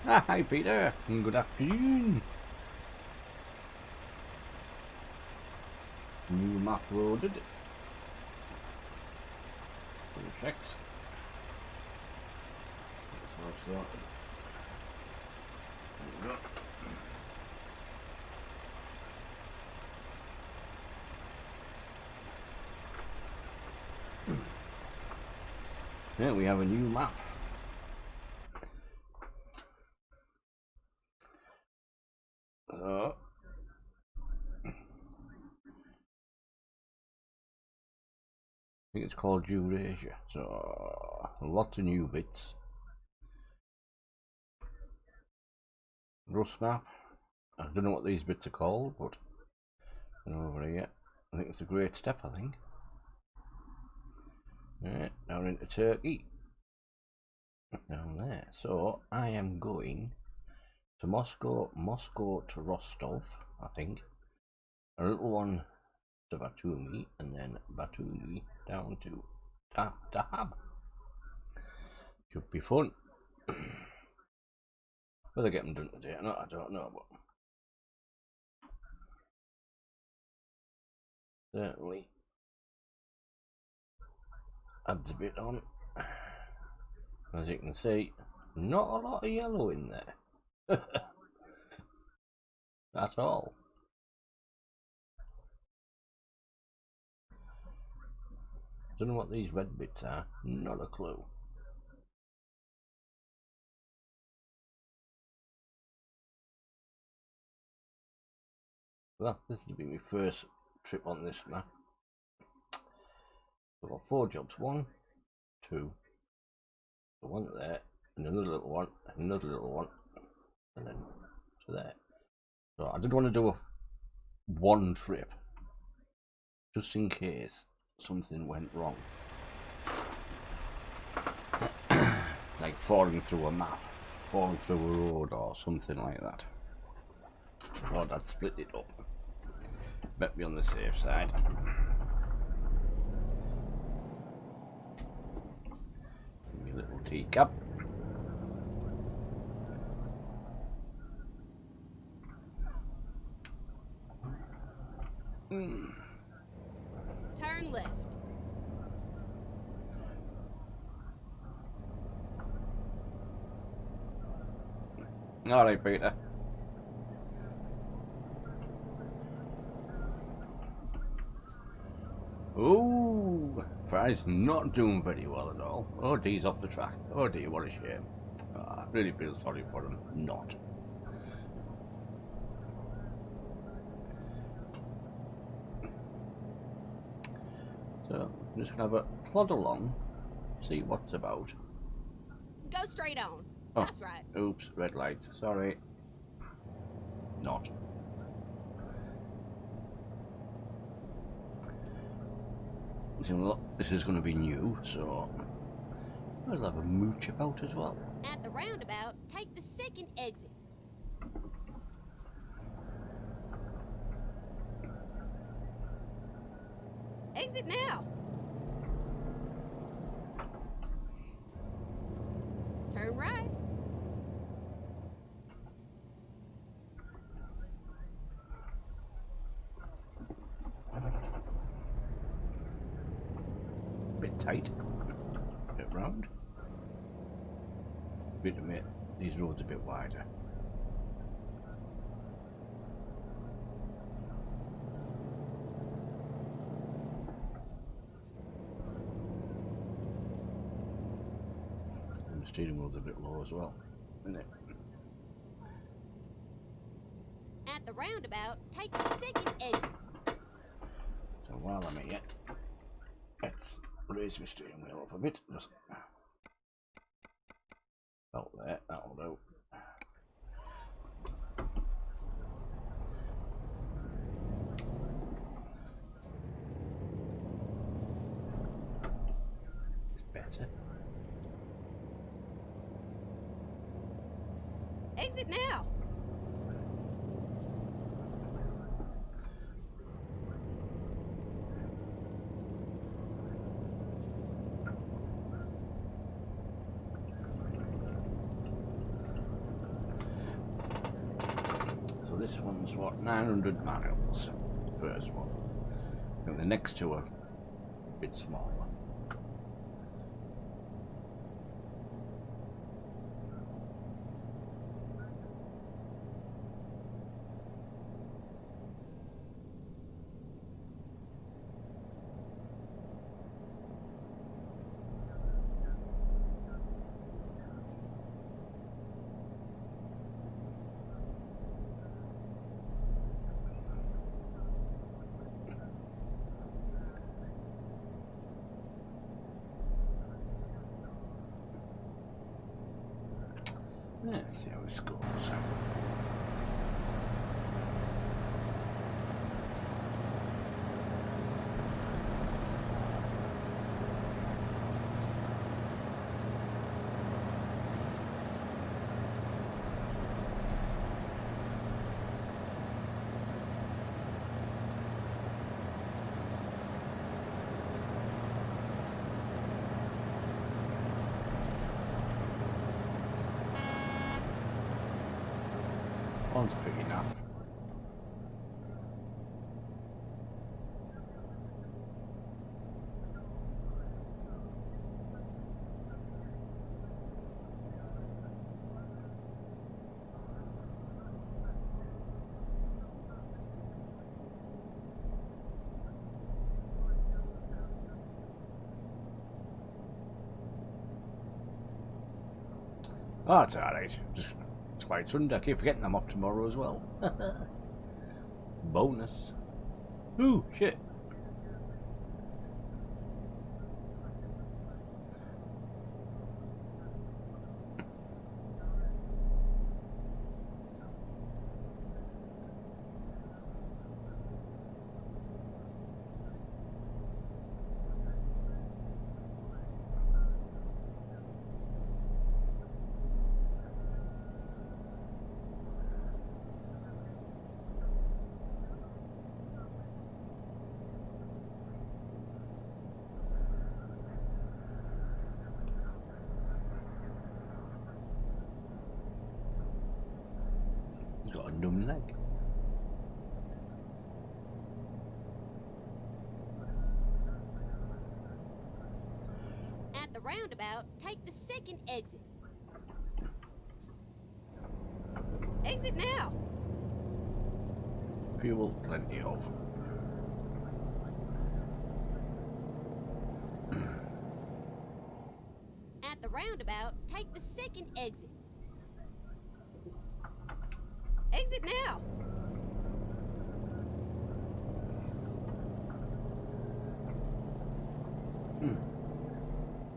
Hi Peter, and good afternoon. New map loaded. Checks. That's all sorted. There we go. Yeah, we have a new map. I think it's called Eurasia, so lots of new bits. Rust map. I don't know what these bits are called, but over here. I think it's a great step, I think. Right, now we're into Turkey. Down there. So I am going to Moscow to Rostov, I think. A little one to Batumi, and then Batumi down to Dahab. Should be fun. Whether I get them done today or not, I don't know, but certainly adds a bit on. As you can see, not a lot of yellow in there. That's all. Don't know what these red bits are, not a clue. Well, this will be my first trip on this map. We've got 4 jobs, 1, 2, the one there, and another little one, and another little one, and then to there. So I did want to do a one trip, just in case something went wrong. Like falling through a map, falling through a road or something like that. I thought I'd split it up. Bet me on the safe side. Give me a little teacup. Turn left. Alright, Peter. Ooh, Fry's not doing very well at all. Oh, D's off the track. Oh dear, what a shame. I really feel sorry for him. Not. So, I'm just going to have a plod along, see what's about. Go straight on. Oh, that's right. Oops, red lights. Sorry. Not. So, look, this is going to be new, so I'll have a mooch about as well. At the roundabout, take the second exit. Exit now. Turn right. Bit tight. Bit round. Bit of it. These roads a bit wider. And the steering wheel's a bit low as well, isn't it? At the roundabout, take the second exit. So while I'm here, let's raise my steering wheel up a bit. Just about there, that'll do. It's better. Exit now. this one's what, 900 miles. First one. And the next two are a bit smaller. Let's see how this goes. One's big enough. Oh, it's alright. Just it's quite Sunday. I keep forgetting I'm off tomorrow as well. Bonus. Ooh, shit. Got a numb leg. At the roundabout, take the second exit. Exit now. Fuel, plenty of. At the roundabout, take the second exit. Exit now.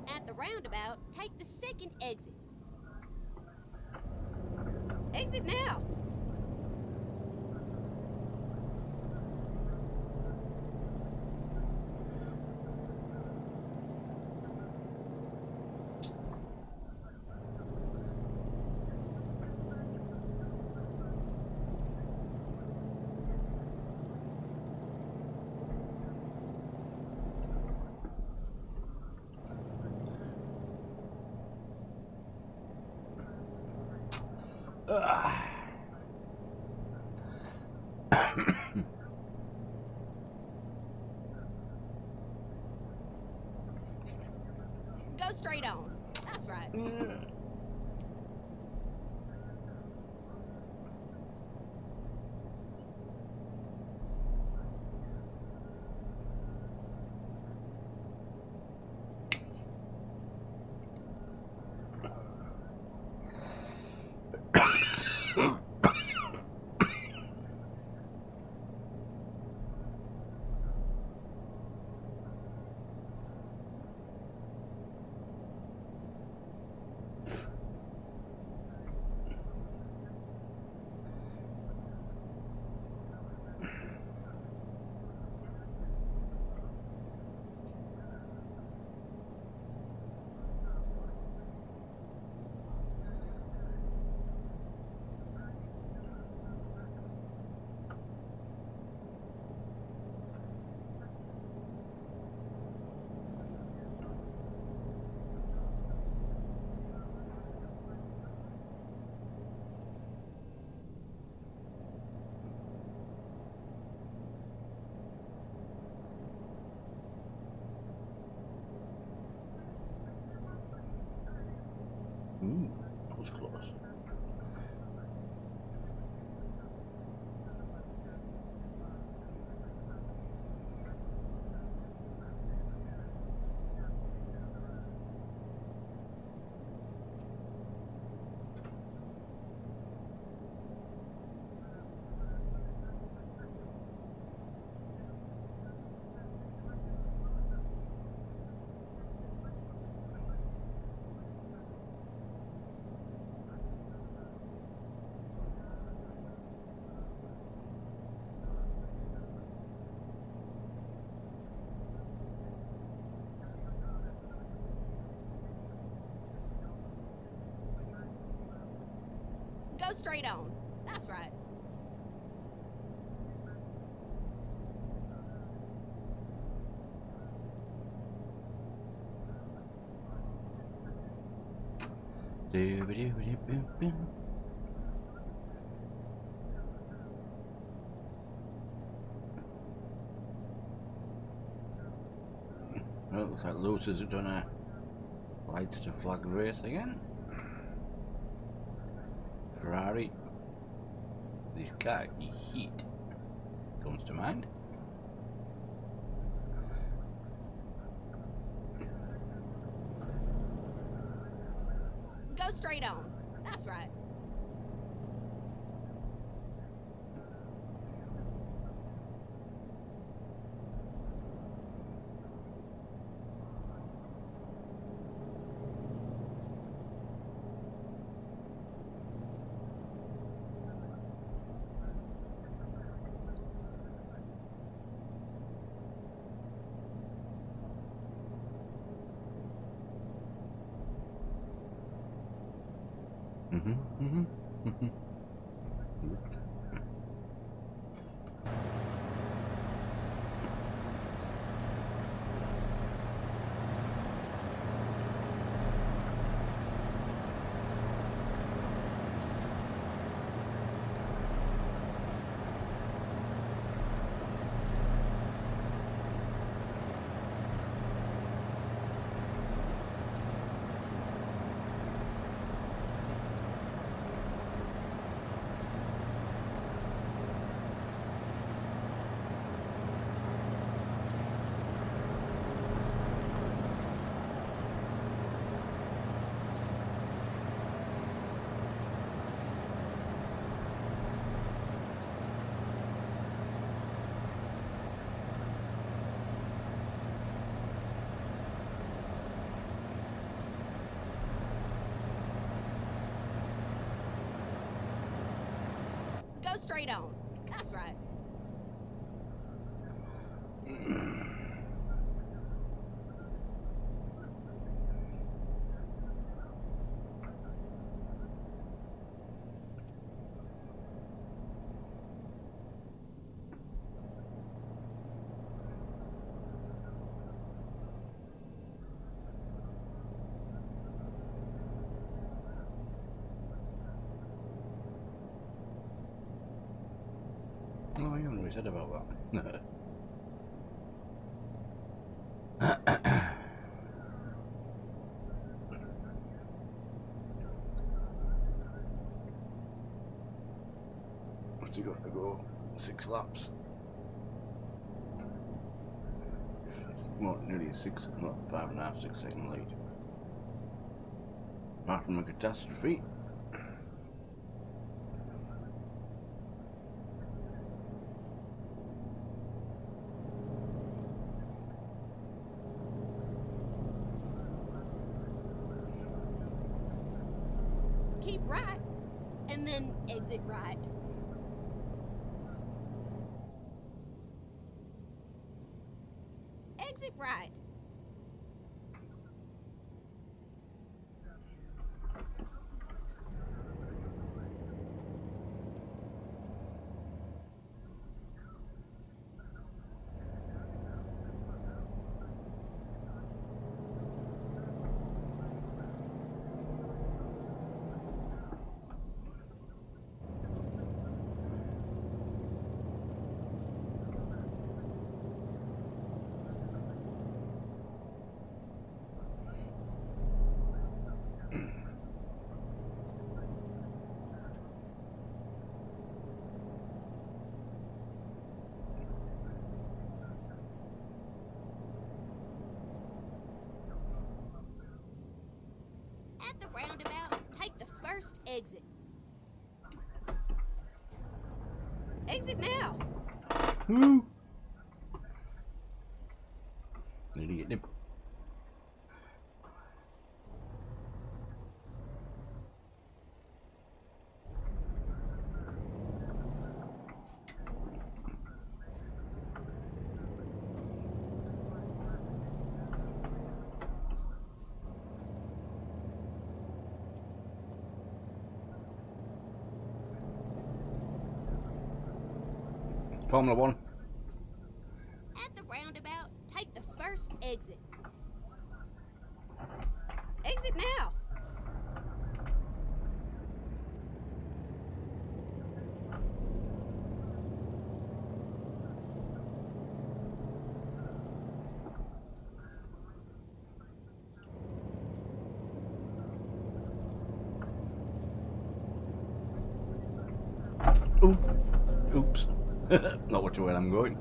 At the roundabout, take the second exit. Exit now. Go straight on. That's right. That was close. Go straight on. That's right. Well, looks like Lewis has done a lights to flag race again. Ferrari. This car is heat. Comes to mind. Go straight on. That's right. Oops. Go straight on. That's right. Oh, you haven't really said about that. What's he got to go? 6 laps. What, nearly 6, what, 5.5, 6 second lead. Apart from a catastrophe. Keep right, and then exit right. Exit right. exit. Exit now. Woo! Need to get him. Formula One. At the roundabout, take the first exit. Exit now. Oops. Not which way I'm going.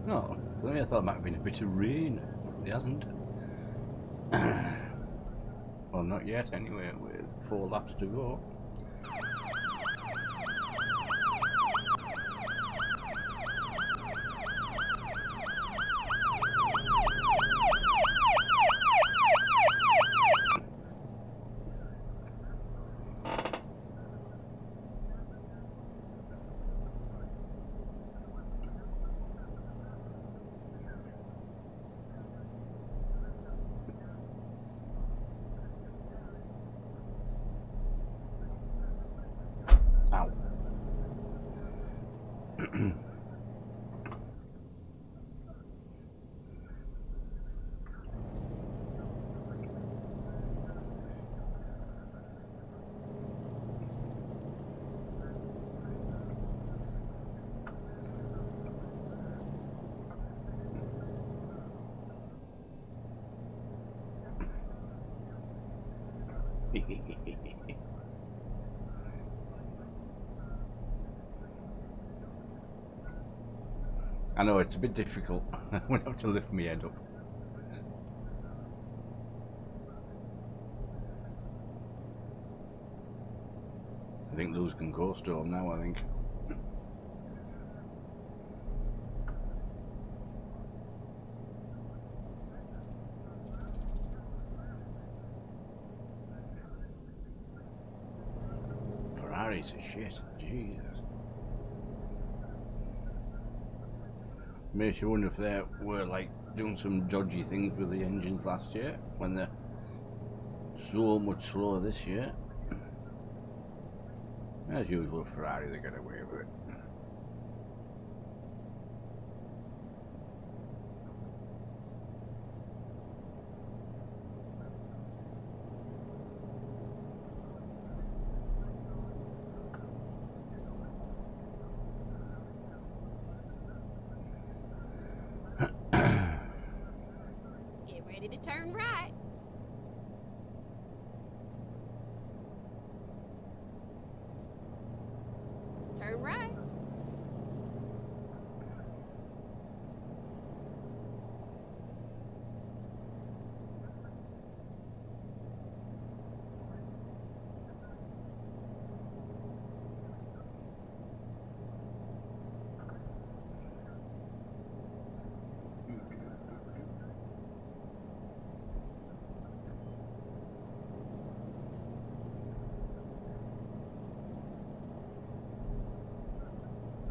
No, I thought it might have been a bit of rain. It hasn't. Well, not yet anyway, with 4 laps to go. Ow. I know it's a bit difficult. I would have to lift my head up. I think Lou's can go storm now, I think. Ferrari's a shit. Jesus. Makes you wonder if they were like doing some dodgy things with the engines last year when they're so much slower this year. As usual, Ferrari, they get away with it. Get ready to turn right. Turn right.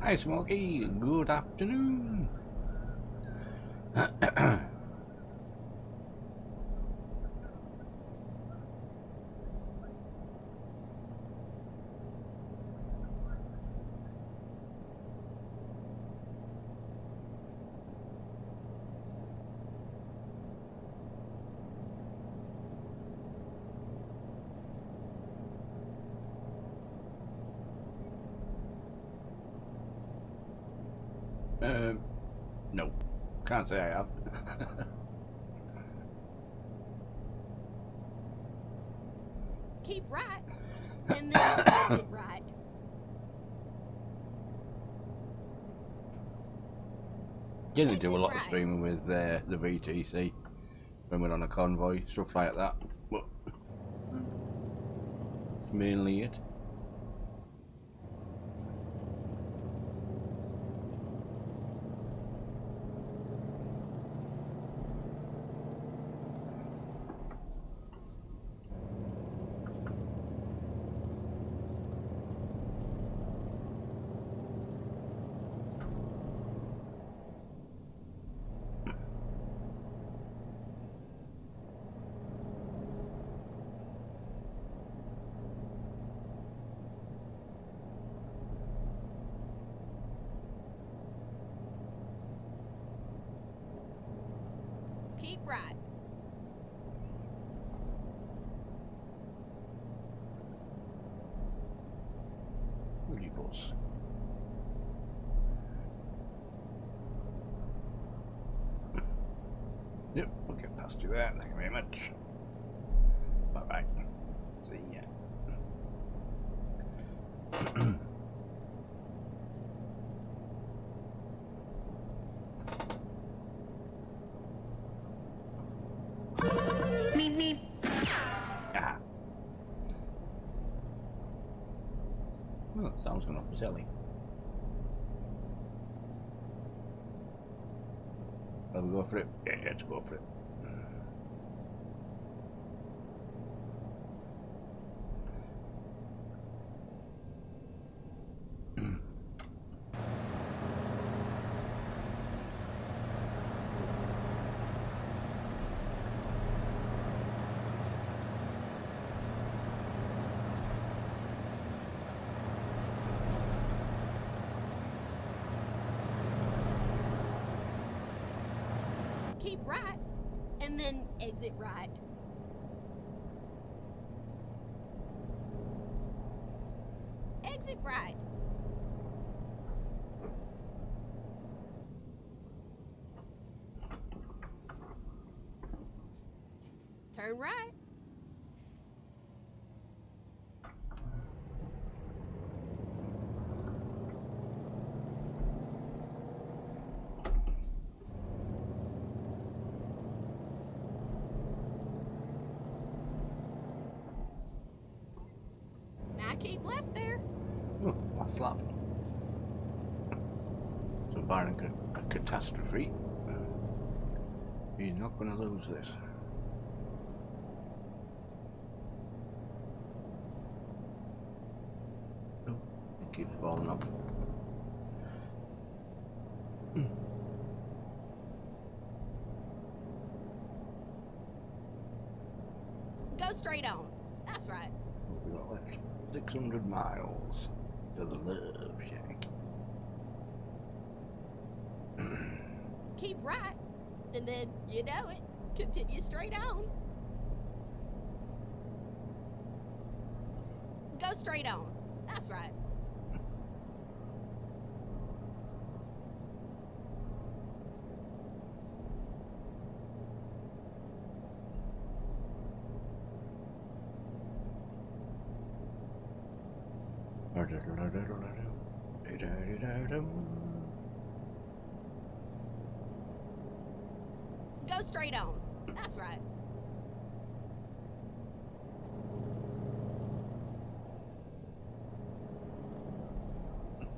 Hi Smokey, good afternoon. No, can't say I have. Keep right, and then exit right. Generally do a Exit lot of right. streaming with the VTC when we're on a convoy, stuff like that. But that's mainly it. Keep right. Really bus. Yep, we'll get past you there. Thank you very much. Bye bye. See ya. Ah. Well, that sounds going off the telly. Shall we go for it? Yeah, let's go for it. Keep right, and then exit right. Exit right. Turn right. Now keep left there. Oh, what's that? So barring a catastrophe, you're not going to lose this. Oh, it keeps falling off. Go straight on. That's right. What we got left? 600 miles to the Love Shack. Keep right, and then, you know it, continue straight on. Go straight on. That's right. Go straight on. That's right.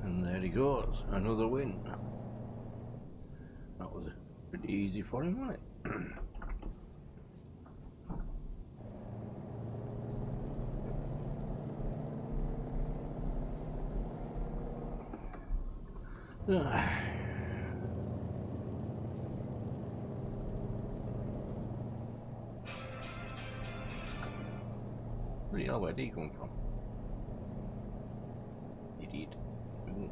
And there he goes, another win. That was pretty easy for him, wasn't it? Bloody hell, where did he come from? Idiot. Ooh.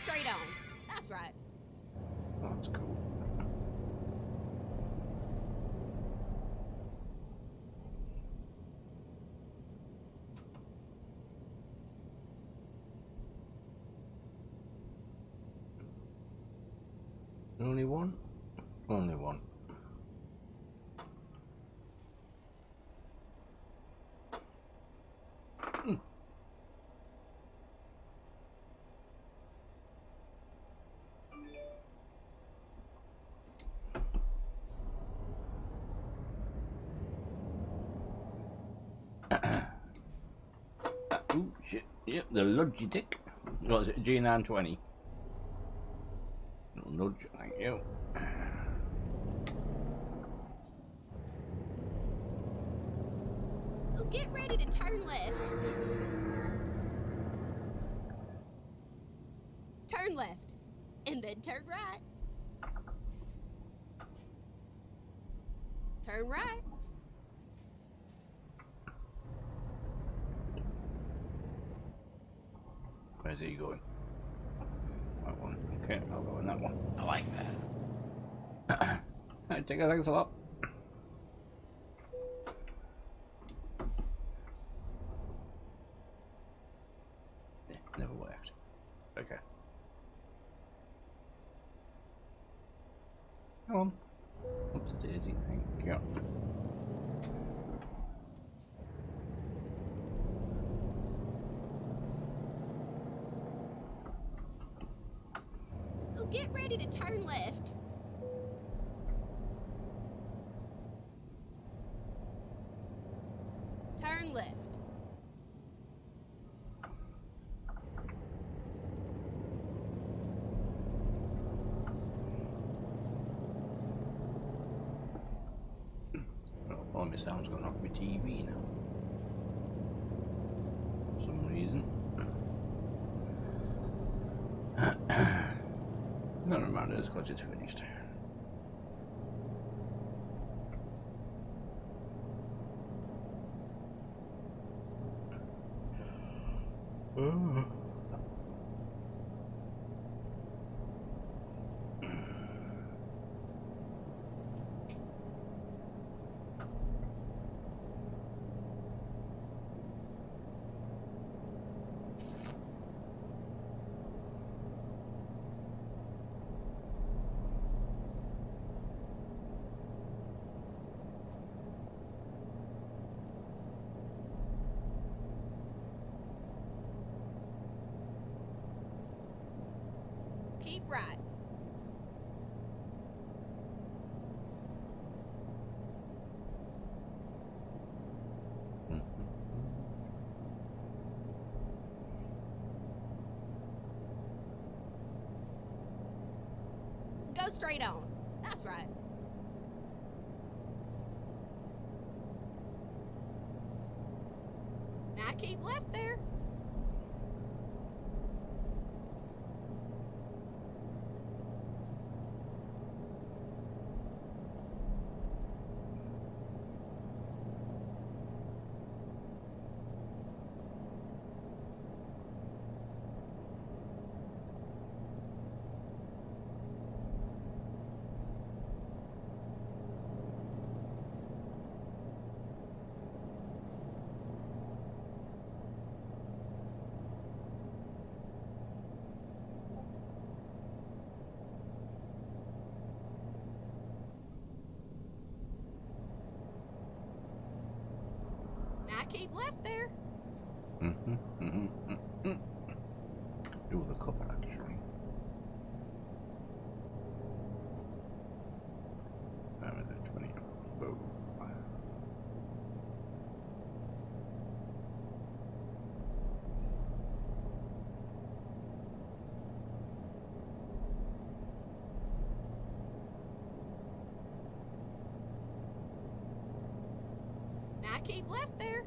straight on. That's right. That's cool. Only one? Only one. Ooh, shit. Yep, the Logitech. What is it? G920. Little nudge, thank you. Oh, get ready to turn left. Turn left. And then turn right. Turn right. Where's he going? That one. Okay, I'll go in that one. I like that. Right, take it, thanks a lot. Yeah, never worked. Okay. Come on. Up to Daisy, thank you. Oh, get ready to turn left. Turn left. Oh, my sound's gone off my TV now. For some reason. None matters because it's finished. Keep right. Go straight on. That's right. Now keep left there. Now keep left there. Do the cup actually. I'm at the 20. Boom. Now keep left there.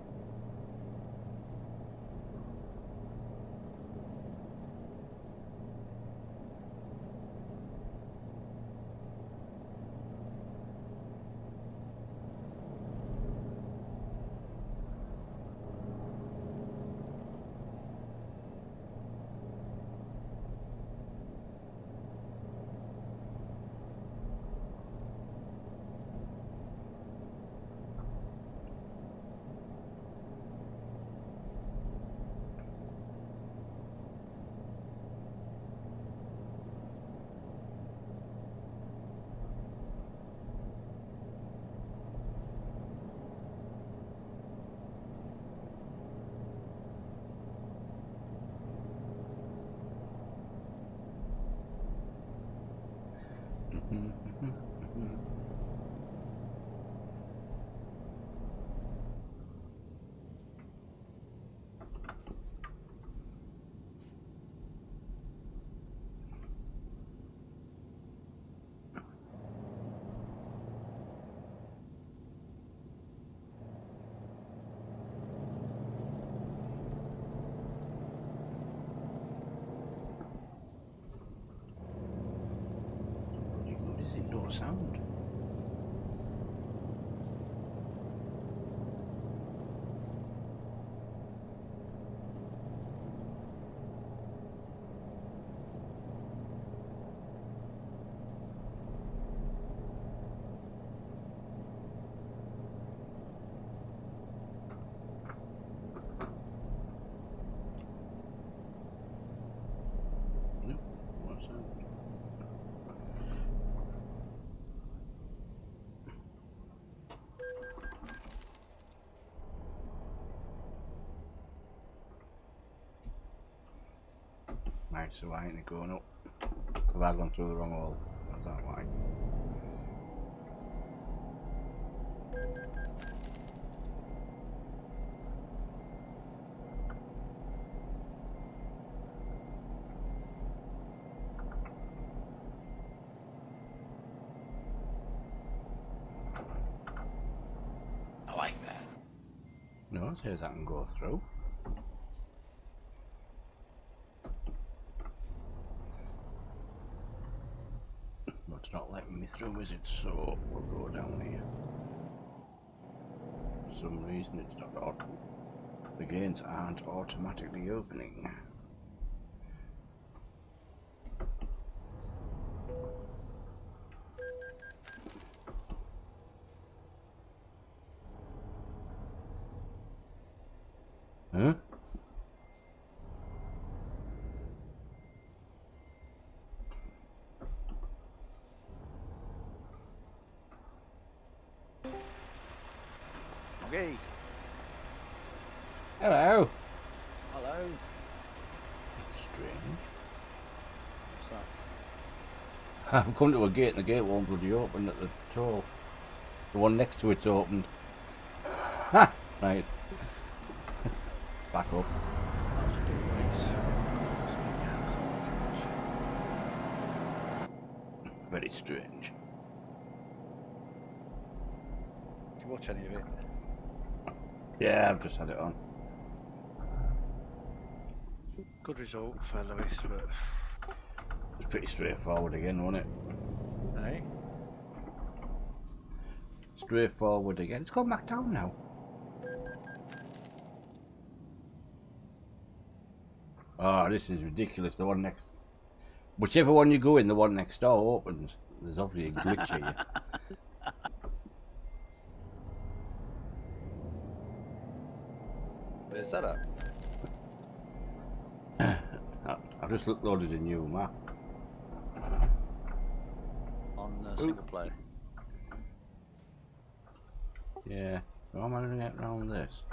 no sound. Nope, no sound. Right, so I ain't going up. Have I gone through the wrong hole? Is that why? I like that. No, it says I can go through. But it's not letting me through, is it? So we'll go down here. For some reason it's not auto. The gates aren't automatically opening. Huh? Okay. Hello. Hello. Strange. What's that? I've come to a gate and the gate won't bloody open at the toe. The one next to it's opened. Ha! Right. Back up. That's a good race. Very strange. Did you watch any of it? Yeah, I've just had it on. Good result for Lewis, but It's pretty straightforward again, wasn't it? hey, Straightforward again. It's gone back down now. Oh, this is ridiculous. The one next... Whichever one you go in, the one next door opens. There's obviously a glitch here. where's that at? I've just loaded a new map. On single player. Yeah. How am I going to get around this?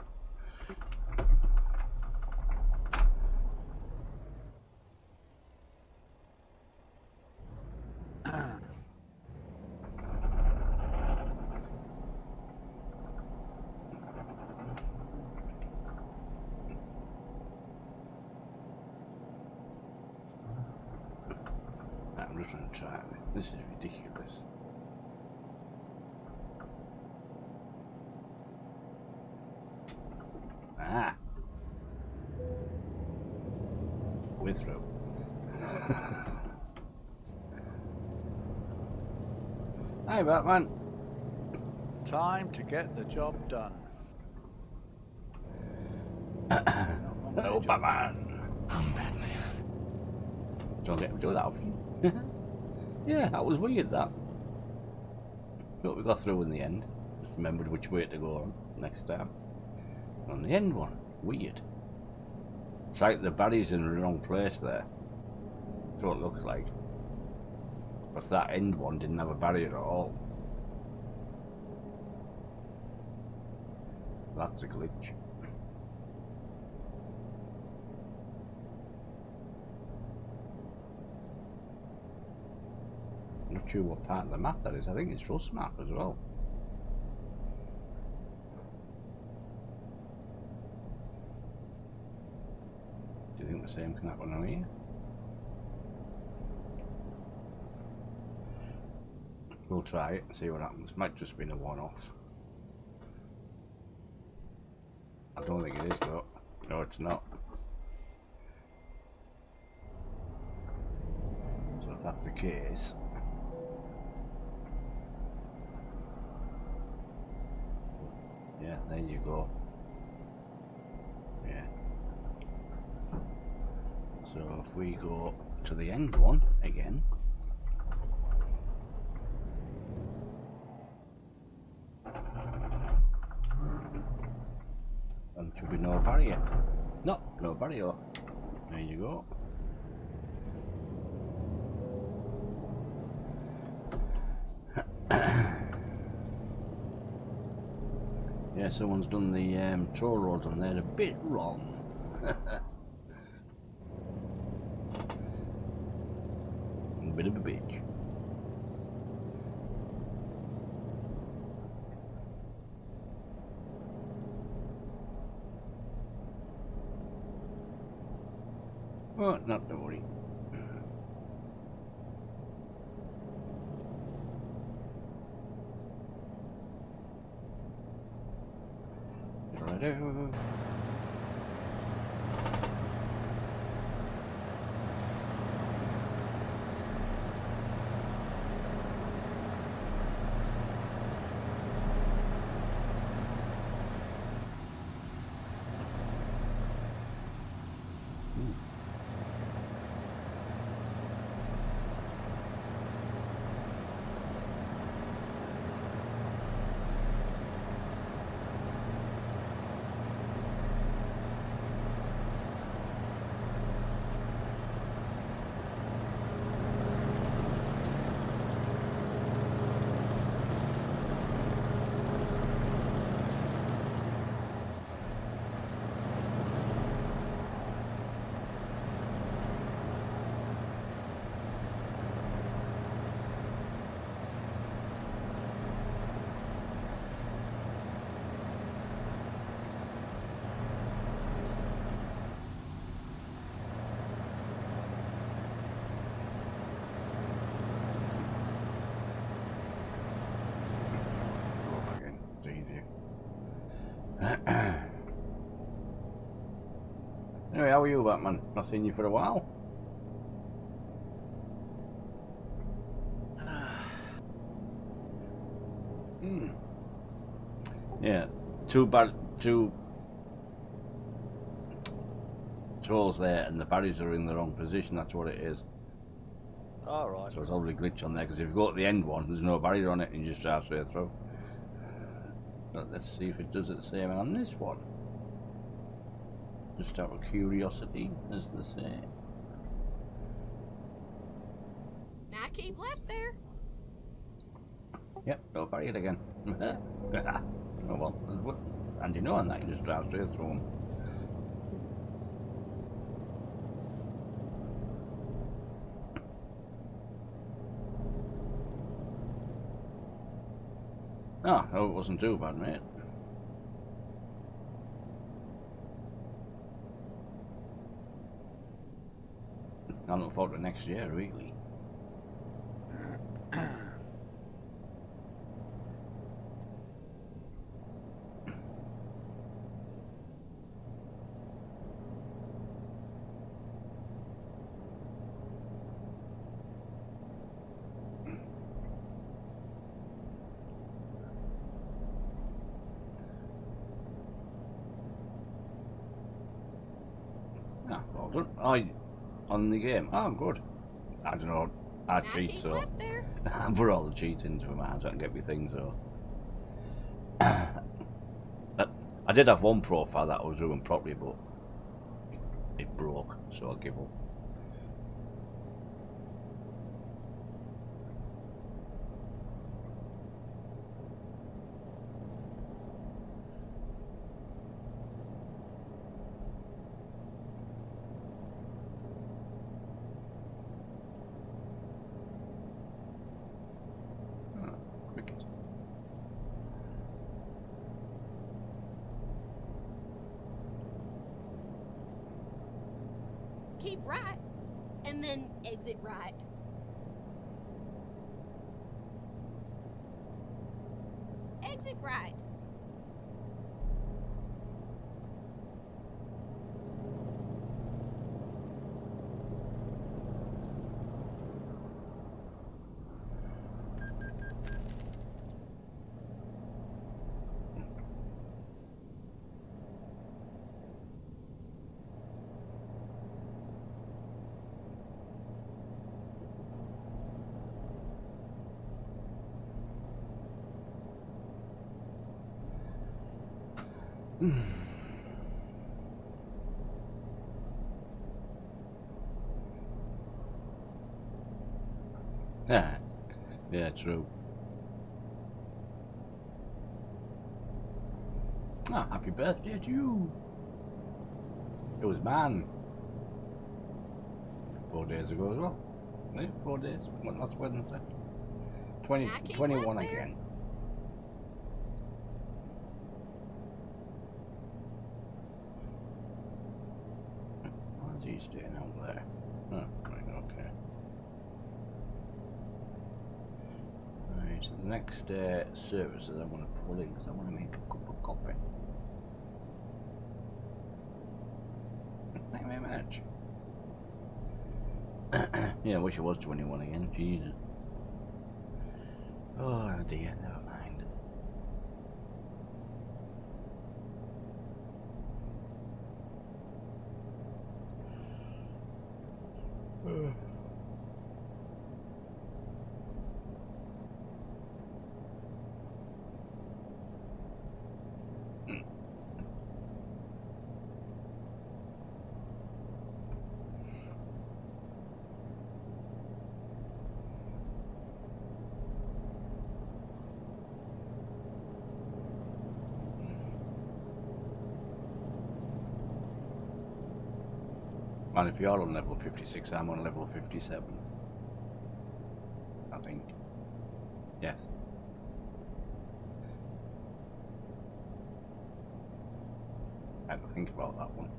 I'm just going to try it. This is ridiculous. Ah. We're through. Hi, Batman. Time to get the job done. Hello, Batman. I'm Batman. Don't get to do that often. Yeah, that was weird, that. But we got through in the end. Just remembered which way to go on next time. On the end one, weird. It's like the barrier's in the wrong place there. That's what it looks like. Because that end one didn't have a barrier at all. That's a glitch. I'm not sure what part of the map that is. I think it's Rust map as well. Do you think the same can happen on here? We'll try it and see what happens. Might just be a one-off. I don't think it is though. No, it's not. So if that's the case, Yeah, there you go. Yeah. So if we go to the end one again. And should be no barrier. No, no barrier. There you go. Yeah, someone's done the toll roads on there a bit wrong. A bit of a bitch. Oh, not to worry. Righto. Anyway, how are you, Batman? Not seen you for a while. Yeah, two tolls there, and the barriers are in the wrong position. That's what it is. All right. So it's probably a glitch on there, because if you go to the end one, there's no barrier on it, and you just drive straight through. But let's see if it does it the same on this one. Just out of curiosity, as they say. Now keep left there. Yep, no barrier again. Oh well, and you know on that, you just drive straight through them. Ah, oh, it wasn't too bad, mate. I'm looking forward to next year, really. Ah, well done. On the game. Oh, good. I don't know. I Now cheat, keep so left there. for all the cheating for mine, so I can get me things. So I did have one profile that I was doing properly, but it broke, so I give up. Cricket. Keep right, and then exit right. Exit right. Yeah, yeah, true. Ah, happy birthday to you. It was mine 4 days ago as well. Yeah, 4 days. What, last Wednesday. 20, I keep 21 right there. again. Why is he staying out there? Oh, right, okay. Right, so the next services I want to pull in because I want to make a cup of coffee. Thank you very much. Yeah, I wish it was 21 again. Jesus. Oh dear, never mind. And if you're on level 56, I'm on level 57. I think. Yes. I had to think about that one.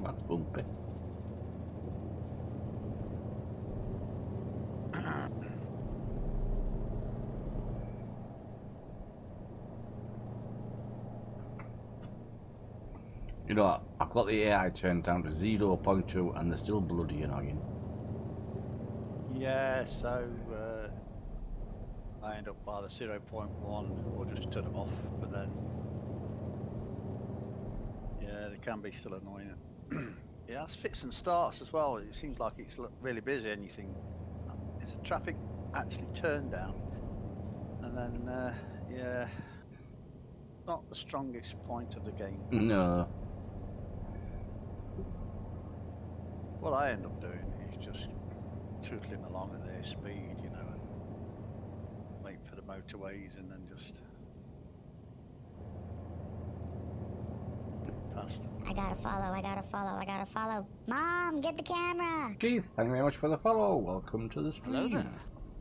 That's bumpy. You know, I've got the AI turned down to 0.2 and they're still bloody annoying. Yeah, so I end up by the 0.1 or just turn them off, but then yeah, they can be still annoying. It has fits and starts as well. It seems like it's really busy and you think, is the traffic actually turned down? And then yeah, not the strongest point of the game. No. What I end up doing is just tootling along at their speed, you know, and wait for the motorways and then just past them. I gotta follow. Mom, get the camera! Keith, thank you very much for the follow. Welcome to the stream. Hello there.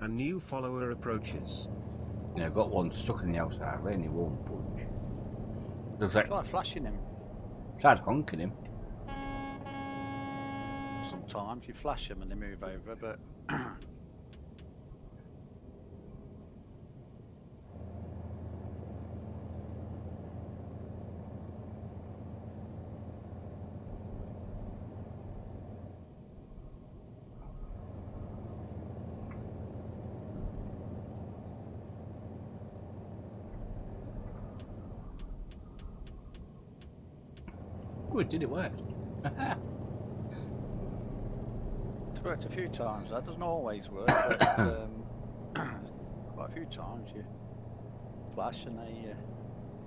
A new follower approaches. Yeah, I've got one stuck in the outside, really won't budge. Looks like Try flashing him. tried honking him. Sometimes you flash them and they move over, but Oh, it did, it worked. it's worked a few times. That doesn't always work, but quite a few times you flash and they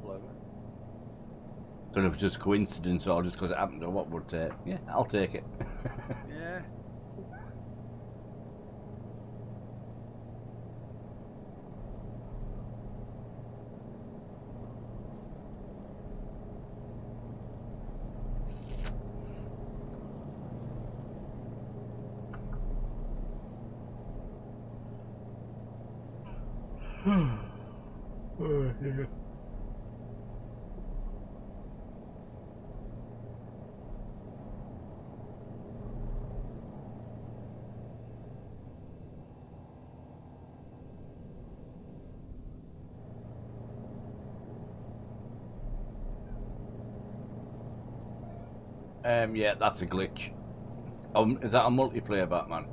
pull over. Don't know if it's just coincidence or just because it happened or what, but yeah, I'll take it. Yeah. Oh, yeah. Yeah, that's a glitch. Is that a multiplayer Batman?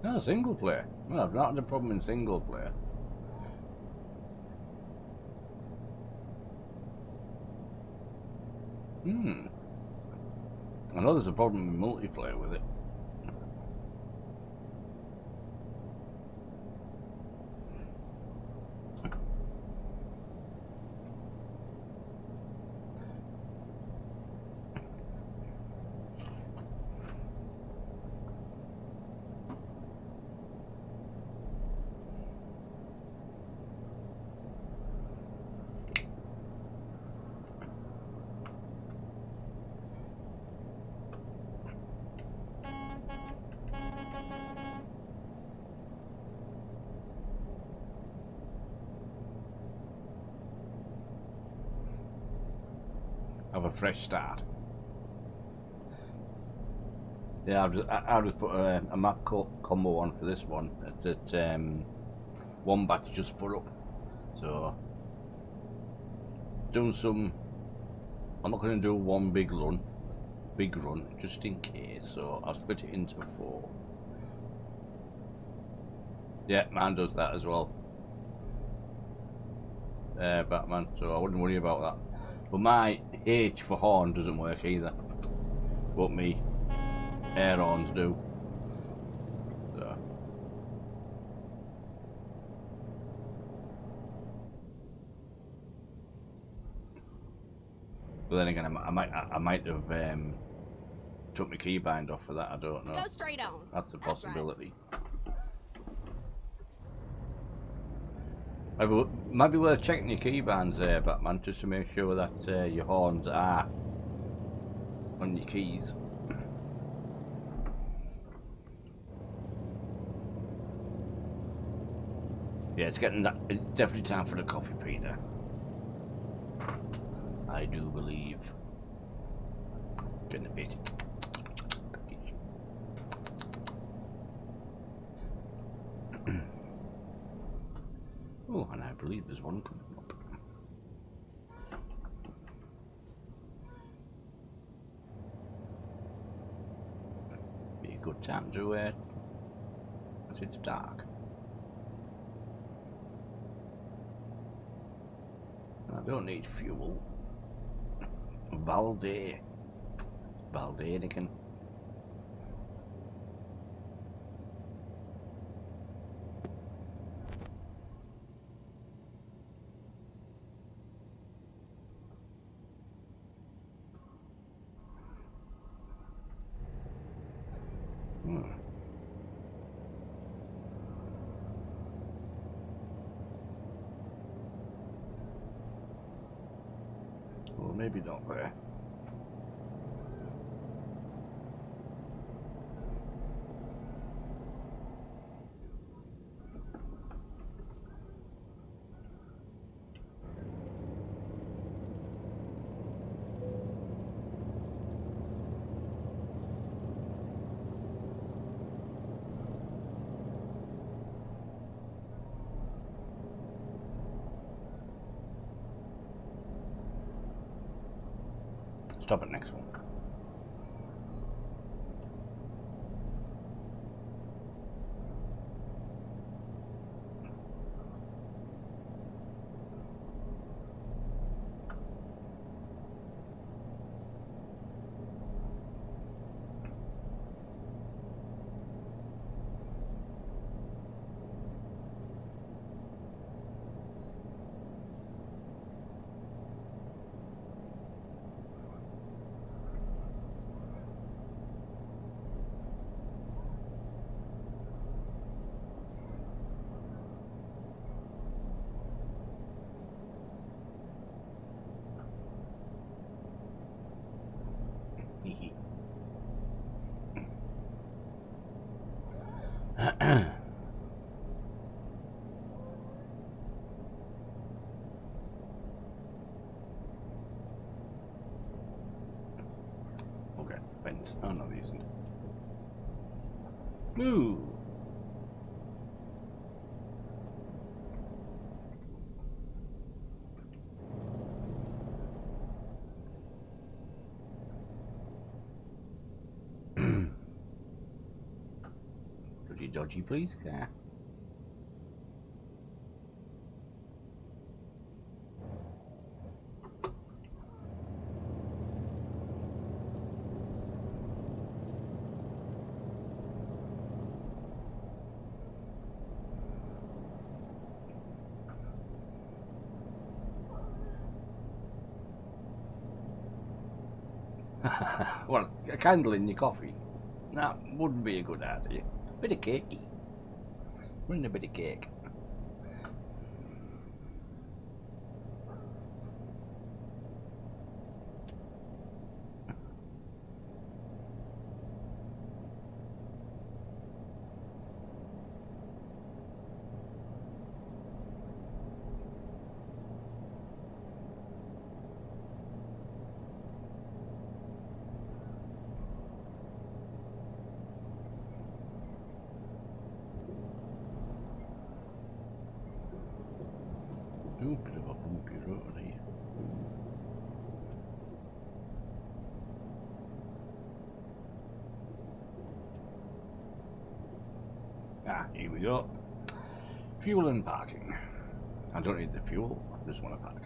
No, single player. Well, I've not had a problem in single player. I know there's a problem in multiplayer with it. Have a fresh start. Yeah, I'll just put a map combo on for this one. It's at one batch just put up. So doing some. I'm not going to do one big run, just in case. So I'll split it into 4. Yeah, man does that as well. Batman. So I wouldn't worry about that. But my H for horn doesn't work either. But me air horns do. So. But then again, I might have took my keybind off for that. I don't know. Go straight on. That's a That's right. possibility. Might be worth checking your keybinds there, Batman, just to make sure that your horns are on your keys. Yeah, it's definitely time for the coffee, Peter. I do believe. Getting a bit. Oh, and I believe there's one coming up. Be a good time to as it's dark. I don't need fuel. Baldanican. Well, maybe not there. Stop at next one. Okay, vent. Oh no, there isn't. Ooh. Dodgy, please, car. Well, a candle in your coffee. That wouldn't be a good idea. Bit of cakey. Bring a bit of cake. Ooh, bit of a bumpy road here. Ah, here we go. Fuel and parking. I don't need the fuel, I just want to park.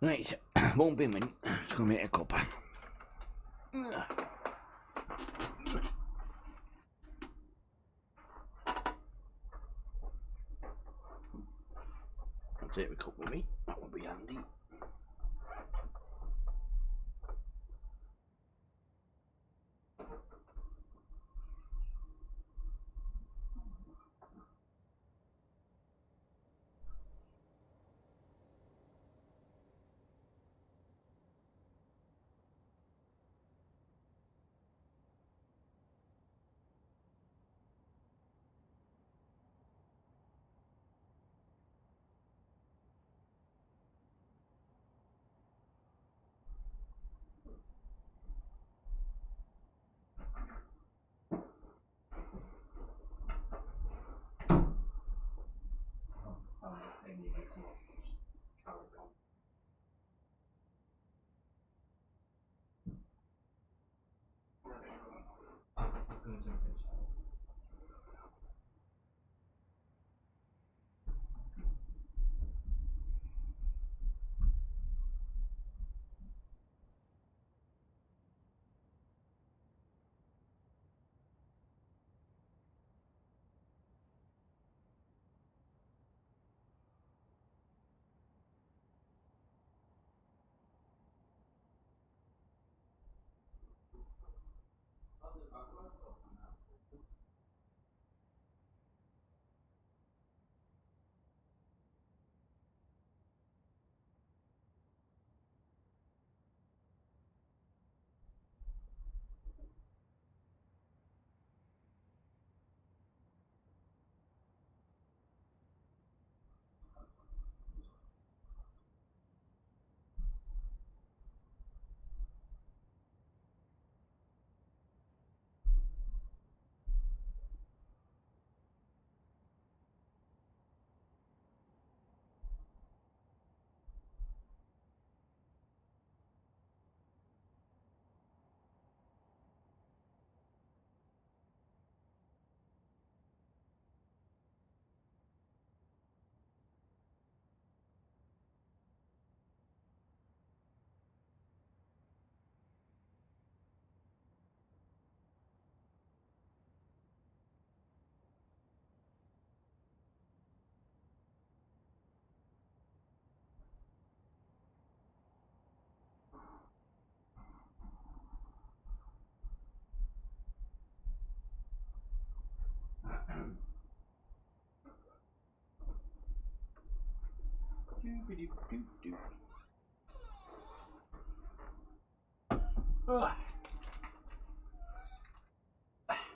Right, won't be a minute. Just gonna make a cuppa. I'll take the cup with me. That would be handy.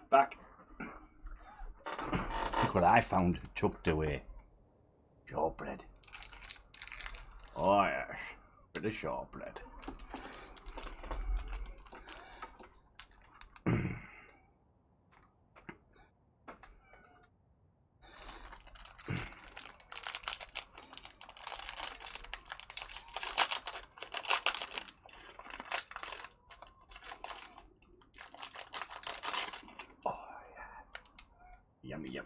Back. Look what I found tucked away. Shortbread. Oh yes, bit of shortbread. Yummy yum.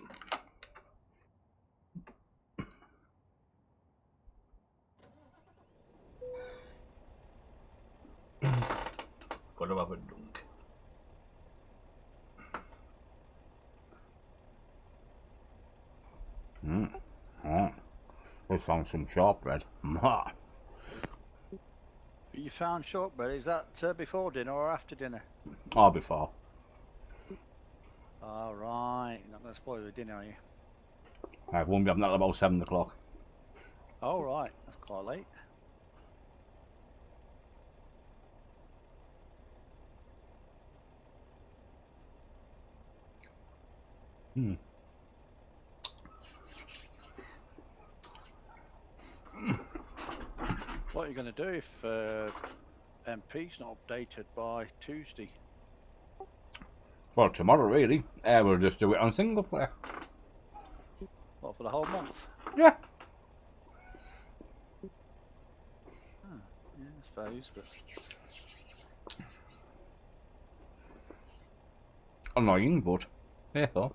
Gotta have a dunk. Oh, we found some shortbread. You found shortbread, is that before dinner or after dinner? Or before. All right, you're not going to spoil the dinner, are you? I won't be having that till about 7 o'clock. All right, that's quite late. What are you going to do if MP's not updated by Tuesday? Well, tomorrow really. We'll just do it on single player. What, for the whole month? Yeah. Yeah, I suppose, but Annoying, but yeah. So.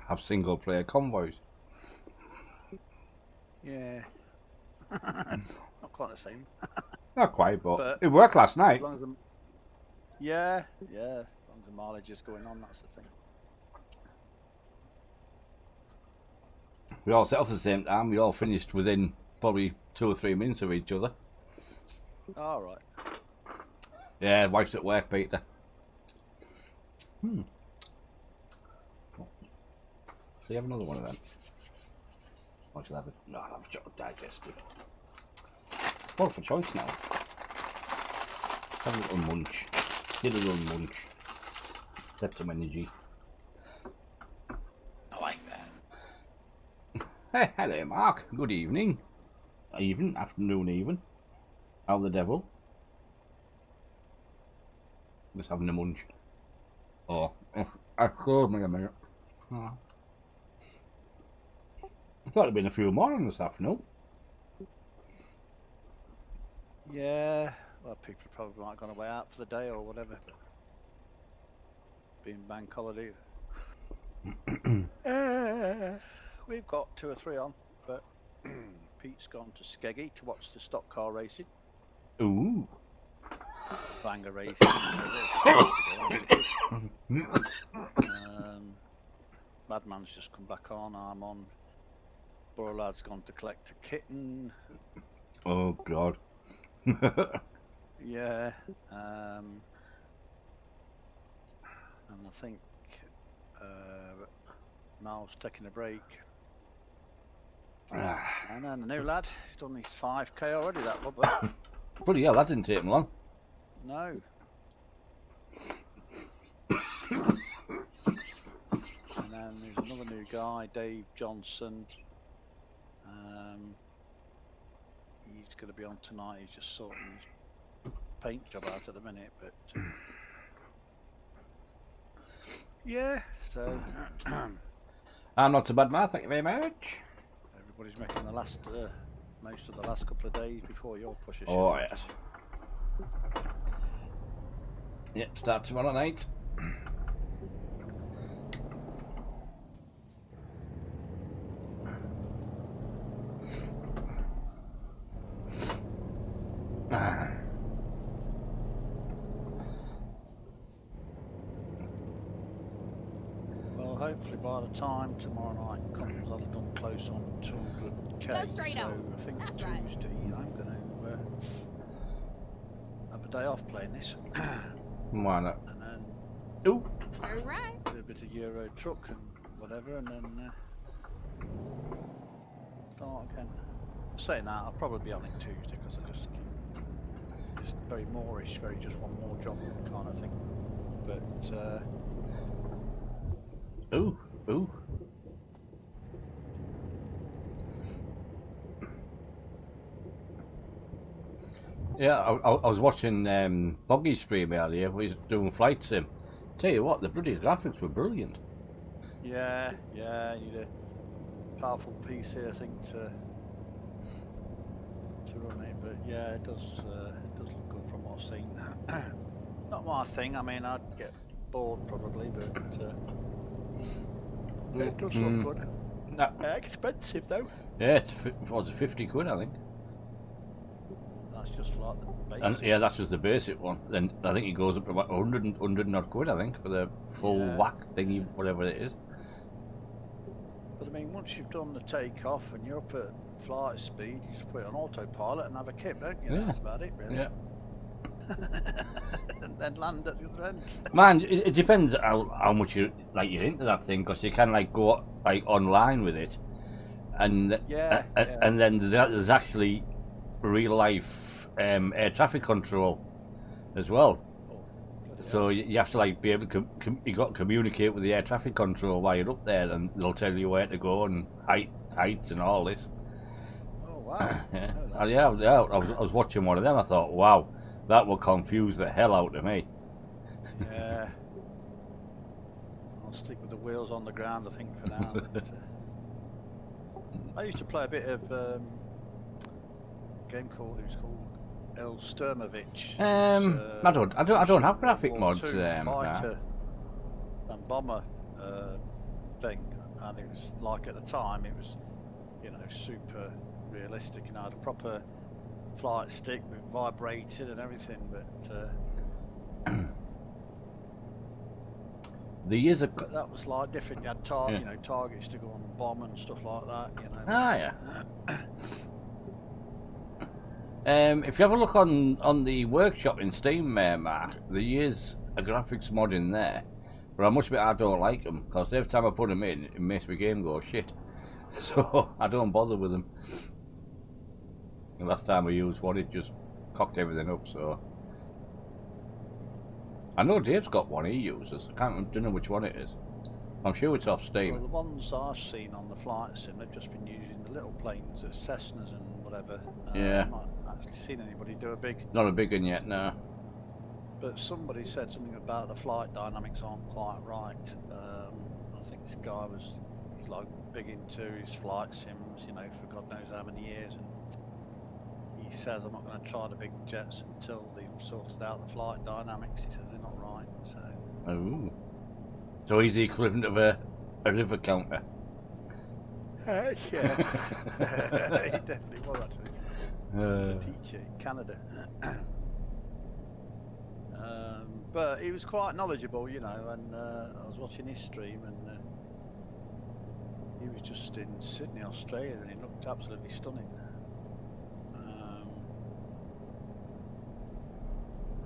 Have single player convoys. yeah. Not quite the same. Not quite, but But it worked last As night. long as the, yeah, as long as the mileage is going on, that's the thing. We all set off at the same time. We all finished within probably 2 or 3 minutes of each other. All right. Yeah, wife's at work, Peter. So you have another one of them? Or shall I have it? No, I'll have a digestive. Well, for choice now. Have a little munch. Get a little munch. Get some energy. I like that. Hey, hello, Mark. Good evening. Afternoon, even. How the devil? Just having a munch. Oh, I called me a minute. Oh. I thought there'd been a few more on this afternoon. Yeah. Well, people probably might have gone away out for the day or whatever. But being bank holiday. We've got 2 or 3 on, but Pete's gone to Skeggy to watch the stock car racing. Ooh. Banger racing. Madman's just come back on. I'm on. Burlad's gone to collect a kitten. Oh, God. Yeah. And I think Mal's taking a break. And then the new lad, he's done his 5k already, that lubber. Bloody hell, that didn't take him long. No. And then there's another new guy, Dave Johnson. He's going to be on tonight. He's just sorting his paint job out at the minute, but yeah. So I'm not so bad, man. Thank you very much. everybody's making the last, most of the last couple of days before your push. Oh, yes. Yeah, start tomorrow night. Well, hopefully by the time tomorrow night comes, I'll have done close on 200k. Go straight so on. I think That's right. Tuesday I'm going to have a day off playing this. Why not? And then Ooh. Turn right. do a bit of Euro Truck and whatever, and then start again. Saying that, I'll probably be on it Tuesday because I just keep it's very Moorish, very just one more job kind of thing. But Ooh. Ooh. Yeah, I was watching Boggy's stream earlier where he's doing flight sim. Tell you what, the bloody graphics were brilliant. yeah, you need a powerful PC, I think, to run it. But yeah, it does look good from what I've seen. Not my thing. I mean, I'd get bored probably, but it does look good. Expensive though. Yeah, it's was it 50 quid, I think. That's just like the basic. And yeah, that's just the basic one. Then I think it goes up to about 100 odd quid, I think, for the full whack thingy, whatever it is. But I mean, once you've done the takeoff and you're up at flight speed, you just put it on autopilot and have a kip, don't you? Yeah. That's about it, really. Yeah. And then land at the other end. Man, it depends how much you're into that thing, because you can like go like online with it, and and then there's actually real life air traffic control as well. So you have to like be able to you got to communicate with the air traffic control while you're up there, and they'll tell you where to go and heights and all this. Oh wow! Yeah, I was watching one of them. I thought, wow, that will confuse the hell out of me. Yeah, I'll stick with the wheels on the ground, I think, for now. But, I used to play a bit of a game called El Sturmovich. I don't have graphic mods. Fighter and bomber thing, and it was like at the time it was, super realistic. I had a proper flight stick with vibrated and everything, but but that was like different. You had targets to go on and bomb and stuff like that. Ah, yeah. If you have a look on the workshop in Steam, Mark, there is a graphics mod in there, but I must admit I don't like them, because every time I put them in, it makes my game go shit. So I don't bother with them. The last time I used one, it just cocked everything up. So I know Dave's got one he uses. I don't know which one it is. I'm sure it's off Steam. Well, the ones I've seen on the flight sim, they've just been using the little planes, the Cessnas and whatever. Yeah. I've not actually seen anybody do a big. Not a big one yet, no. But somebody said something about the flight dynamics aren't quite right. I think this guy he's like big into his flight sims, for God knows how many years, and he says, I'm not going to try the big jets until they've sorted out the flight dynamics. He says they're not right. So he's the equivalent of a river counter. Yeah. He definitely was, actually. He was a teacher in Canada. But he was quite knowledgeable, and I was watching his stream, and he was just in Sydney, Australia, and he looked absolutely stunning.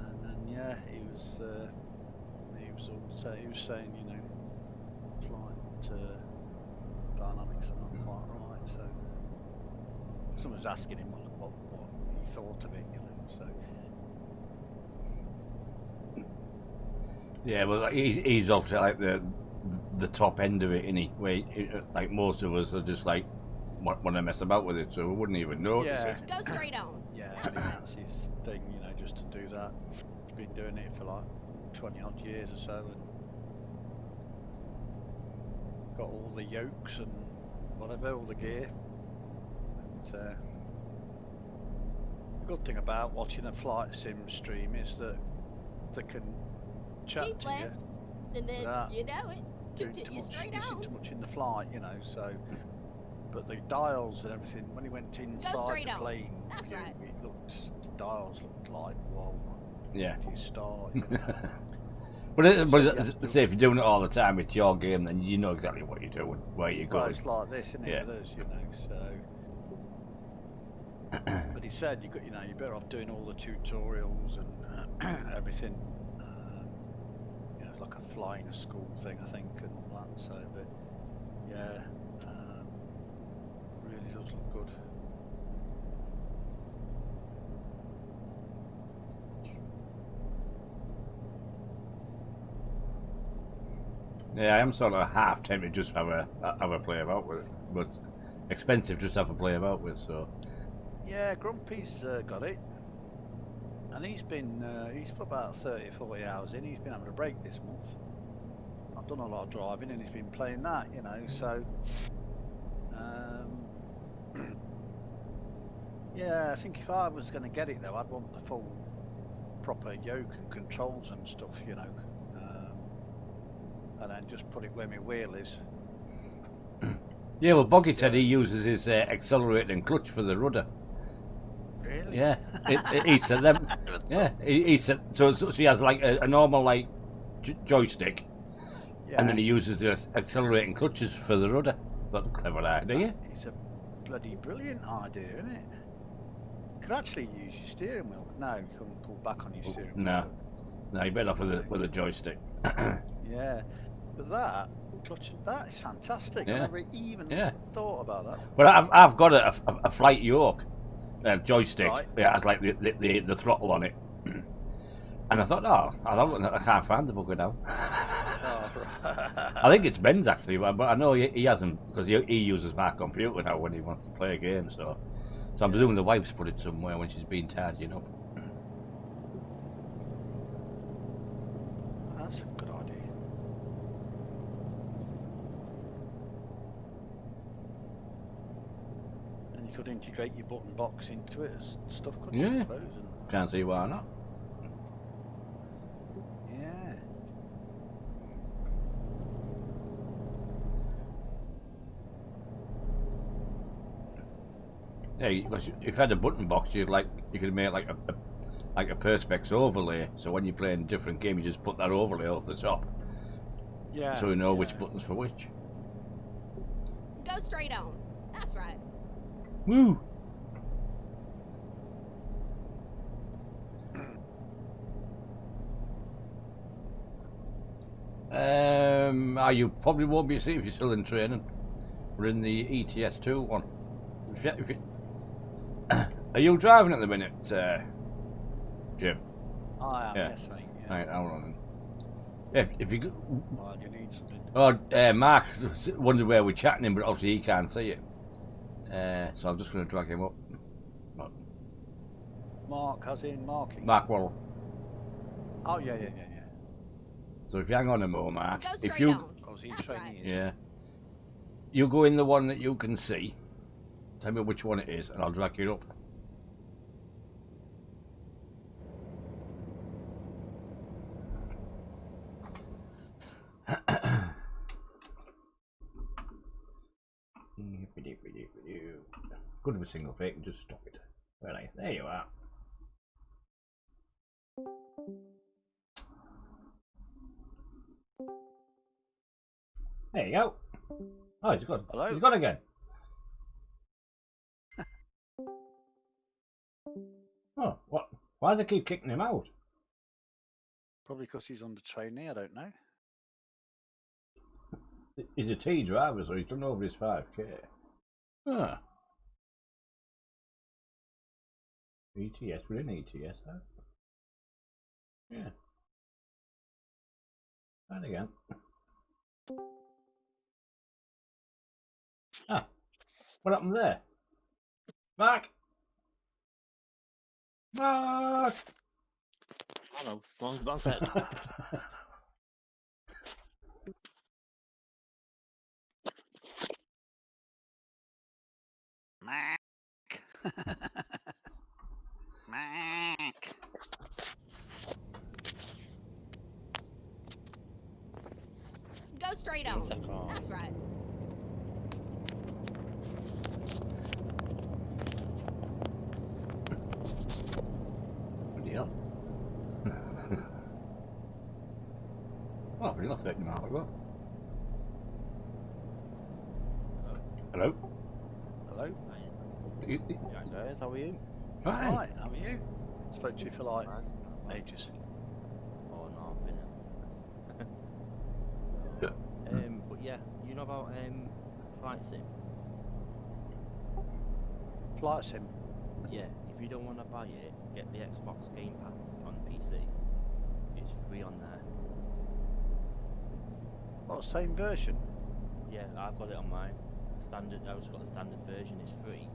And then he was saying, flight dynamics are not quite right. So someone was asking him what he thought of it, So yeah, well, he's obviously like the top end of it, isn't he? Where like most of us are just like want to mess about with it, so we wouldn't even notice it. Go straight on. Yeah, That's right. that's his thing, just to do that. He's been doing it for like 20 odd years or so, and got all the yokes and whatever, all the gear. But, the good thing about watching a flight sim stream is that they can chat Keep to left, you and then without doing continue straight missing on. too much in the flight, So, but the dials and everything, when he went inside straight the on. plane, That's right. the dials looked like, whoa. Yeah. You start. say if you're doing it all the time, it's your game, then you know exactly what you're doing, where you're Well, going. it's like this, isn't it, Yeah. with us, you know, so... But he said, you're better off doing all the tutorials and everything. It's like a flying school thing, I think, and all that, so, but, yeah, really does look good. Yeah, I am sort of half tempted just have a play about with it, but expensive just have a play about with. So Yeah, Grumpy's got it, and he's put about 30, 40 hours in. He's been having a break this month. I've done a lot of driving, and he's been playing that, you know. So, yeah, I think if I was going to get it though, I'd want the full, proper yoke and controls and stuff, you know. And then just put it where my wheel is. yeah, well, Boggy said he uses his accelerator and clutch for the rudder. Really? Yeah, he said them. Yeah, he said so he has like a normal like joystick, Yeah. and then he uses the accelerating clutches for the rudder. That's a clever idea. It's a bloody brilliant idea, isn't it? You could actually use your steering wheel, but no, you couldn't pull back on your steering wheel. No, you're better off with a joystick. Yeah, but that is fantastic. Yeah. I never even thought about that. Well, I've got a flight yoke joystick. Right. Yeah, it has like the throttle on it. And I thought, I can't find the bugger now. Oh, right. I think it's Ben's actually, but I know he hasn't because he uses my computer now when he wants to play a game. So I'm presuming the wife's put it somewhere when she's been tidying up. That's a good idea. And you could integrate your button box into it as stuff, couldn't you? I Yeah. suppose, and Can't see why not. yeah. Yeah, because if you had a button box, you could make like a perspex overlay. So when you're playing a different game, you just put that overlay over the top, Yeah. so you know which buttons for which. Go straight on. That's right. Woo! You probably won't be seeing if you're still in training. We're in the ETS 2 one. If you, are you driving at the minute, Jim? I am, Yeah. yes, mate. Yeah. Right, hold on. If you Well, you need something. Mark wondered where we're chatting him, but obviously he can't see it. So I'm just going to drag him up. Mark, as in marking. Mark Waddle. Oh, yeah. So if you hang on a moment, Mark, Go if straight you on. Oh, is he That's training right. you? yeah, you go in the one that you can see. Tell me which one it is, and I'll drag you up. Good of a single pick and just stop it. Right, there you are. There you go. Oh, he's gone. Hello? He's gone again. Oh, what? Why does it keep kicking him out? Probably because he's under trainee, I don't know. He's a T driver, so he's done over his 5k. Ah. ETS, we're in ETS, huh? Yeah. And again. Ah, what happened there? Mark! Mark! Hello, one sec. Mac. Mac. Go straight on. Second. That's right. Bloody hell. 30 miles ago. Hello? Hello? You- you- Yeah, guys, how are you? Fine. Right, how are you? Spoke to you for like ages. Oh no, I've been Yeah. But yeah, you know about flight sim? Flight sim. Yeah, if you don't want to buy it, get the Xbox Game Pass on PC. It's free on there. What, same version? Yeah, I've got it on mine. Standard. I just got the standard version. It's free,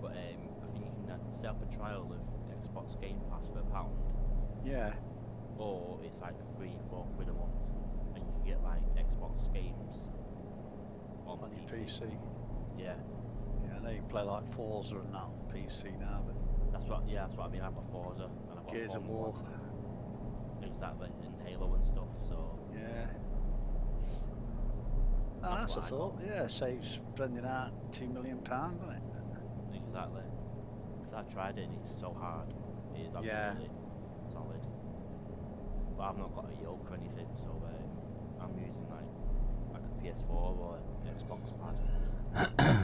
but I think you can set up a trial of Xbox Game Pass for £1, Yeah. or it's like £3-4 a month, and you can get like Xbox games on On your PC. PC. Yeah, Yeah, I know you can play like Forza and that on PC now, but that's what I mean. I've got Forza and I've got Gears of Formula War. 1, exactly, and Halo and stuff. So Yeah. Oh, that's a what I thought. got. Yeah, saves spending out £2 million, doesn't it? Exactly. Because I tried it and it's so hard. It is Yeah. absolutely solid. But I've not got a yoke or anything, so I'm using like a PS4 or Xbox pad.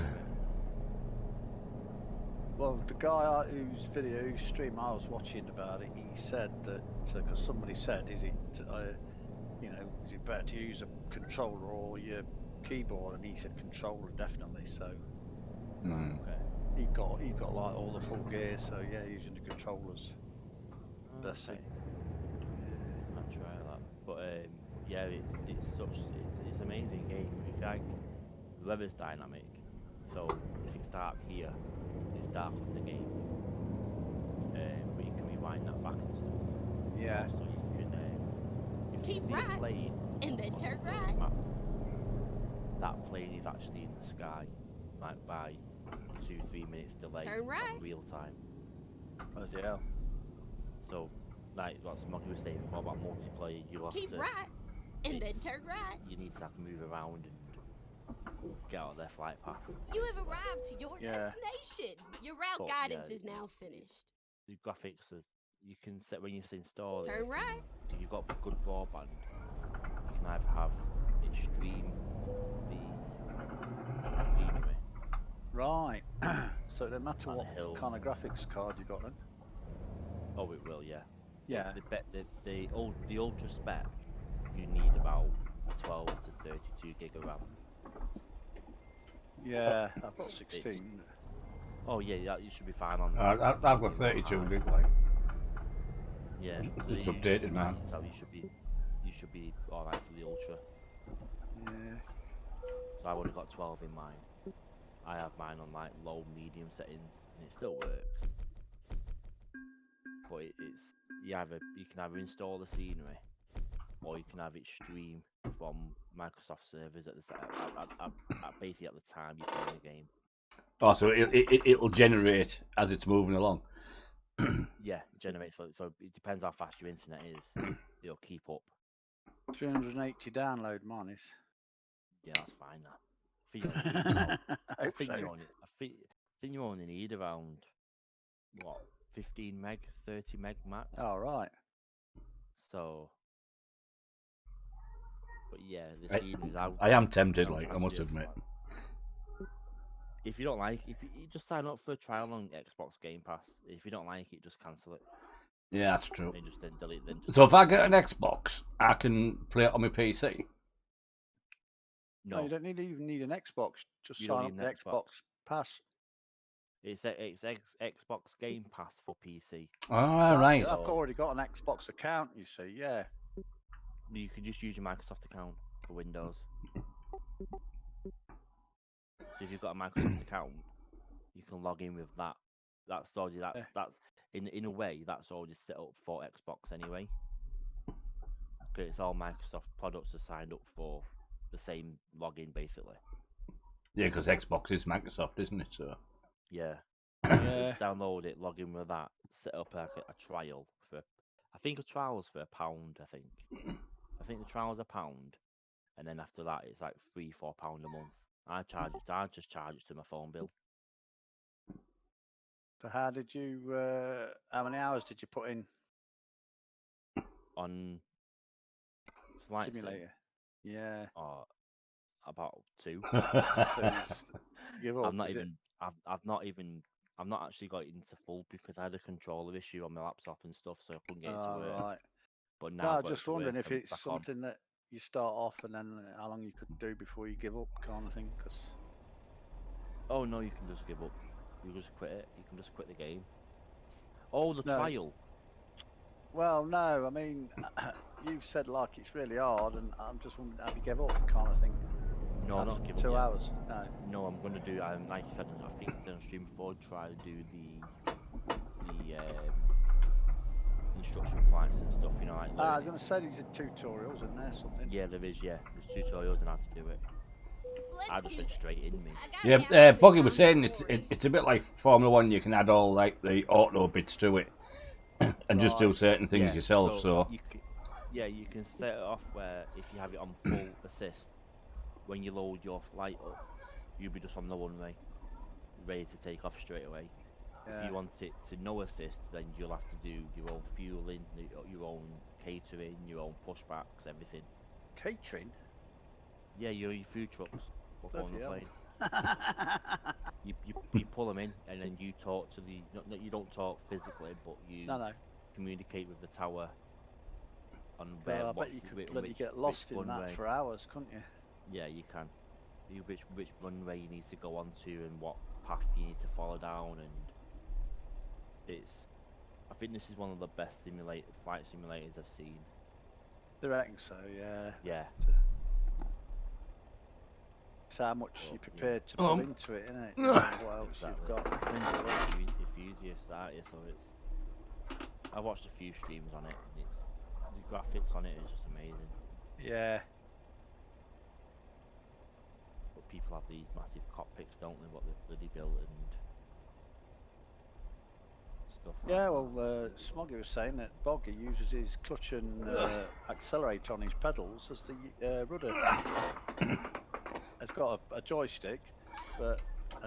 Well, the guy whose video stream I was watching about it, he said that because somebody said, is it is it better to use a controller or your keyboard? And he said controller definitely. So Okay. he got like all the full gear. So yeah, using the controllers. Best Okay. thing. I'll try that. But yeah, it's amazing game. If you like, the weather's dynamic. So if it's dark here, it's dark on the game. But you can rewind that back and stuff. Yeah. So you can if you Keep see a right, plane and then on turn the right. map, that plane is actually in the sky, like by 2-3 minutes delay Turn right. of real time. Bloody hell. So, like what Smoggy was saying before about multiplayer, you have Keep to right, and then it's- turn right. you need to have to move around and get out of their flight path. You have arrived to your Yeah. destination. Your route But, guidance yeah, is now finished. The graphics are, you can set when you install it. Turn right. If you've got good broadband, you can either have it stream the scenery. Right. So it doesn't matter On what a hill. kind of graphics card you got then. Oh, it will, yeah. Yeah. The ultra spec, you need about 12 to 32 gig of RAM. Yeah, I've got 16. Oh yeah, you should be fine on. I've got 32 gig, like. Yeah, It's updated, man. So you should be all right for the ultra. Yeah. So I've only got 12 in mine. I have mine on like low, medium settings, and it still works. But you can either install the scenery, or you can have it stream from Microsoft servers at basically at the time you play the game. Oh, so it'll generate as it's moving along. Yeah, it generates. So it depends how fast your internet is. It'll keep up. 380 download mine is. Yeah, that's fine. That. I Hope think so. you only need around what 15 meg, 30 meg max. Oh, right. So, but yeah, the sceneries out. I am tempted, I'll like, I trust must you. admit. If you don't like, if you just sign up for a trial on Xbox Game Pass. If you don't like it, just cancel it. Yeah, that's true. And just then delete. Then just So if I get an Xbox, I can play it on my PC. No, you don't even need an Xbox. Just You sign don't up need the an Xbox Pass. It's Xbox Game Pass for PC. Ah, right. I've already got an Xbox account, you see, yeah. You can just use your Microsoft account for Windows. So if you've got a Microsoft account, you can log in with that. That's in a way that's already set up for Xbox anyway. Because it's all Microsoft products are signed up for the same login basically. Yeah, because Xbox is Microsoft, isn't it? So Yeah. Yeah. Just download it, log in with that, set up like a trial for. I think a trial's for £1. I think the trial's £1, and then after that it's like £3-4 a month. I just charge it to my phone bill. So how many hours did you put in On Flight Sim, simulator? Yeah. or about 2. So you just give up. I've not is it? even, I've not actually got into full because I had a controller issue on my laptop and stuff, so I couldn't get it to Oh, work. right. But No, now I I've was got it just to wondering work, if I'm it's back on. something that you start off and then how long you could do before you give up, kind of thing. Because Oh no, you can just give up. You just quit it. You can just quit the game. Oh, the No. trial. well, no, I mean, you've said like it's really hard, and I'm just wondering have you give up, kind of thing. No, After not give up 2 yet. hours. No. No, I'm gonna do. Like I said, I think I said on stream before. Try to do the instruction flights and stuff. You know, like I was learning. going to say these are tutorials, isn't there? Something. Yeah, there is. Yeah, there's tutorials on how to do it. I Let's just do went this. straight in me. I gotta have Yeah, all the Boggy was time saying in the world. it's a bit like Formula One. You can add all like the auto bits to it, and just do Right. certain things Yeah, yourself. So you can set it off where if you have it on full assist, when you load your flight up, you'll be just on the runway, ready to take off straight away. If Yeah. you want it to no assist, then you'll have to do your own fueling, your own catering, your own pushbacks, everything. Catering. Yeah, your food trucks up on Bloody the hell. plane. You pull them in, and then you talk to the. Not you don't talk physically, but you No. communicate with the tower on Well, where I what bet you could which, bloody which get lost in runway. that for hours, couldn't you? Yeah, you can. Which runway you need to go onto and what path you need to follow down, and it's. I think this is one of the best flight simulators I've seen. I reckon so. Yeah. Yeah. It's how much Well, you're yeah. prepared to put into it, isn't it? You know, what else Exactly. you've got. Enthusiast, aren't you? So it's. I watched a few streams on it, and it's the graphics on it is just amazing. Yeah. But people have these massive cockpits, don't they? What they've bloody built and stuff. Yeah, like well, that. Smoggy was saying that Boggy uses his clutch and accelerator on his pedals as the rudder. It's got a joystick, and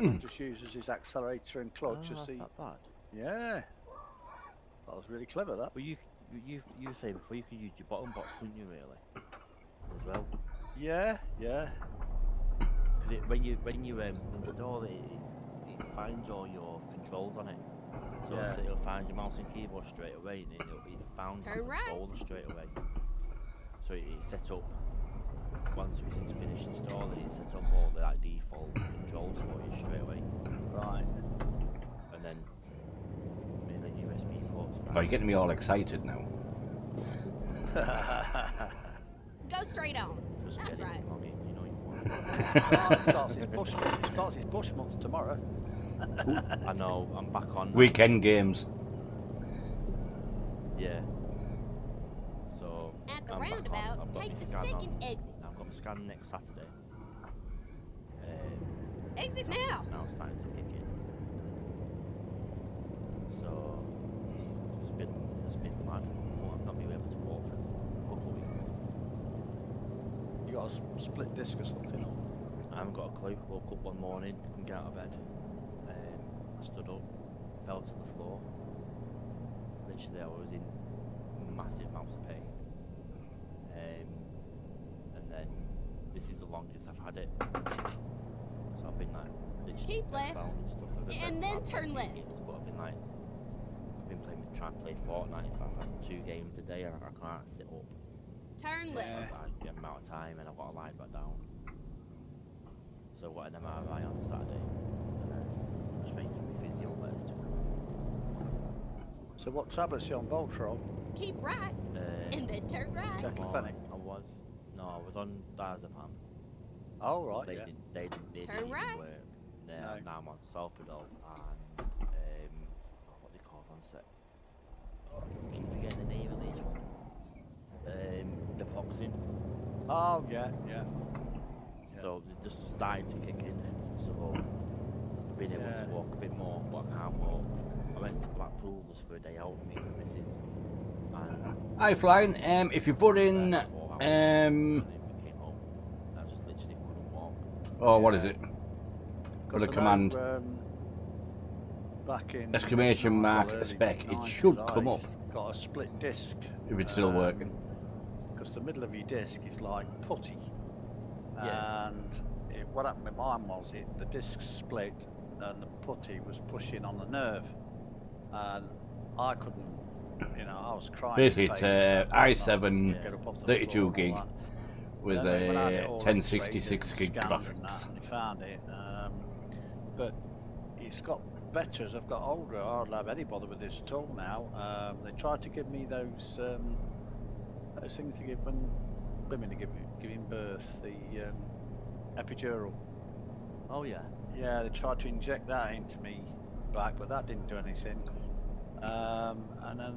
then just uses his accelerator and clutch as that's the. not bad. Yeah, that was really clever. That. Well, you were saying before you could use your bottom box, couldn't you? Really, as well. Yeah. Because when you install it, it finds all your controls on it. So Yeah. it'll find your mouse and keyboard straight away, and it'll be found your Turn right. controller straight away. So it's set up. Once it's finished installing, it sets up all the default controls for you straight away, Right. and then USB ports. oh, you're getting me all excited now. Go straight on. Just That's get it, right. Smoggy, you know you want. Well, it starts his bush month tomorrow. I know, I'm back on now. Weekend games. Yeah. So At the I'm back on. roundabout, I've got take my the scan second on. exit. I've got my scan next Saturday. Exit now. Now it's starting to kick in. So it's been mad. Well, I've not been able to walk for a couple of weeks. You got a split disc or something? I haven't got a clue. Woke up one morning, couldn't get out of bed. Stood up, fell to the floor. Literally, I was in massive amounts of pain. And then this is the longest I've had it. So I've been like literally Keep left, bedbound and stuff. I've been and then bedbound turn for a few left. games, but I've been trying to play Fortnite. If I've had 2 games a day, I can't sit up. Turn left. I've had the amount of time, and I've got to lie back down. So I got an MRI on Saturday, and then just waiting for my physio letters to come. So what tablets you on Voltron? Keep right, and then turn right. Declofenic. I was on diazepam. Oh right, They yeah. didn't Turn even right. work. No. Now I'm on Sulfadol and what they call on set. Oh, I keep forgetting the name of these ones. Naproxen. Oh yeah. So they're just starting to kick in. So I've been able to walk a bit more, but I can't walk. I went to Blackpool just for a day out with me and my missus. And Hi, Flying. If you put in we came home. I just literally couldn't walk. oh, what is it? Because Put a command. Back in Exclamation mark early spec. It 90s, should come I up got a split disc. if it's still working. because the middle of your disc is like putty. Yeah. And what happened with mine was the disc split and the putty was pushing on the nerve, and I couldn't, you know, I was crying. Basically, in it's pain, i7 get up off the 32 floor and gig all that. with And then when I had it a all 1066 x-rayed gig and scanned and graphics. that, and they found it, but it's got better as I've got older. I hardly have any bother with this at all now. They tried to give me those things to give when women are giving birth, the epidural. Oh yeah. Yeah, they tried to inject that into me back, but that didn't do anything. And then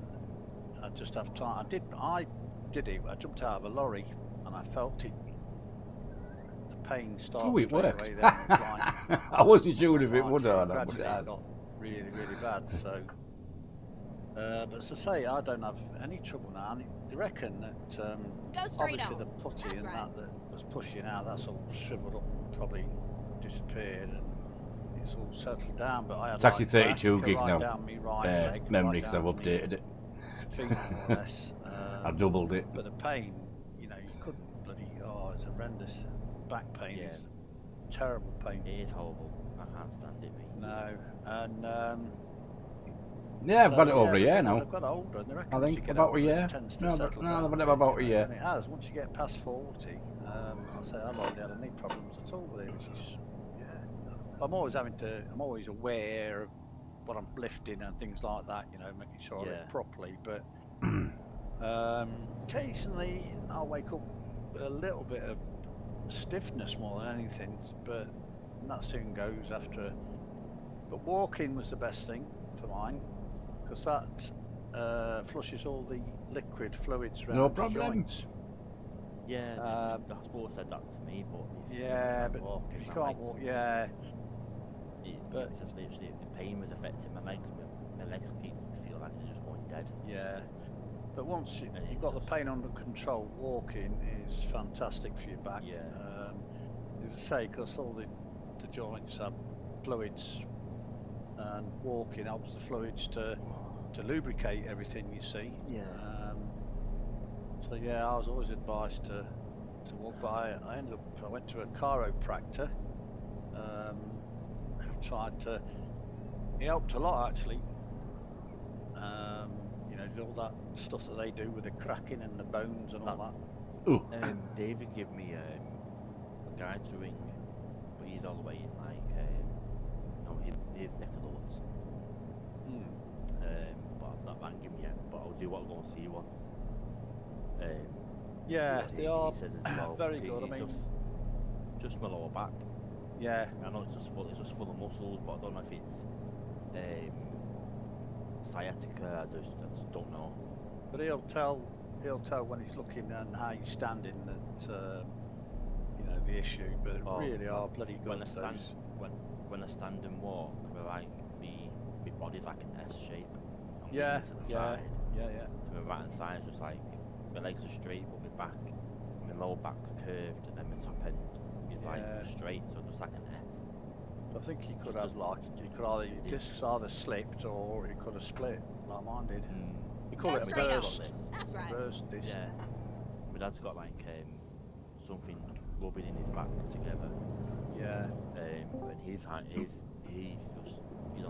I just have time. I did it. I jumped out of a lorry and I felt it. The pain started Oh, it straight worked. away. Then like, I wasn't sure if it like, would or not, but gradually it it has. got really, really bad. So, but as I say, I don't have any trouble now. And they reckon that Go straight obviously on. the putty That's and right. that was pushing out, that's all shriveled up and probably disappeared, and it's all settled down. But I had It's actually like 32 sciatica gig right now. down my right leg, Memory, right because I've down to me updated it. feet more or less. I doubled it. But the pain, you know, you couldn't bloody. Oh, it's horrendous. Back pain Yeah. is terrible pain. It is horrible. I can't stand it, mate. No, and Yeah, I've so, got it over a but year then as now. I've got older, and they reckon I as think you get about a older, year. it tends to No, settle but down I've a had it bit, about you a know, year. and it has. Once you get past 40, I say I've hardly had any problems at all with it, which is, yeah. I'm always aware of what I'm lifting and things like that, you know, making sure I Yeah. lift properly. But occasionally I'll wake up with a little bit of stiffness more than anything, but that soon goes after. But walking was the best thing for mine, because that flushes all the liquid fluids around No your problem. joints. Yeah, the hospital said that to me, but Yeah, if but I'm walking, if you my can't legs, walk, yeah, but it was just literally the pain was affecting my legs. My legs feel like they're just going dead. yeah. But once And you've it's got the just- pain under control, walking is fantastic for your back. Yeah. As I say, because all the joints have fluids, and walking helps the fluids to lubricate everything, you see. Yeah. So yeah, I was always advised to walk, but I went to a chiropractor. He helped a lot actually. You know, did all that stuff that they do with the cracking and the bones and all that. Ooh. David gave me a guy to ring, but he's all the way in like his neck of the woods. But I've not rang him yet. But I'll do what I'll go and see one. Yeah, See what they are he says as well. very good. I It's mean, just my lower back. yeah, I know it's just full of muscles, but I don't know if it's sciatica. I just don't know. but he'll tell when he's looking and how you're standing that you know the issue. But they Oh, really are bloody good. When I stand, those. when I stand and walk, like my body's like an S shape. I'm Yeah, leaning to the yeah, side. yeah. So my right hand side is just like my legs are straight, but my lower back's curved, and then my top end is like Yeah. straight, so just like an S. I think you could Just have like your it- discs either slipped or it could have split like mine did. You call Go it a straight on. burst. That's right. Burst disc. Yeah. My dad's got like something rubbing in his back together. Yeah. And he's on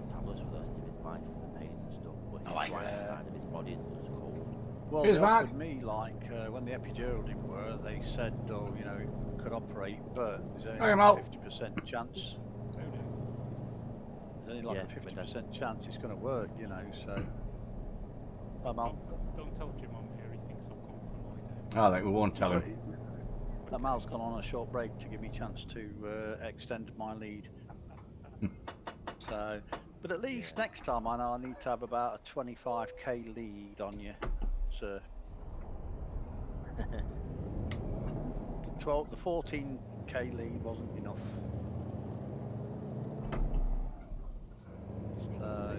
tablets for the rest of his life for the pain and stuff. But his like right that. side of his body is just cold. Well, Here's they Mark. offered me like when the epidural didn't work, they said, oh, you know, it could operate, but there's only Hey, a Mal. 50% chance. There's only like Yeah, a but that's- 50% chance it's going to work, you know. So, Bye, Mal. Don't tell Jim I'm here, he thinks I've gone for a night out. I think we won't tell him. That Mal's gone on a short break to give me a chance to extend my lead. So, but at least next time I know I need to have about a 25k lead on you, sir. The 14k lead wasn't enough. So,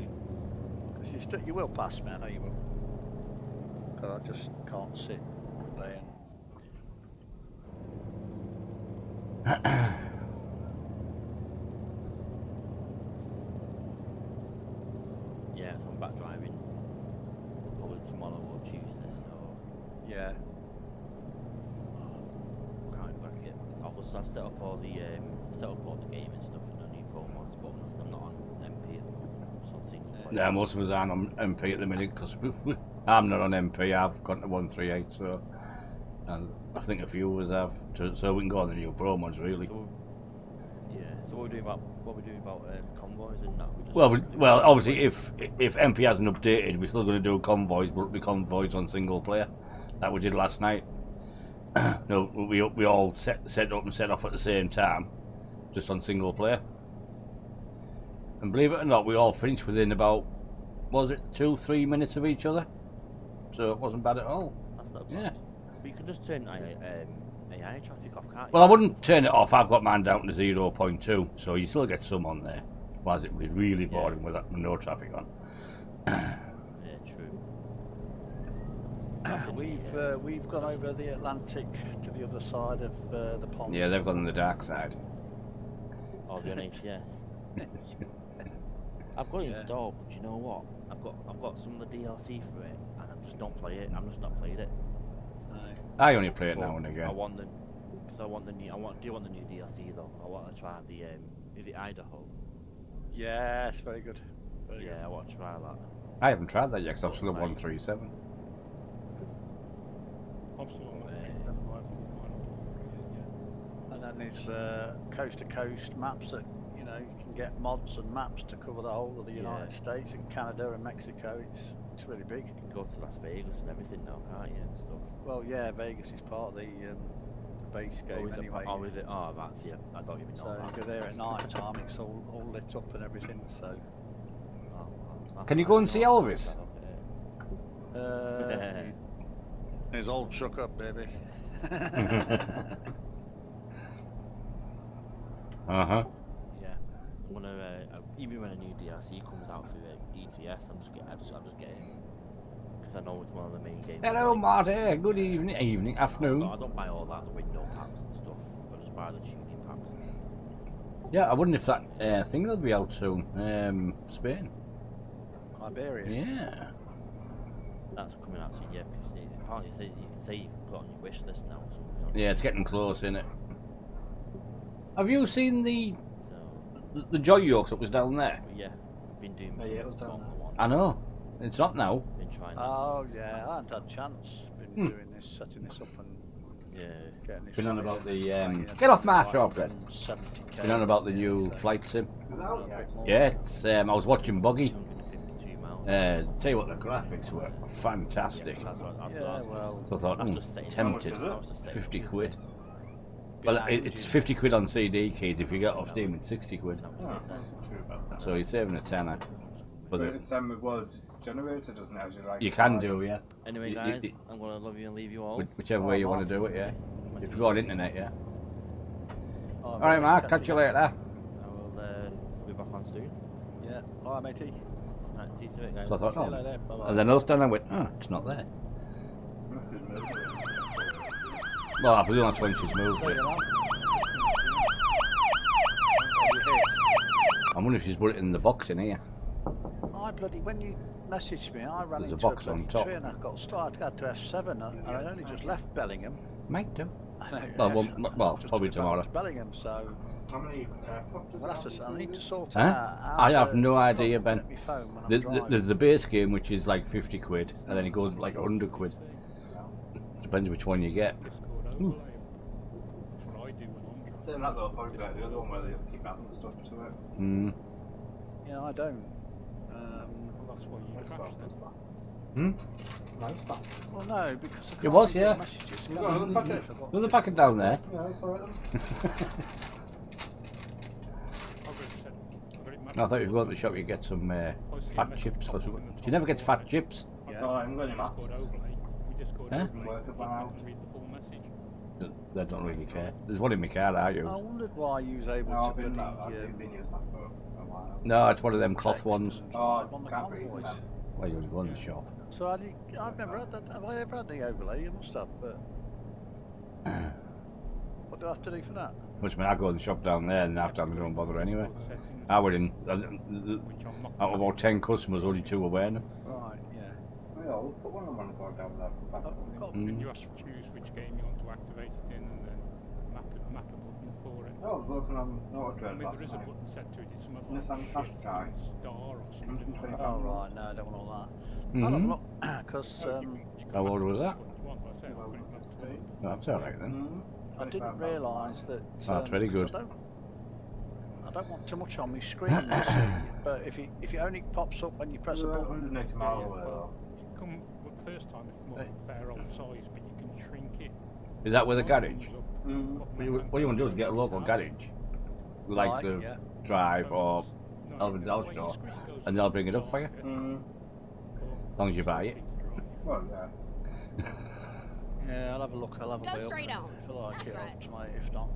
because you will pass me, I know you will. Because I just can't sit all day and. Yeah, so I'm back driving probably tomorrow or Tuesday. So Yeah. I've set up all the game and stuff and the new Promods, but I'm not on MP at the moment. So I'm single player. Yeah, most of us aren't on MP at the minute because I'm not on MP. I've gone to 138, so and I think a few of us have. So we can go on the new Promods really. So, yeah. So what are we doing about convoys and that? Well, obviously, if MP hasn't updated, we're still going to do convoys, but it'll be convoys on single player. That we did last night. No, we all set up and set off at the same time, just on single player. And believe it or not, we all finished within about, was it 2-3 minutes of each other? So it wasn't bad at all. That's not Yeah. bad. But you can just turn AI traffic off, can't you? Well, I wouldn't turn it off. I've got mine down to 0.2, so you still get some on there. Whereas it would be really boring with no traffic on. Yeah, true. We've gone over the Atlantic to the other side of the pond. Yeah, they've gone on the dark side. Oh, the ATS. I've got it installed, but you know what? I've got some of the DLC for it, and I'm just not playing it. I'm just not playing it. I only play it now and again. I want the new. Do you want the new DLC though? I want to try the. Is it Idaho? Yeah, it's very good. Very good. I want to try that. I haven't tried that yet because I'm still at 137. I'm still on And then there's coast to coast maps that you can get mods and maps to cover the whole of the United States and Canada and Mexico. It's really big. You can go to Las Vegas and everything now, can't you? And stuff. Well, yeah, Vegas is part of the base game anyway. Is it? Oh, that's yeah. I don't even know So that. if you're there at night time, it's all lit up and everything. So. Can you go and see Elvis? His old truck up, baby. Uh-huh. Yeah, I'm gonna even when a new DLC comes out for DTS, I'm just getting because I know it's one of the main games. Hello, Marty. Good evening, afternoon. I don't buy all that, the window packs and stuff. I just buy the tuning packs. Yeah, I wonder if that thing will be out soon. Spain. Iberia. Yeah. That's coming out soon, yeah. Because apparently you can say you can put it on your wish list now. Or something. Yeah, it's getting close, isn't it? Have you seen the Joy Yokes that was down there? Yeah, I've been doing. Yeah, it was down there. I know. It's not now. Been trying. Oh yeah, I haven't had a chance. Been doing this, setting this up, and getting this. Been on about the get off my shop, then. 70k. Been on about the new flight sim. Is that out yet? Yeah, it's, I was watching Buggy. 252 miles. Tell you what, the graphics were fantastic. Yeah, well, So I thought, tempted. I was just saying. 50 quid. Well, it's 50 quid on CD keys. If you get off Steam, it's 60 quid. Oh, that's not too bad. So you're saving a tenner. But It's well generated, doesn't it? As you like. you can do, yeah. Anyway, guys, I'm gonna love you and leave you all. Whichever way you want to do it, yeah. If you go on internet, yeah. oh, Alright, Mark, catch you later. I will be back on soon. Yeah, alright, matey. Right, see you soon, guys. So I thought, See you oh. later. Bye-bye. And then all of a sudden I went, oh, it's not there. Well, I presume that's when she's moved So it. you know. I wonder if she's put it in the box in here. When you messaged me, I ran There's a into box a on bloody top. tree and I got started. I had to F7 and I only just left Bellingham. Might do. Well, Well, probably tomorrow. Bellingham, so How many we'll have to, I need to sort Huh? out. how I to have no stop idea, looking Ben. at my phone when I'm driving. There's the base game, which is like 50 quid, and then it goes like 100 quid. Depends which one you get. Discord overlay. That's what I do when I'm Saying that though, probably like the other one where they just keep adding stuff to it. Mm. Yeah, I don't. Well, that's why you crashed it. Hmm? Well, no, because I It can't was, get yeah. messages. You've got another packet? Another packet down there. Yeah, it's alright then. No, I thought if you go to the shop, you get some fat chips. Cause she never gets fat chips. Yeah. Oh, I'm going to maps. Huh? Read the full message. They don't really care. There's one in my car, are you? I wondered why you was able No, to I've been bloody, been using that for a while. No, it's one of them cloth text ones. and Oh, drive on the can't read convoys. that. Well, you only go in the shop. So I've never had that. Have I ever had the overlay? You must have, but what do I have to do for that? Which means I go to the shop down there, and after I don't bother anyway. I would in. Out of about 10 customers, only 2 were wearing them. Right, yeah. Yeah, we'll put one on one and go down there. I've got Then you have to choose which game you want to activate it in, and then map a button I was working on auto I trade mean, last there is a night. button set to it. It's something Nissan like shift Qashqai. and star or something. 120 Like Oh pounds. right, no, I don't want all that. I'll have a Mm-hmm. look because How old was that? Well, 16. That's alright then. Mm-hmm. I didn't realise that. That's very 'cause good. I don't want too much on my screen, you see. But if it only pops up when you press a We went button. 180 Yeah, miles yeah, away well, though. you come well, the first time it's more Hey. a fair old size, but you can shrink it. Is that with a One garage? comes up, Mm. What you want to do is get a local garage, like Right, the yeah. Drive or No, Elvin's the house way store, your screen goes and they'll bring it up for you. darker, Mm. As long as you buy it. Well, yeah. Yeah, I'll have a look. I'll have a Go way up. straight on. If I like That's it, right. I'll try it. If not,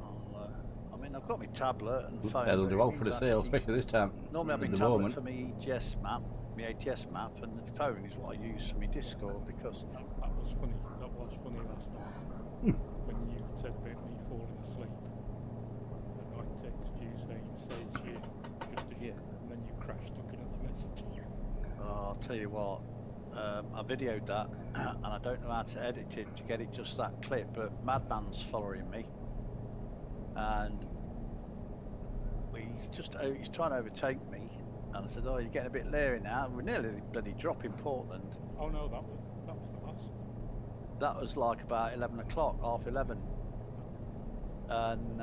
I'll. I mean, I've got my tablet and phone. They'll but do it well means for the I have to sale, keep- especially this time. Normally, I have at my the tablet moment. for my ATS map, and the phone is what I use for my Discord because. That was funny. That was funny last night when you said about me falling asleep. And I texted you saying "says you" just as you, and then you crashed looking at the message. I'll tell you what. I videoed that, and I don't know how to edit it to get it just that clip. But Madman's following me, and he's trying to overtake me. And I said, "Oh, you're getting a bit leery now. We're nearly bloody dropping Portland." Oh no, that was the last. That was like about 11 o'clock, half 11. And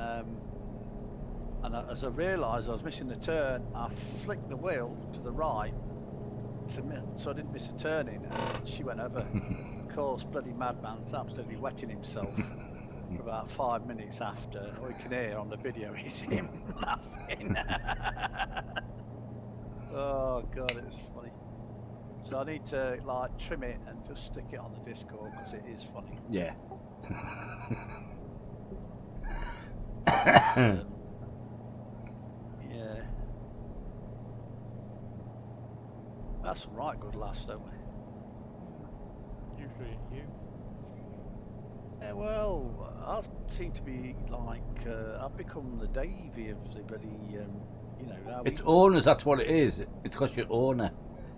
as I realised I was missing the turn, I flicked the wheel to the right so I didn't miss a turning, and she went over. Of course, bloody Madman's absolutely wetting himself for about 5 minutes after. All you can hear on the video is him laughing. Oh god, it was funny. So I need to like trim it and just stick it on the Discord because it is funny. Yeah. Yeah. That's some right good laughs, don't we? Usually you. Yeah, well, I seem to be like, I've become the Davy of the bloody, you know. How It's we- owners, that's what it is. It's because you're owner.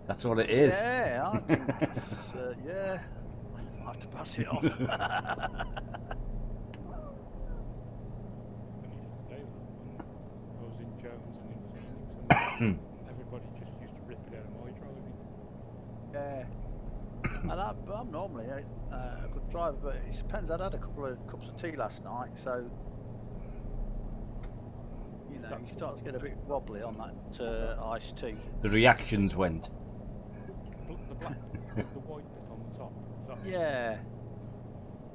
That's what it is. Yeah, I think it's, yeah. I have to pass it on. Funny you should say that. When I was in Jones and in Phoenix, and everybody just used to rip it out of my driving. Yeah. And I'm normally a good driver, but it depends. I'd had a couple of cups of tea last night, so you know you start to get a bit wobbly on that iced tea. The reactions went. The black, the white bit on the top. Is that Yeah.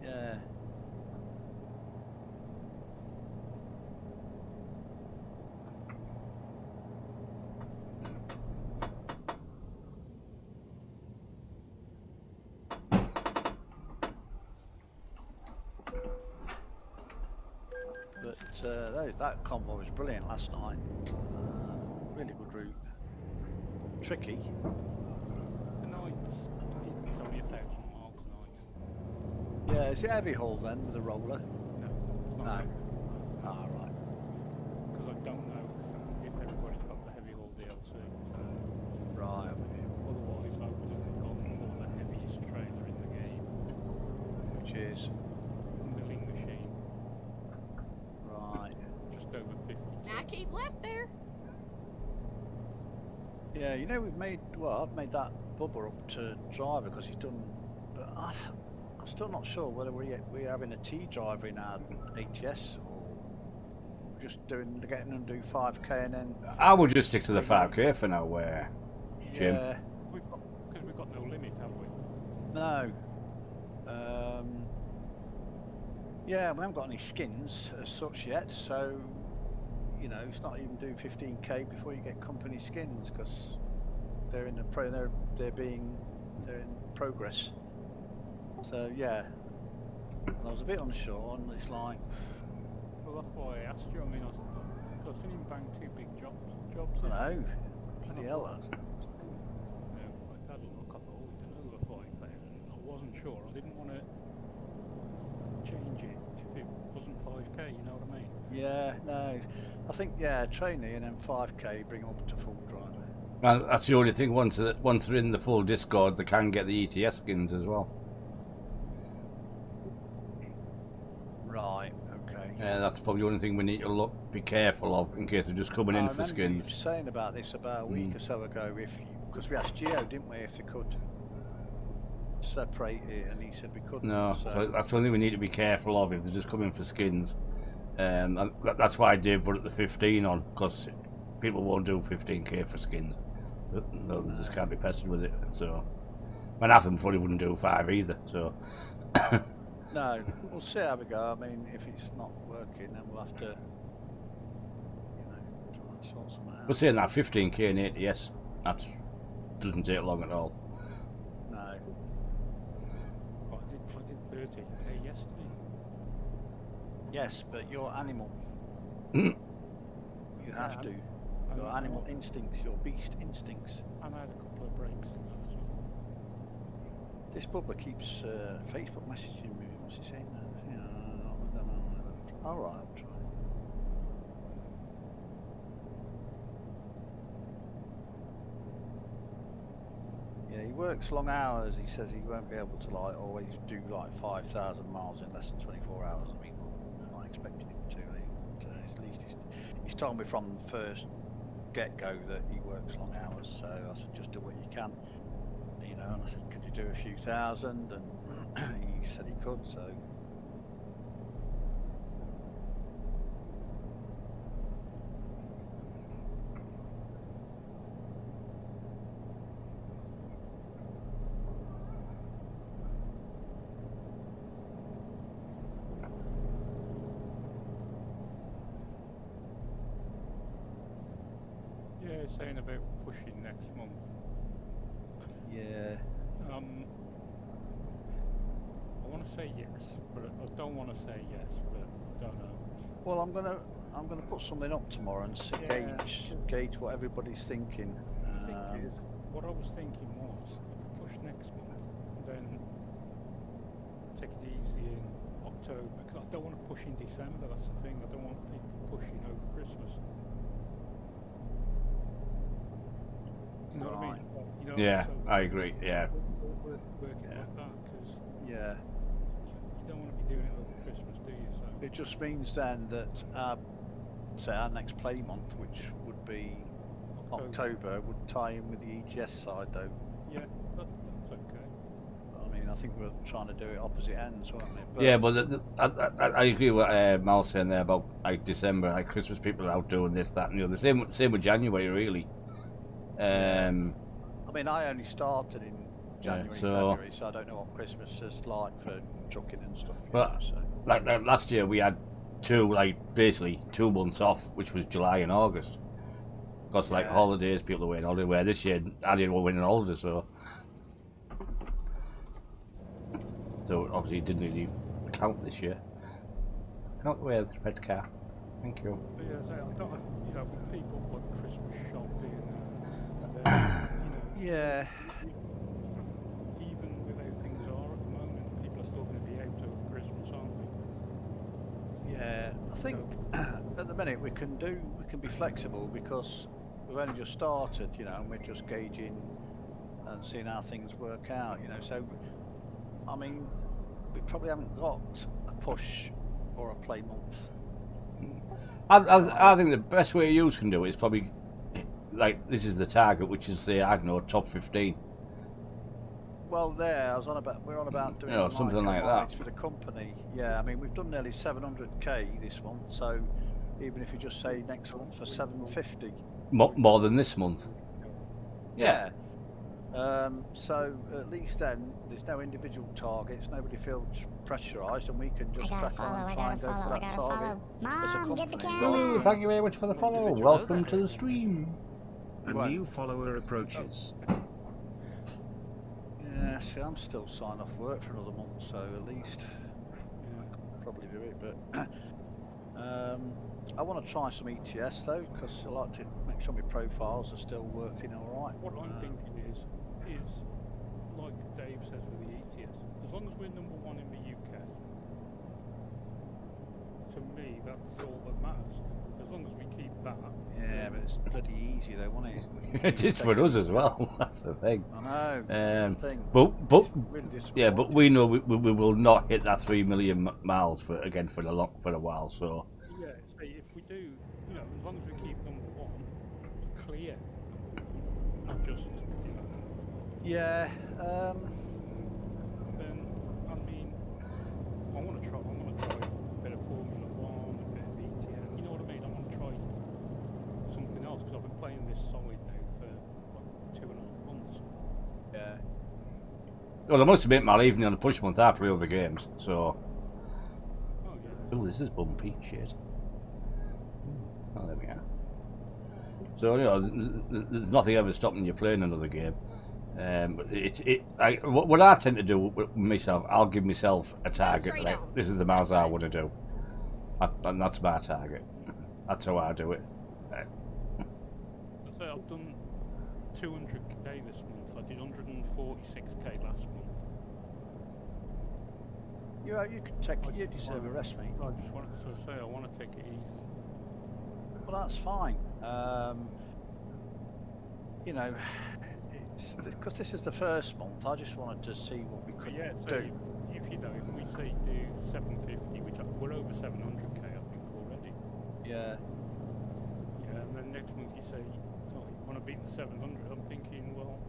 Yeah. But that convoy was brilliant last night. Really good route. Tricky. Tonight's only 1,000 miles tonight. Yeah, is it heavy haul then with a roller? No, it's No. not. Ah, right. Because I don't know if everybody's got the heavy haul DLC. Right, I'm with you. Otherwise, I would have gone for the heaviest trailer in the game, Which is milling machine, right. just over 50. Now keep left there. Yeah, you know I've made that Bubba up to driver because he's done. But I'm still not sure whether we're having a T driver in our ATS or just getting them to do 5k and then. I would just stick to the 5k for now, Jim. Yeah. Because we've got no limit, have we? No. Yeah, we haven't got any skins as such yet, so you know it's not even doing 15k before you get company skins because they're in they're in progress. So yeah, and I was a bit unsure, and it's like, Well, that's why I asked you. I mean, I've seen him bang 2 big jobs I in. know, bloody hell. I had a look. I thought, oh, it's over 5,000. I wasn't sure. I didn't want to change it if it wasn't 5k. You know what I mean? Yeah, no, I think trainee and then 5k bring them up to full driver. Well, that's the only thing. Once they're in the full Discord, they can get the ETS skins as well. Right, okay. Yeah, that's probably the only thing we need to be careful of in case they're just coming in for I remember you skins. saying about this about a week or so ago, because we asked Geo, didn't we, if they could separate it, and he said we couldn't. No, so so that's the only thing we need to be careful of if they're just coming for skins. And that's why Dave put the 15 on, because people won't do 15k for skins. No, they just can't be pestered with it. So, and half of them probably wouldn't do 5 either. So, no, we'll see how we go. I mean, if it's not working, then we'll have to, try and sort something out. we're saying that 15k in ATS, that doesn't take long at all. No. I did 13k yesterday. Yes, but your animal. You have to. Your animal instincts, your beast instincts. And I had a couple of breaks in that as well. This Bubba keeps Facebook messaging me. What's he saying? I don't know. Alright, I'll try. Yeah, he works long hours. He says he won't be able to always do 5,000 miles in less than 24 hours. I mean, I'm not expecting him to. But, at least he's told me from the first get-go that he works long hours. So I said, just do what you can. And I said, could you do a few thousand? And he said he could. So. Yeah, saying about pushing next month. Yeah. I want to say yes, but I don't want to say yes, but I don't know. Well, I'm gonna put something up tomorrow and gauge what everybody's thinking. What I was thinking was, push next month, then take it easy in October, because I don't want to push in December, that's the thing, I don't want people pushing over Christmas. You know what I mean? Yeah, so I agree. Yeah. work it like that, because Yeah. you don't want to be doing it over Christmas, do you? So It just means then that our next play month, which would be October, would tie in with the ETS side, though. Yeah, that's okay. I mean, I think we're trying to do it opposite ends, weren't we? But Yeah, but I agree with what Mal's saying there about December, Christmas. People are out doing this, that, and the other. Same with January, really. I mean, I only started in January, February, so I don't know what Christmas is like for trucking and stuff. But like last year, we had basically 2 months off, which was July and August. Because holidays, people were in holiday. Where this year, I didn't want to win an holiday, so obviously it didn't really count this year. Not wear the red car. Thank you. But yeah, I don't, with people like Christmas shopping and yeah. Even with how things are at the moment, people are still going to be out over Christmas, aren't they? Yeah, I think at the minute we can be flexible because we've only just started, and we're just gauging and seeing how things work out, So, I mean, we probably haven't got a push or a play month. I think the best way you can do it is probably this is the target, which is I don't know, top 15. Well, we're on about doing something like that for the company. Yeah, I mean we've done nearly 700k this month, so even if you just say next month for 750, more than this month. Yeah. So at least then there's no individual targets, nobody feels pressurised, and we can just crack on and try and go for that target. Mom, get the Oh, camera. thank you very much for the follow. Welcome to the stream. A new follower approaches. Yeah, see, I'm still signed off work for another month, so at least I could probably do it. But I want to try some ETS though, because I like to make sure my profiles are still working all right. What I'm thinking is like Dave says with the ETS, as long as we're number 1 in the UK, to me that's all that matters. As long as we keep that. Yeah, but it's bloody easy though, wasn't it? It is for us as well. That's the thing. I know. That's the thing. But It's really yeah, but we know we will not hit that 3 million miles for a while. So Yeah, so if we do, you know, as long as we keep number one clear, not just, you know, Yeah. then, I mean, I want to try a bit of Formula One, a bit of ATS, you know what I mean? I want to try something else, because I've been playing this solid now for, what, 2.5 months. Yeah. well, I must admit, Mal, even on the push month, I play other games. So Oh, yeah. oh, this is bumpy shit. Oh, there we are. So you know, there's nothing ever stopping you playing another game. But what I tend to do with myself, I'll give myself a target. straight Like, on. this is the miles I want to do, and that's my target. That's how I do it. So I've done 200k this month. I did 146k last month. You can take. You deserve a rest, mate. I just wanted to say I want to take it easy. Well, that's fine. You know, it's because this is the first month. I just wanted to see what we But could yeah, so do. if you know, if we say do 750, which we're over 700k I think already. Yeah. Yeah, and then next month you say, oh, you want to beat the 700. I'm thinking, well,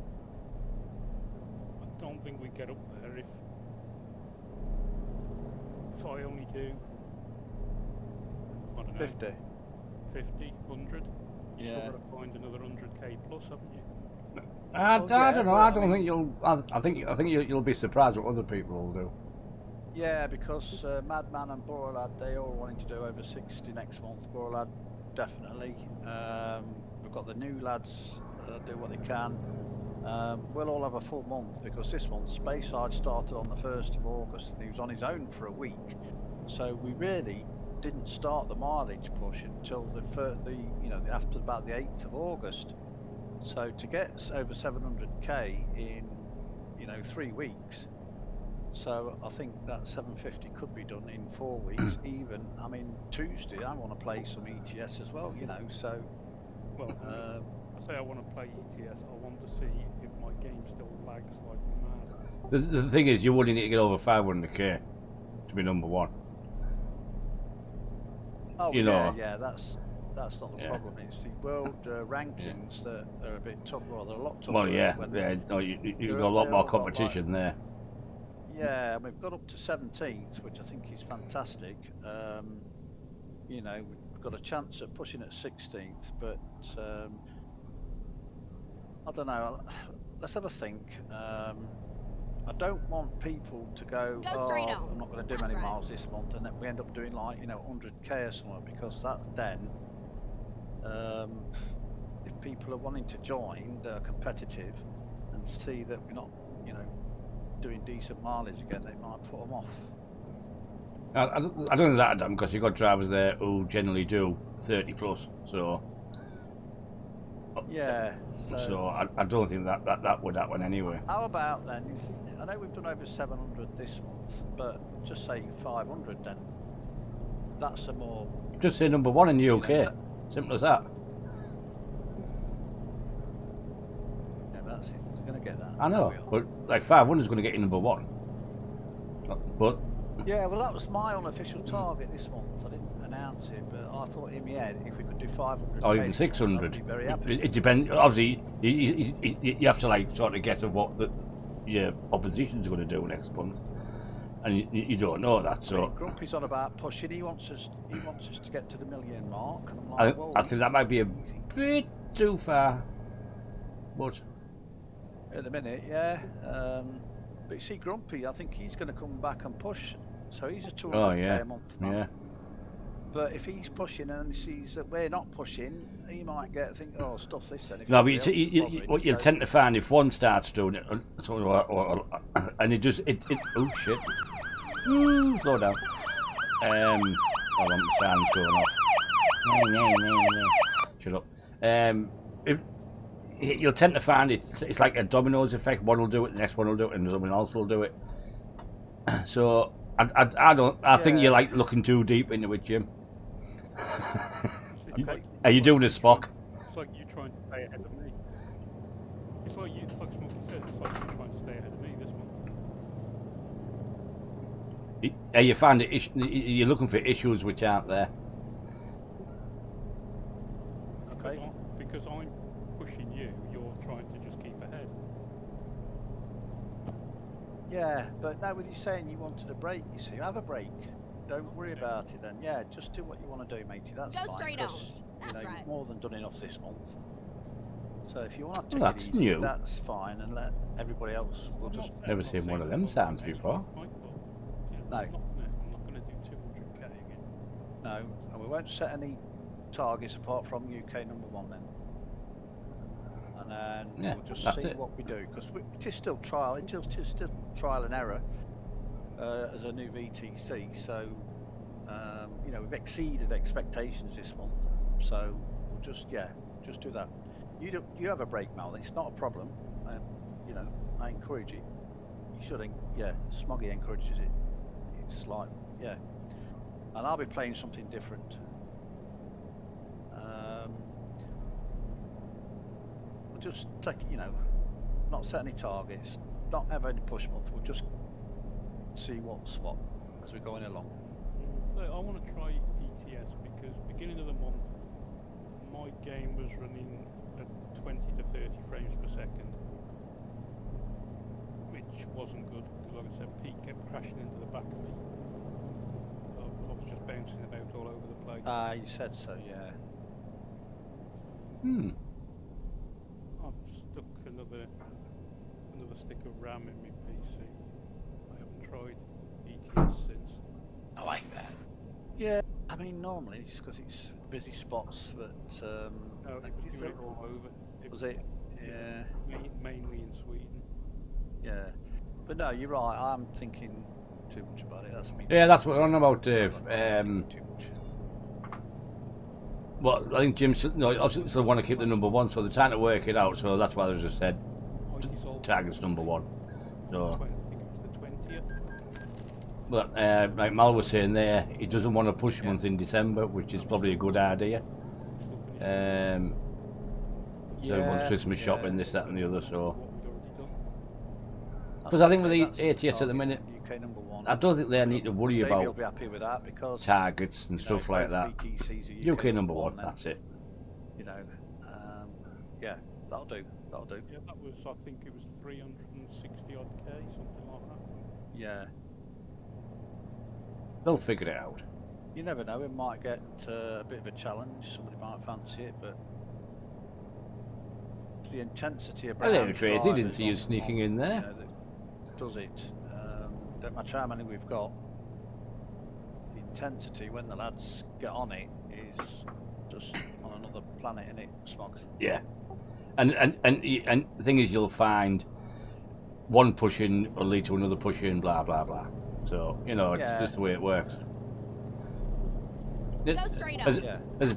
I don't think we get up there if I only do, I don't know, 50. 50, 100. You've Yeah. still got to find another 100k plus, haven't you? I Well, yeah, don't know. but I I don't mean- think you'll. I think you'll be surprised what other people will do. Yeah, because Madman and Borolad, they all wanting to do over 60 next month. Borolad, definitely. We've got the new lads do what they can. We'll all have a full month because this month Speyside started on the 1st of August and he was on his own for a week. So we really didn't start the mileage push until after about the 8th of August. So to get over 700k in 3 weeks. So I think that 750 could be done in 4 weeks. Even, I mean, Tuesday I want to play some ETS as well, so Well, I say I want to play ETS. I want to see if my game still lags like mad. The thing is, you wouldn't need to get over 500k to be number one. oh you know. yeah, that's not the Yeah. problem. It's the world rankings that are a bit tough. Well, they're a lot tougher. Well, yeah, when yeah. No, you've they're- got a lot they're more all got, like- competition there. Yeah, and we've got up to 17th, which I think is fantastic. We've got a chance at pushing at 16th, but I don't know. Let's have a think. I don't want people to go, Go straight on. I'm not going to do That's many right. miles this month, and then we end up doing 100k or something, because that's then. If people are wanting to join, they're competitive, and see that we're not, doing decent mileage again, they might put them off. I don't think that done because you've got drivers there who generally do 30 plus. So Yeah. so I don't think that would happen anyway. How about then? I know we've done over 700 this month, but just say 500 then. That's a more. Just say number one in the You UK. know, Simple as that. Yeah, that's it. They're going to get that. I know, There we are. but like 500 is going to get you number one. But Yeah, well, that was my unofficial target this month. I didn't announce it, but I thought in my head, if we could do 500, or even 600. I'd be very happy. It depends. Obviously, you have to like sort of guess of what your opposition's going to do next month, and you don't know that. I So mean, Grumpy's on about pushing. He wants us to get to the million mark, and I'm like, well, I think that might be a easy. bit too far. But At the minute, yeah. But you see, Grumpy, I think he's going to come back and push. So he's a 200k a month man. yeah. But if he's pushing and he sees that we're not pushing, he might think, oh, stuff this then. If No, but nobody else is bothering. what you'll So- tend to find if one starts doing it, and it just oh shit, slow down. Hold on, my sound's going off. Shut up. You'll tend to find it's like a dominoes effect. One will do it, the next one will do it, and someone else will do it. So I think Yeah. you're like looking too deep into it, Jim. Okay. Are you doing a Spock? It's like you trying to stay ahead of me. It's like you, like Smokey said, it's like you trying to stay ahead of me this month. You find it, you're looking for issues which aren't there. Okay. Because I'm pushing you, you're trying to just keep ahead. Yeah, but now with you saying you wanted a break, you see, have a break. Don't worry about it then. Yeah, just do what you want to do, matey. That's Go fine. straight on. 'cause, That's you know, right. you've more than done enough this month. So if you want to Well, take that's it easy, new. that's fine, and let everybody else. We'll just. Never seen one of them sounds before. No. I'm not going to do 200k again. No, and we won't set any targets apart from UK number 1 then. And then Yeah, we'll just that's see it. what we do, because it is still trial. It is still trial and error as a new VTC. So you know, we've exceeded expectations this month. So we'll just do that. You have a break, Mal. It's not a problem. You know, I encourage it. You should. Yeah, Smoggy encourages it. It's like, yeah. And I'll be playing something different. We'll just take, you know, not set any targets, not have any push month. We'll just see what's what as we're going along. So I want to try ETS because beginning of the month, my game was running at 20 to 30 frames per second, which wasn't good because, like I said, Pete kept crashing into the back of me. So I was just bouncing about all over the place. You said so, yeah. I've stuck another stick of RAM in my PC. I haven't tried ETS since. I like that. Yeah, I mean normally it's because it's busy spots, but No, it was doing it all over. was it? Yeah. Mainly in Sweden. Yeah, but no, you're right. I'm thinking too much about it. That's me. Yeah, that's what I'm on about, Dave. Too much. Well, I think Jim still want to keep the number 1, so they're trying to work it out. So that's why they just said target's number 1. So, I think it was the 20th. but like Mal was saying there, he doesn't want to push month in December, which is probably a good idea. So everyone's Christmas shopping, this, that, and the other. So, because I think with the ATS at the minute, UK number 1. I don't think they need to worry Maybe about you'll be happy with that because targets and you know, stuff like that. both VTCs are UK number 1, then, that's it. You know, yeah, that'll do. That'll do. Yeah, that was, I think it was 360 odd K, something like that. Yeah. They'll figure it out. You never know. It might get a bit of a challenge. Somebody might fancy it, but it's the intensity of. I didn't Tracy, didn't see you sneaking in there. You know, that does it? Don't matter how many we've got. The intensity when the lads get on it is just on another planet, isn't it, Smog? Yeah, and the thing is, you'll find one pushing will lead to another pushing, blah blah blah. So you know, it's just the way it works. Go straight up. As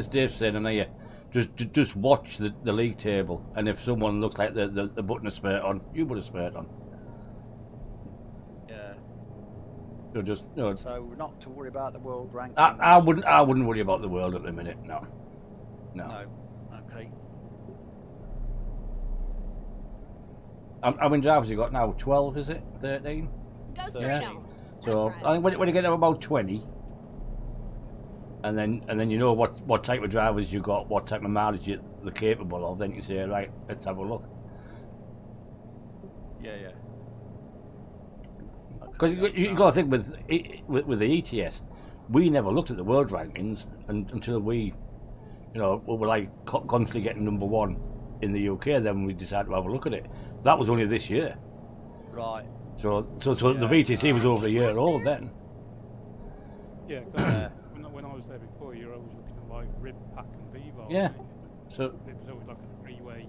Dave said, I know you just watch the league table, and if someone looks like the button a spurt on, you put a spurt on. Yeah. So just you know, So not to worry about the world rankings. I wouldn't worry about the world at the minute. No. No. Okay. How many drivers you got now? 12, is it? 13? Go straight Yeah. on. So That's I think when you get to about 20, and then you know what type of drivers you got, what type of mileage they're capable of, then you say, right, let's have a look. Yeah. Because you got to think with the ETS, we never looked at the world rankings until we were like constantly getting number 1 in the UK. Then we decided to have a look at it. So that was only this year. Right. So the VTC was over a year old then. Yeah, because when I was there before, you're always looking at like Rib Pack and Vivo. Yeah. Right? So It was always like a three-way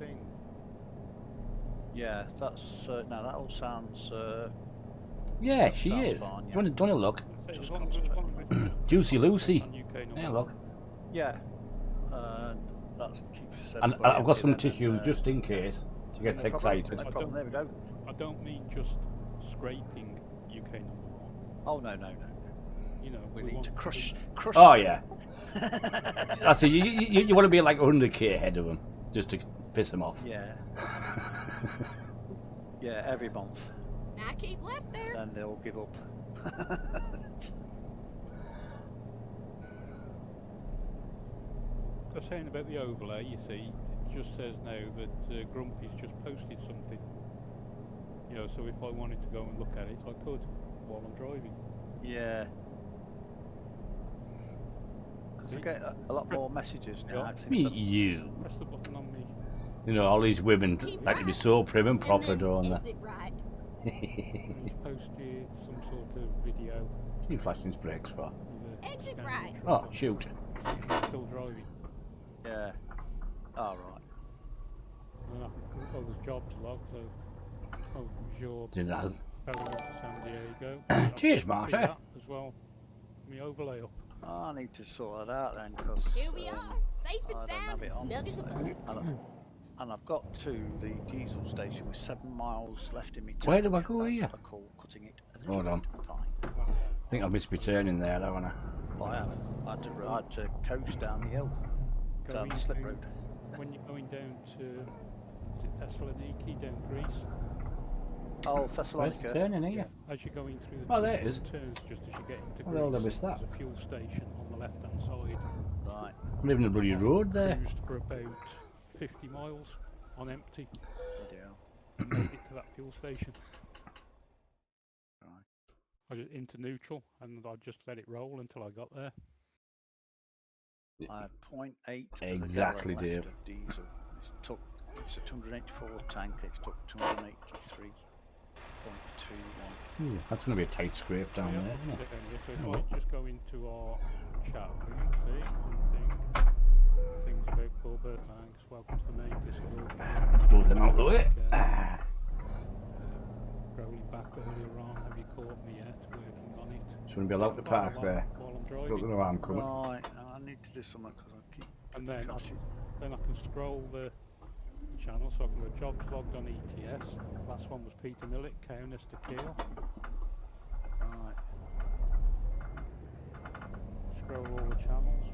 thing. Yeah, that's now that all sounds. yeah, she sounds is. fine, yeah. Do you want to look? So Just as long as Juicy Lucy. on UK number Yeah, 1. look. Yeah. That keeps. And everybody I've got happy some then, tissues and, just in case she gets no problem, excited. No problem. There we go. I don't mean just scraping UK number 1. Oh no. You know, We need want to crush. Oh yeah. That's it. You want to be like 100k ahead of them, just to piss them off. Yeah. Yeah, every month. Now keep left there. Then they'll give up. Just saying about the overlay, you see, it just says now that Grumpy's just posted something. You know, so if I wanted to go and look at it, I could while I'm driving. Yeah. Because I get a lot more messages now. Me, you. Press the button on me. You know, all these women like to be so prim and proper, and then don't they? exit right. And he's posted some sort of video. What's he flashing his brakes for? with a Exit scanning right. Oh, truck shoot. on. Still driving. Yeah. All right. And I can, oh, there's jobs log, so oh, your Did that? fellow to San Diego. Cheers, I can Marty. see that as well. Me overlay up. I need to sort that out then, because Here we are, safe I and don't sound, have it on. snug as a bug. And I've got to the diesel station with 7 miles left in me. Where do I tank. go That's here? what I call cutting it a little Hold on. bit fine. I think I missed my turning there, haven't I? I have. I had to coast down the hill, down the slip road. When you're going down to, is it Thessaloniki, down Greece? Oh, Where's the Thessalonica. turning here? As you're going through the Oh, there it is. turns, just as you get into How the hell did I Greece, miss that? there's a fuel station on the left-hand side. Right. I'm leaving the bloody road there. Cruised for about 50 miles on empty Yeah. and made it to that fuel station. Right. I just into neutral and I just let it roll until I got there. I had 0.8 Exactly, of a gallon Dave. left of diesel. It's a 284 tank. It took 283.21. That's going to be a tight scrape down Yeah, there, isn't it? so Oh, if I just go into our chat room, see, things about Paul Burbanks, welcome to the main Discord. Move them out of the way. Rolling back earlier on, have you caught me yet? Working on it. Shouldn't be allowed to park there. While I'm Look driving. at the I'm coming. Right. I need to do something because I keep. And then I can scroll the channel, so I can go jobs logged on ETS. Last one was Peter Millett, Cowness to Kill. Right. Scroll all the channels.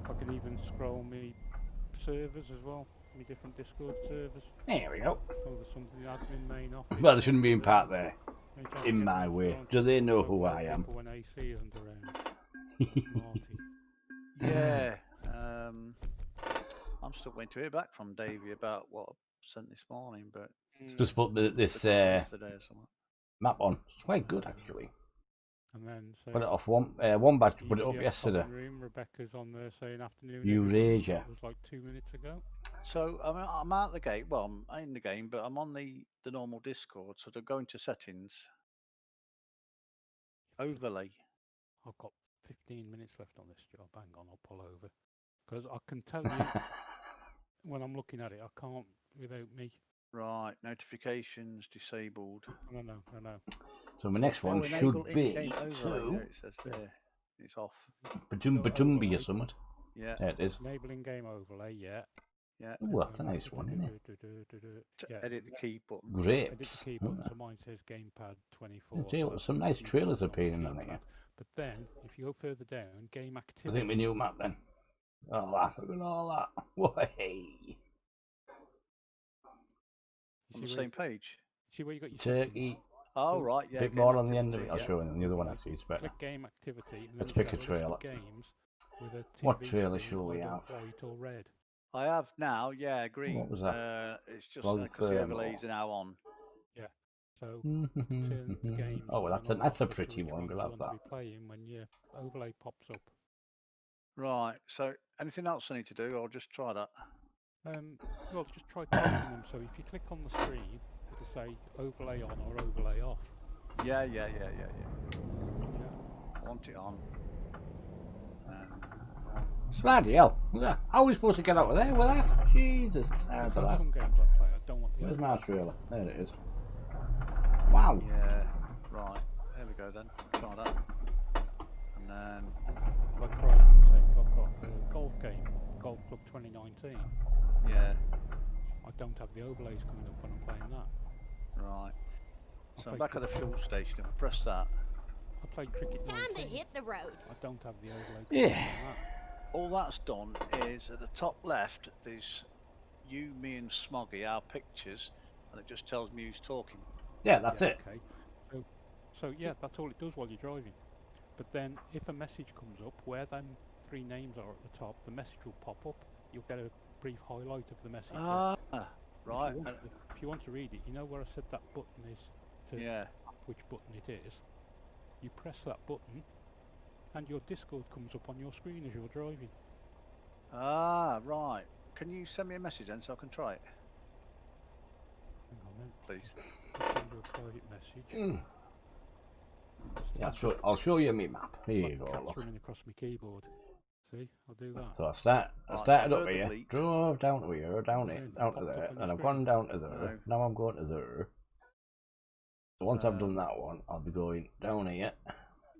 I can even scroll me servers as well, me different Discord servers. There we go. Oh, there's something admin main office. Well, they shouldn't be in part there. In my way. Do they know who I am? When AC isn't around. Marty. Yeah. I'm still waiting to hear back from Davey about what I sent this morning, but Just put this yesterday or something. map on. It's quite good, actually. And then Put it off one batch, put it up ETS yesterday. common Room, Rebecca's on there saying afternoon. Eurasia. It was like 2 minutes ago. So I'm out the gate. Well, I'm in the game, but I'm on the normal Discord. So to go into settings, overlay. I've got 15 minutes left on this job. Hang on, I'll pull over. Because I can tell you, when I'm looking at it, I can't without me. Right, notifications disabled. No. So my next one should enable be in-game overlay. to There it says there. It's off. Batumbi or something. Yeah. There it is. Enabling game overlay, yeah. Yeah. Ooh, that's a nice one, isn't it? To edit the key button. Edit Grapes. the key button, so mine says gamepad 24. Gee, so some nice key trailers button's on the appearing on keypad. there. But then, if you go further down, game I activity. think my new map then. Oh, look at all that. Way. On the same page. See where you got your Turkey. Oh, right, yeah. Bit game more on the end of it. activity, I'll show you. The other one actually is better. Click game activity. And Let's then pick a you've got list trailer. of Games with a What TV trailer screen, shall we either have? White or red. I have now, yeah, green. What was that? It's just Log because the thermal. overlays are now on. Yeah. So turn the games. Oh, well, and all that's a that stuff pretty to which one. ones We'll you have want to that. be playing when your overlay pops up. Right, so anything else I need to do? I'll just try that. Well, just try typing them. So if you click on the screen, it'll say overlay on or overlay off. Yeah. Yeah. I want it on. Bloody hell. Yeah. How are we supposed to get out of there with that? Jesus. There's Some that. games I play, I don't want the Where's overlay. my trailer? There it is. Wow. Yeah, right. There we go then. Try that. And then, Like for argument's sake, I've got a golf game, Golf Club 2019. yeah, I don't have the overlays coming up when I'm playing that. right. So I'm Okay, back at the cool. fuel station. If I press that, I played cricket. Time to 19. hit the road. I don't have the overlay. Yeah. on that. All that's done is at the top left, there's you, me, and Smoggy, our pictures, and it just tells me who's talking. Yeah, that's Yeah, it. Okay. So yeah, that's all it does while you're driving. But then if a message comes up where them 3 names are at the top, the message will pop up. You'll get a brief highlight of the message. Ah, right. If you want to read it, you know where I said that button is to Yeah. which button it is. You press that button, and your Discord comes up on your screen as you're driving. Ah, right. Can you send me a message then so I can try it, Hang on then. please? I'll send you a private message. Yeah, I'll show you my map. Here you Like go. cats Look. running across my keyboard. See, I'll do that. So I Right, started so up here, vertically- drove down to here, down Yeah, it, it down to popped up there, on your and I've screen. gone down to there. No. Now I'm going to there. So once I've done that one, I'll be going down here.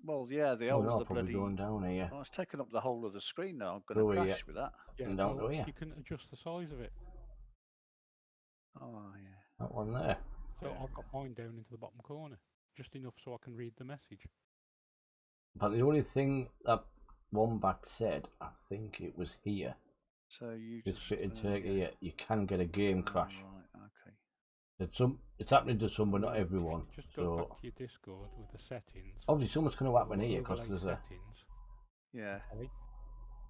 Well, yeah, the Oh whole no, of I'll the probably bloody. going down here. Oh, it's taken up the whole of the screen now. I'm going Go to here. crash with that. Yeah, And down well, to here. you can adjust the size of it. Oh, yeah. That one there. So I've got mine down into the bottom corner, just enough so I can read the message. But the only thing that Wombat said, I think it was here. So you This just. bit in Turkey, yeah. you can get a game crash. Right, okay. It's happening to some, but not If you everyone. just go So back to your Discord with the settings. obviously, something's going to happen or here because overlay there's a settings. Yeah. Okay.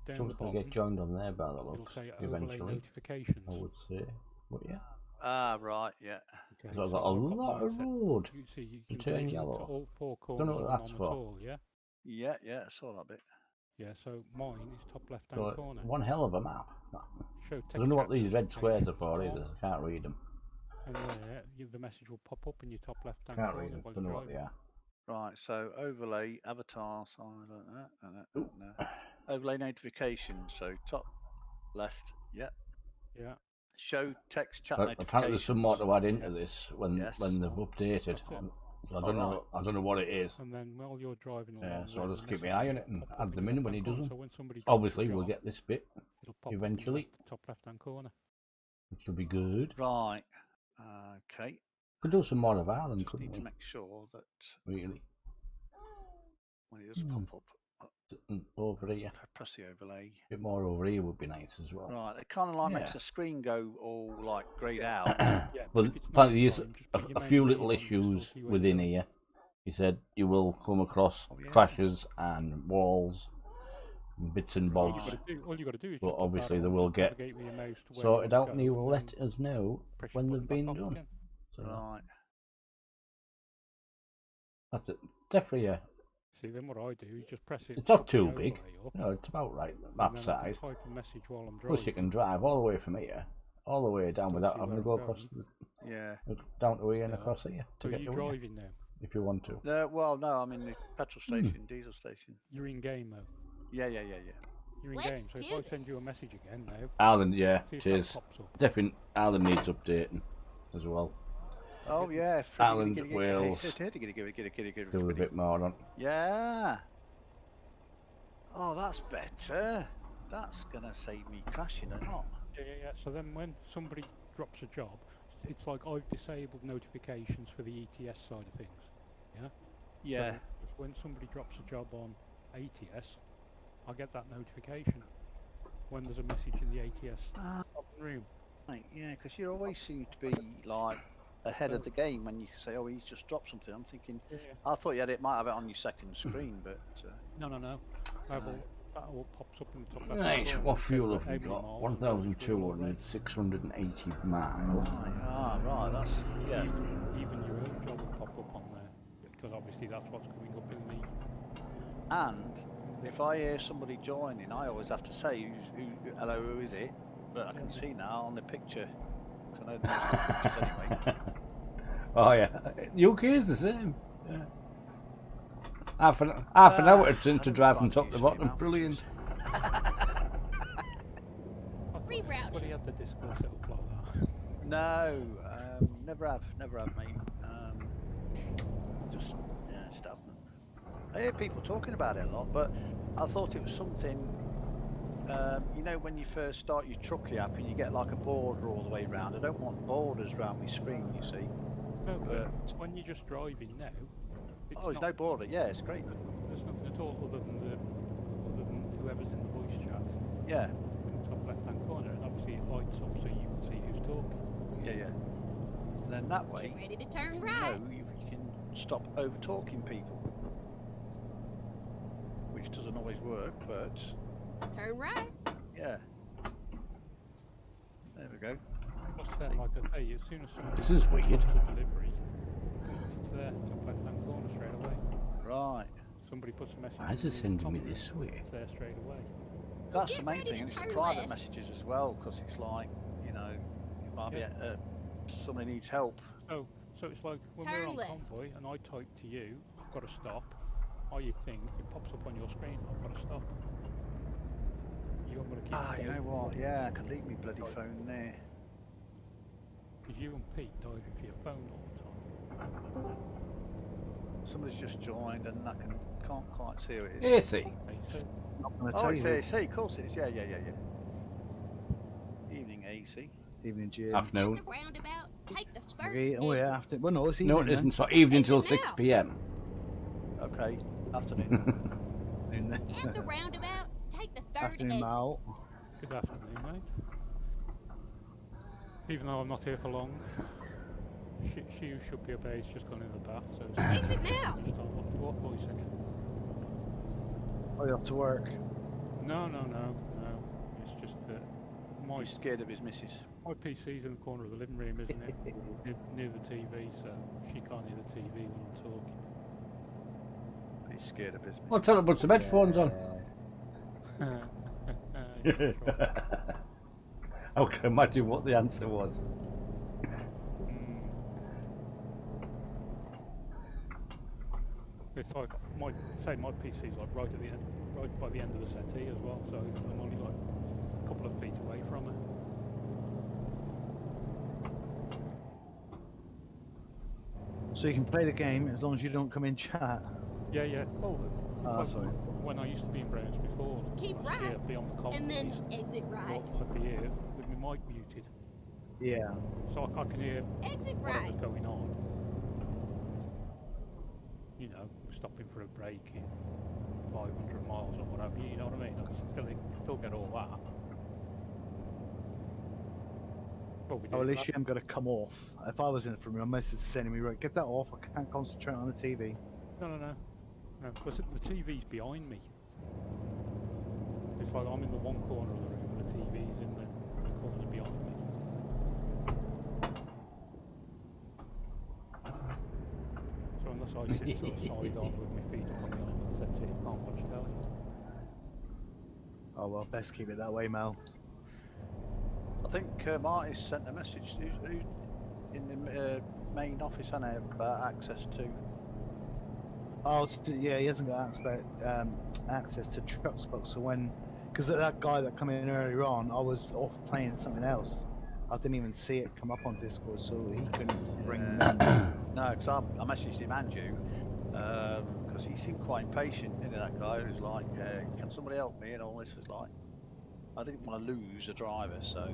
Down someone's the going to bottom, get joined on there by the it'll looks. say overlay Eventually, notifications. I would say. But yeah, Ah, right, yeah. Okay, so I've got a lot of road. You see, you to can turn take it yellow. to all 4 Don't corners know what of that's on for. at all, yeah? Yeah, yeah, I saw that bit. Yeah, so mine is top left-hand So corner. one hell of a map. Show I text don't know what chat these red squares are for notifications either. on, I can't read them. and there, the message will pop up in your top left-hand Can't corner read them. while Don't you're know what they driving. are. Right, so overlay, avatar, no. Overlay notifications, so top left, yeah. Yeah. Show text chat But notifications. apparently there's some more to add into Yes. this when Yes. they've updated. That's it. So I don't know. I don't know what it is. And then while you're driving along, Yeah, so I'll the just keep my messages eye on it and pop up add them your in when he left-hand does corner. them. So when somebody drops a Obviously, we'll job, get this bit, it'll pop eventually. up in the top left-hand corner. which will be good. Right, okay. Could do some more of Ireland, Just couldn't need we? to make sure that Really? when it does pop up, And over here, press the overlay. a bit more over here would be nice as well. Right, it kind of like makes Yeah. the screen go all like greyed out. Yeah, Well, if it's apparently night there's time, just put your a main few radio little on, you'll still issues see where within you're here. He said you will come across Oh, yeah. crashes and walls and bits and going. bobs. All you got to do is But just put obviously that they on, will just get navigate with your mouse to where sorted you out want and to he go, will and let then us know press your when button they've back been off done. again. So Right. that's it. Definitely See, then what I do is just press it. it's not pop the too big. overlay up, No, it's about right, and map then I can size. type a message while I'm Plus driving. you can drive all the way from here, all the way down Still without see having where to go I'm across Yeah. down to here and Yeah. across here to So get you to here, driving now? if you want to. Well, no, I'm in the petrol station, diesel station. You're in game though. Yeah. You're in Let's game. So if do I send you a this. message again now, Ireland, yeah, see if cheers. that pops up. Definitely, Ireland needs updating as well. Oh yeah. Ireland, Wales, Get do a bit more on. Yeah. Oh, that's better. That's gonna save me crashing a lot. Yeah. So then when somebody drops a job, it's like I've disabled notifications for the ETS side of things. Yeah. Yeah. So when somebody drops a job on ATS, I get that notification when there's a message in the ATS room. Right, yeah, because you always seem to be like ahead of the game when you say, "Oh, he's just dropped something." I'm thinking, Yeah. I thought you had it might have it on your second screen, but No. That all pops up in the top left. Right, corner. what It says fuel that have we how many got? miles you've gone through 1,200, already. 680 miles. right, that's yeah. Even your own job will pop up on there because obviously that's what's coming up in the. And if I hear somebody joining, I always have to say, hello, who is it? But I can see now on the picture. 'Cause I know the most of the pictures anyway. Oh yeah, UK is the same. Yeah. Half an hour to drive from top to bottom. Brilliant. Rerouting. But he had the Discord set up like that. No, never have, mate. Just haven't. I hear people talking about it a lot, but I thought it was something. You know, when you first start your Truckly app and you get like a border all the way round. I don't want borders round my screen, you see. No, but when you're just driving now, Oh, there's no border. Yeah, it's great. There's nothing at all other than whoever's in the voice chat Yeah, in the top left-hand corner, and obviously it lights up so you can see who's talking. yeah. And then that way, Get ready to turn you right. know you can stop over talking people, which doesn't always work, but Turn right. yeah. There we go. Plus then, like I say, as soon as somebody This is weird. puts the delivery, it's there, top left-hand corner straight away. Right. Somebody puts a message. Why is it sending me this way? It's there straight away. That's Get the main ready thing, to and it's the turn private left. messages as well, because it's like, you know, it might Yeah. be somebody needs help. So it's like when Turn we're on left. convoy and I type to you, I've got to stop. Or you think it pops up on your screen, I've got to stop. You want me to keep Ah, you going? know what? Yeah, I can leave my bloody phone there. Because you and Pete diving for your phone all the time. Somebody's just joined, and I can't quite see who it is. AC. Okay, so I'm gonna Oh, tell it's you. AC. Of course it is. Yeah. Evening, AC. Evening, Jim. Afternoon. At the roundabout, take the first Okay, oh exit. yeah, after. Well, no, it's No, evening. it isn't. So evening till Exit 6 now. p.m. Okay. Afternoon. Then. At the roundabout, take the third Afternoon, exit. Mal. good afternoon, mate. Even though I'm not here for long, she who should be obeyed has just gone in the bath, so it's Exit now. just on off to what voice again. Oh, you have to work. No. It's just that my He's scared of his missus. my PC's in the corner of the living room, isn't it? near the TV, so she can't hear the TV when I'm talking. He's scared of his Well, missus. tell her to put some headphones on. Yeah, sure. I can imagine what the answer was. It's like my PC's like right at the end, right by the end of the settee as well, so I'm only like a couple of feet away from it. So you can play the game as long as you don't come in chat. Yeah. Oh, it's like sorry. when I used to be in Browns before, Keep I was right, here beyond the convoys, And then exit right. I'd be here with my mic muted, Yeah. so I can hear Exit whatever's right. going on. You know, stopping for a break in 500 miles or whatever, you know what I mean? I can still get all that. But we Oh, do at least that. you haven't got to come off. If I was in it for me, my missus is sending me, right, get that off. I can't concentrate on the TV. No. Because the TV's behind me. It's like I'm in the one corner of the room and the TV's in the corner behind me. So unless I sit sort of side on with my feet up on the arm and settee, I can't watch telly. Oh, well, best keep it that way, Mel. I think Marty's sent a message. Who in the main office, I know, about access to. Oh, yeah, he hasn't got access to trucksbook. So because that guy that come in earlier on, I was off playing something else. I didn't even see it come up on Discord, so he couldn't bring them in. No, because I messaged him and you, because he seemed quite impatient, didn't he, that guy who's like, can somebody help me, and all this was like, I didn't want to lose a driver, so.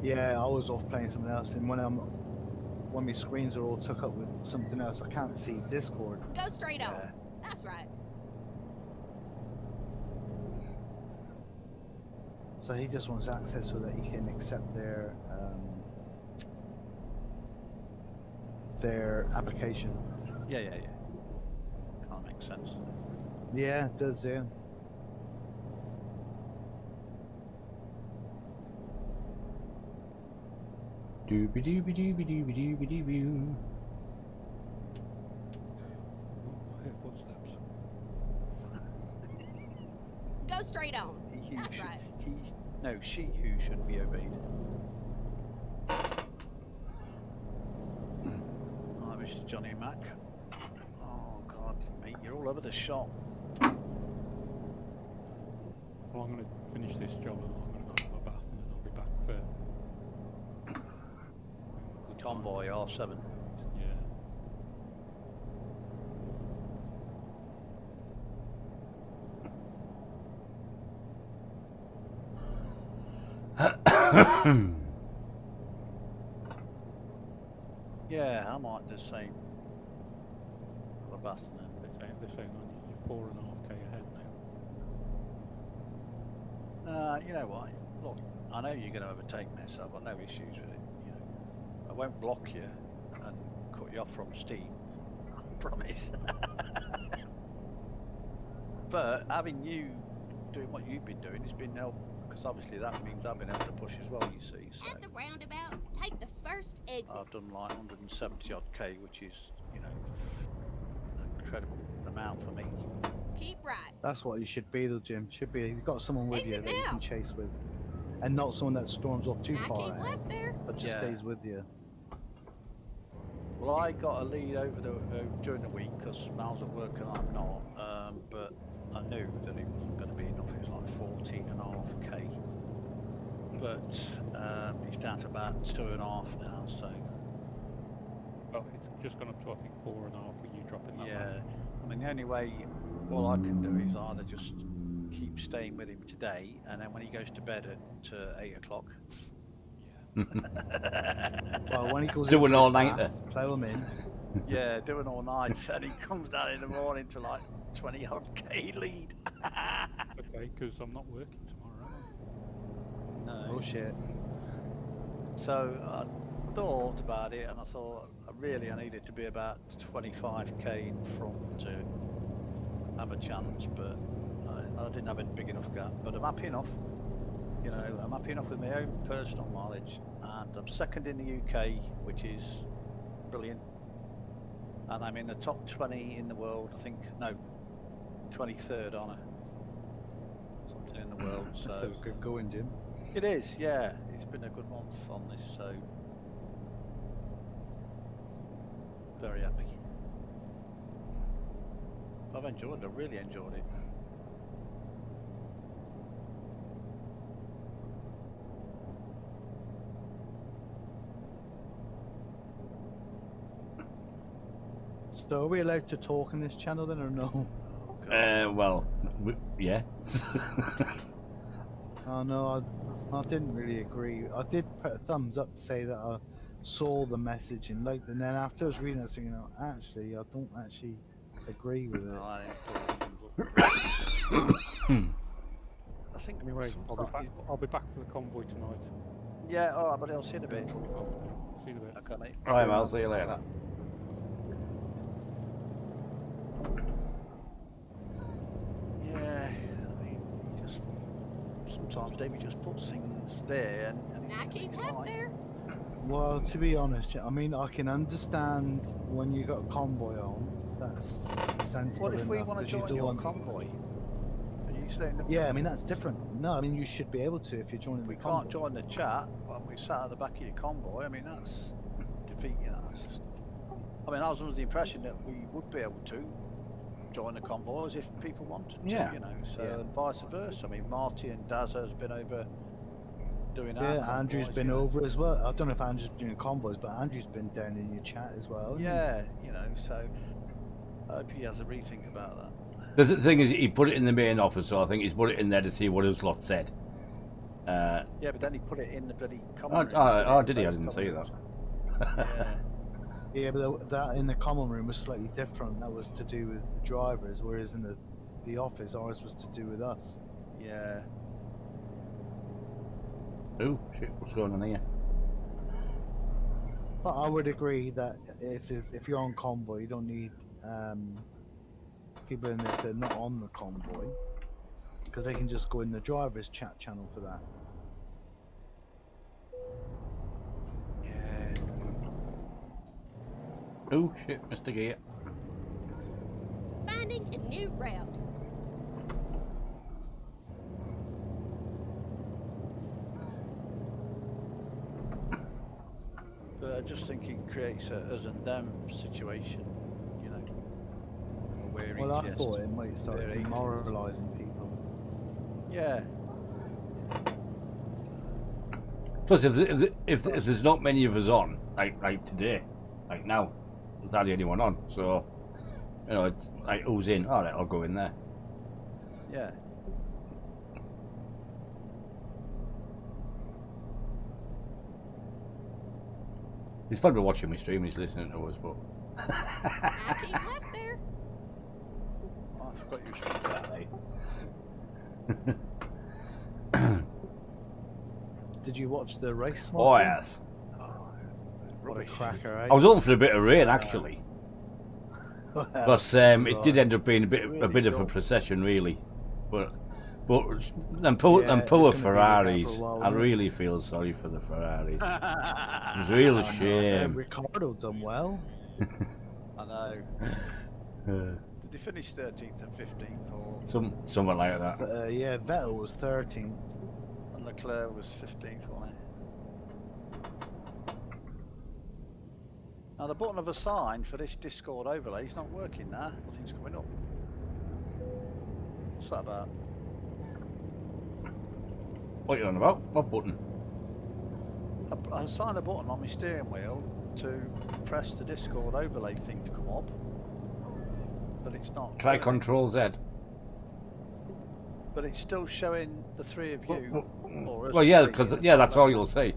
Yeah, I was off playing something else, and when my screens are all took up with something else, I can't see Discord. Go straight on. Yeah. That's right. So he just wants access so that he can accept their application. Yeah. Can't make sense. Yeah, it does, yeah. Doobie doobie doobie doobie doobie doobie. I hear footsteps. Go straight on. He who That's should, right. she who should be obeyed. Right, Mr. Johnny Mac. Oh God, mate, you're all over the shop. Well, I'm going to finish this job and I'm going to go to my bath and then I'll be back for good time. Convoy R7. Yeah. Yeah, I might do the same. a bath and then. They're saying you're 4.5k ahead now. You know what? Look, I know you're going to overtake me, so I've got no issues with it. You know, I won't block you and cut you off from steam. I promise. But having you doing what you've been doing has been help, because obviously that means I've been able to push as well. You see, so At the roundabout, take the first exit. I've done like 170 odd K, which is, you know, an incredible amount for me. Keep right. That's what you should be, though, Jim. Should be. You've got someone with you Exit that you now. can chase with, and not someone that storms off too Now far keep ahead, left there. but just Yeah. stays with you. Well, I got a lead over the during the week because Mal's at work and I'm not. But I knew that it wasn't going to be enough. It was like 14.5k. But it's down to about 2.5 now. So Well, it's just gone up to I think 4.5 with you dropping that. yeah, One. I mean the only way, all I can do is either just keep staying with him today, and then when he goes to bed at 8 o'clock. Well, when he goes Doing in for all his nighter. bath, plow him in. Yeah, doing all night, and he comes down in the morning to like 20 odd K lead. Okay, because I'm not working tomorrow, am I? No. Oh shit. So I thought about it, and I thought I needed to be about 25k in front to have a chance, but I didn't have a big enough gap. But I'm happy enough. You know, I'm happy enough with my own personal mileage, and I'm second in the UK, which is brilliant. And I'm in the top 20 in the world, I think. No, 23rd, aren't I? Something in the world. That's So still good going, Jim. it is, yeah. It's been a good month on this, so very happy. I've enjoyed it. I really enjoyed it. So are we allowed to talk in this channel then, or no? Well, yeah. Oh no, I didn't really agree. I did put a thumbs up to say that I saw the message and liked it, and then after I was reading it, I was thinking, oh, actually, I don't actually agree with it. No, I ain't put thumbs up. I think Anyway, sometimes- I'll be back for the convoy tonight. Yeah, alright, but I'll see you in a bit. See you in a bit. Okay, mate. Right, I'll see you later. Yeah, I mean, he just sometimes David just puts things there, and Now keep it's left like, there. Well, to be honest, I mean, I can understand when you got a convoy on. That's sensible what if we enough, want to because you join don't your want- convoy? Are you saying that Yeah, I mean that's different. No, I mean you should be able to if you're joining we the can't convoy. join the chat when we sat at the back of your convoy? I mean, that's defeating us. I mean, I was under the impression that we would be able to join the convoys if people wanted to, Yeah. you know, so Yeah. and vice versa. I mean, Marty and Daz has been over doing our Yeah, Andrew's convoys, been you know. over as well. I don't know if Andrew's been doing convoys, but Andrew's been down in your chat as well. hasn't he? Yeah, you know, so I hope he has a rethink about that. The thing is, he put it in the main office, so I think he's put it in there to see what his lot said. Yeah, but then he put it in the bloody Oh, common room. oh, did he? I Both didn't see common that. rooms. Yeah. Yeah, but that in the common room was slightly different. That was to do with the drivers, whereas in the office, ours was to do with us. Yeah. Oh, shit, what's going on here? But I would agree that if you're on convoy, you don't need people in there that are not on the convoy, because they can just go in the driver's chat channel for that. Yeah. Oh, shit, Mr. Gear. Finding a new route. But I just think it creates a us and them situation, you know. Where Well, I each thought it might start their agent. demoralising people. Yeah. Plus, if there's not many of us on, like today, like now, there's hardly anyone on, so, you know, it's like, who's in? Alright, I'll go in there. Yeah. He's probably watching me stream, he's listening to us, but... Now keep left there. there? Oh, I forgot you were supposed to that, Did you watch the race? Oh Martin? yes. What a cracker, eh? I was hoping for a bit of rain actually, Well, because so was it did I. end up being a Really bit of a dull. procession really. But them Yeah, poor it's gonna be like that for a Ferraris. while, I isn't it? really feel sorry for the Ferraris. eh? It's a real I know, shame. Ricardo done well. I know. Did they finish 13th and 15th, or Something like that. Yeah, Vettel was 13th. and Leclerc was 15th, wasn't he? Now the button of a sign for this Discord overlay is not working now. Nothing's coming up. What's that about? What you on about? What button? I assigned a button on my steering wheel to press the Discord overlay thing to come up, but it's not. Try doing it. Control Z. But it's still showing the three of you. or us Well, yeah, three because in the yeah, top that's all left. you'll see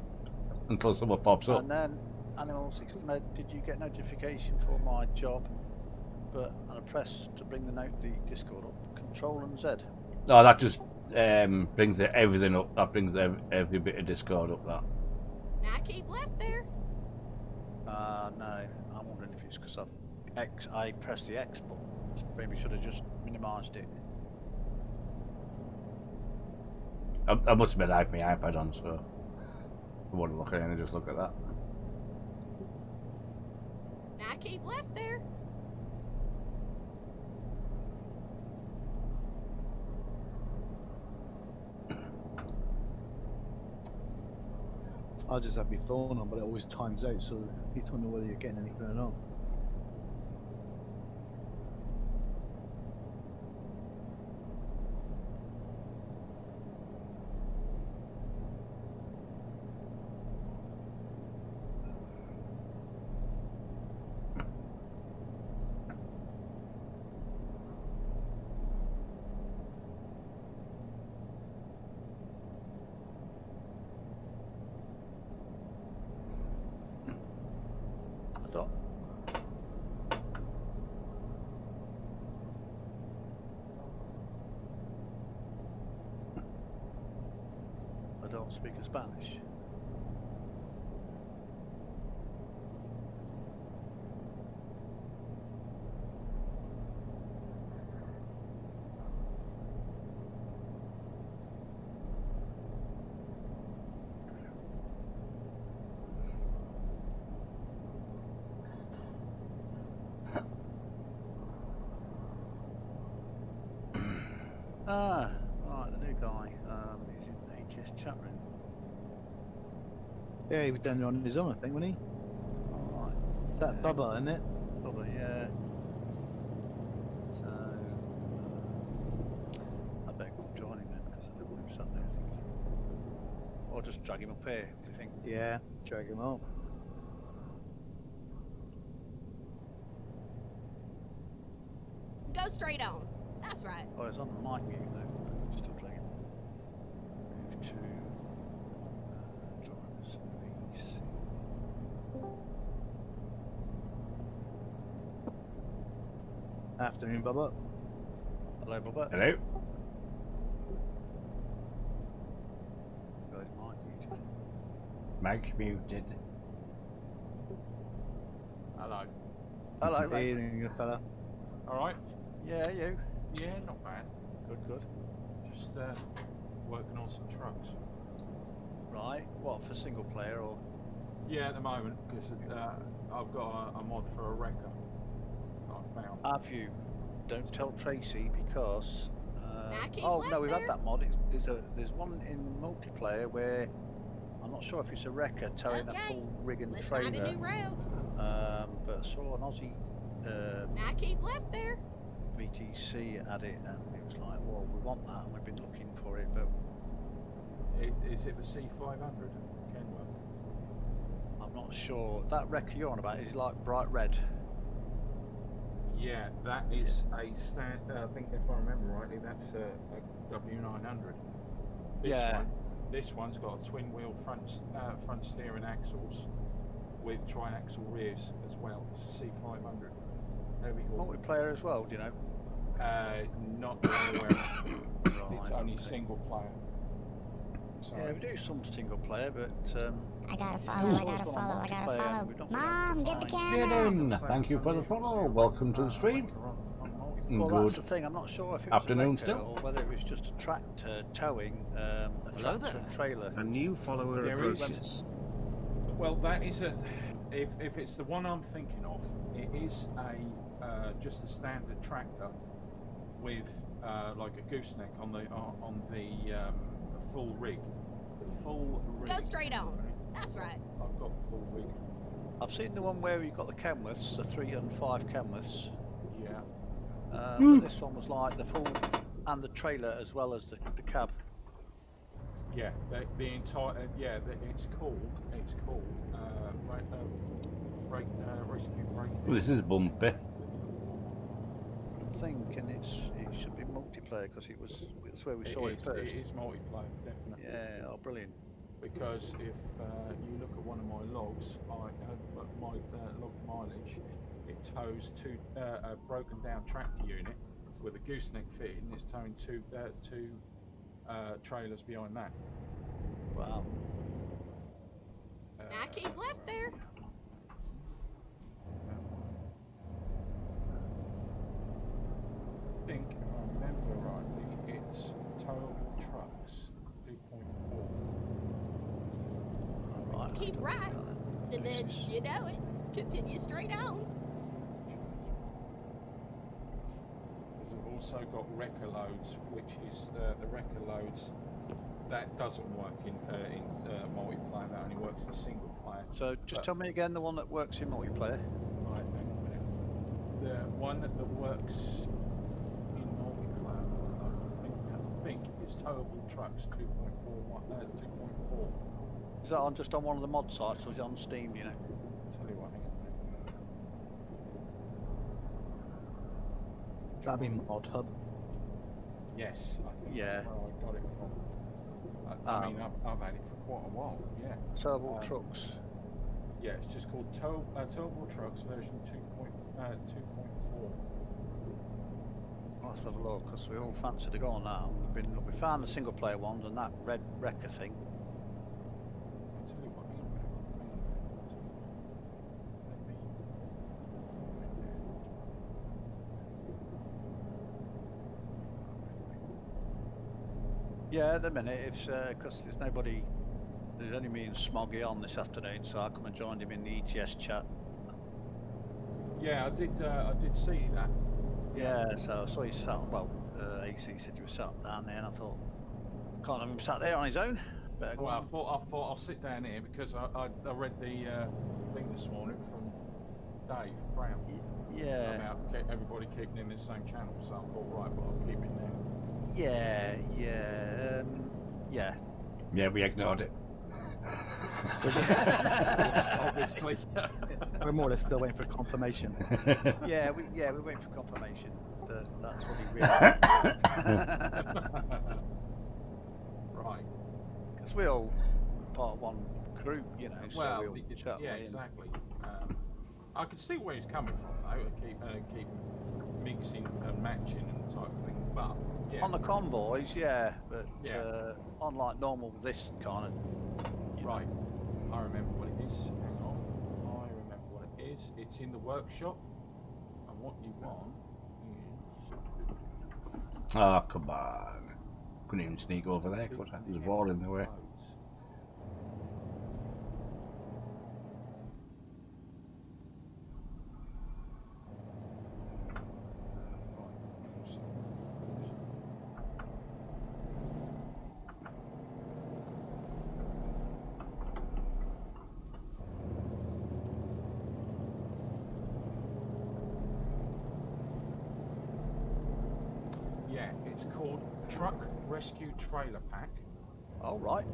until someone pops up. And then Animal 16, did you get notification for my job? But and I press to bring the Discord up. Control and Z. Oh, that just brings everything up. That brings every bit of Discord up. That. Now keep left there. No, I'm wondering if it's because I pressed the X button. Maybe should have just minimised it. I must admit I have my iPad on, so I wouldn't look at it and just look at that. Now keep left there. I just have my phone on, but it always times out, so you don't know whether you're getting anything or not. I don't speak Spanish. Ah, right, the new guy. He's in the ATS chat room. Yeah, he was down there on his own, I think, wasn't he? Alright. It's that Bubba, isn't it? Probably, yeah. So, I better go and join him then, because I don't want him sat there thinking. Or just drag him up here, what do you think? Yeah, drag him up. Go straight on. That's right. Oh, it's on the mic mute though. Still drag him. Move to drivers VC. Afternoon, Bubba. Hello, Bubba. Hello. Got his mic muted. Mic muted. Hello. Hello, mate. Evening, good fella. Alright? Yeah, you. Yeah, not bad. Good, good. Just working on some trucks. Right. What, for single player or? Yeah, at the moment, because I've got a mod for a wrecker that I found. Have you? Don't tell Tracy because. keep Oh left no, we've there. had that mod. There's one in multiplayer where I'm not sure if it's a wrecker towing a Okay, full rig and let's find a trailer. new route. But I saw an Aussie Now keep left there. VTC at it, and it was like, well, we want that, and we've been looking for it, but Is it the C500 Kenworth? I'm not sure. That wrecker you're on about is like bright red. Yeah, that is a stand. I think if I remember rightly, that's a W900. Yeah. This one's got a twin wheel front steering axles with tri-axle rears as well. It's a C500. heavy haul. Multiplayer as well, do you know? Not anywhere. It's Right, only okay. single player. So, Yeah, we do some single player, but I gotta it's follow, I always gotta gone follow, on I gotta multiplayer, follow. and we've not been able to Mom, get the find- camera! Jaden, thank you for the follow. Welcome to the stream. Well, that's the Good thing. I'm not sure if it was afternoon a wrecker still. or whether it was just a tractor towing a tractor and trailer. A new follower There is. approaches. well, that is a. If it's the one I'm thinking of, it is a just a standard tractor with like a gooseneck on the full rig. The full rig. Go straight on. That's right. I've got the full rig. I've seen the one where you've got the Kenworths, the 3 and 5 Kenworths. Yeah. But this one was like the full and the trailer as well as the cab. Yeah, the entire it's called rescue brake. This is bumpy. I'm thinking it should be multiplayer because it's where we saw it first. It is multiplayer, definitely. Yeah, oh brilliant. Because if you look at one of my logs, my log mileage, it tows a broken down tractor unit with a gooseneck fitted, and it's towing two trailers behind that. Wow. Now keep left there. I think, if I remember rightly, it's towable trucks 2.4. Right. Keep right, and then, you know it, continue straight on. We've also got wrecker loads, which is the wrecker loads that doesn't work in multiplayer. That only works in single player. So just tell me again the one that works in multiplayer. Right, hang on a minute. The one that works in multiplayer, I think it's towable trucks 2.4. Is that just on one of the mod sites or is it on Steam? Do you know? Tell you what, hang on a minute. That'd be Mod Hub. Yes, I think Yeah. that's where I got it from. I mean, I've had it for quite a while. Yeah. Towable trucks. Yeah, it's just called Towable Trucks version 2.4. Let's have a look because we all fancy to go on that. And we found the single player ones and that red wrecker thing. I'll tell you what, hang on a minute. Yeah, at the minute it's because there's nobody. There's only me and Smoggy on this afternoon, so I come and joined him in the ETS chat. Yeah, I did see that. Yeah, so I saw he sat. Well, AC said he was sat down there, and I thought, can't have him sat there on his own. Better go Well, on. I thought I'll sit down here because I read the thing this morning from Dave Brown Yeah. about everybody keeping in the same channel. So I thought, right, but I'll keep it there. Yeah. Yeah, we ignored it. Obviously. We're more or less still waiting for confirmation. Yeah, we're waiting for confirmation that that's what he really. Right. Because we're all part of one group, you know. So Well, we all chat yeah, away and- exactly. I can see where he's coming from, though. Keep mixing and matching and type thing, but yeah. On the convoys, yeah, but Yeah. on like normal this kind of. Right. I remember what it is. Hang on. I remember what it is. It's in the workshop, and what you want is. Oh, come on. Couldn't even sneak over there, could I? There's a wall in the way. Yeah, it's called Truck Rescue Trailer Pack. All right.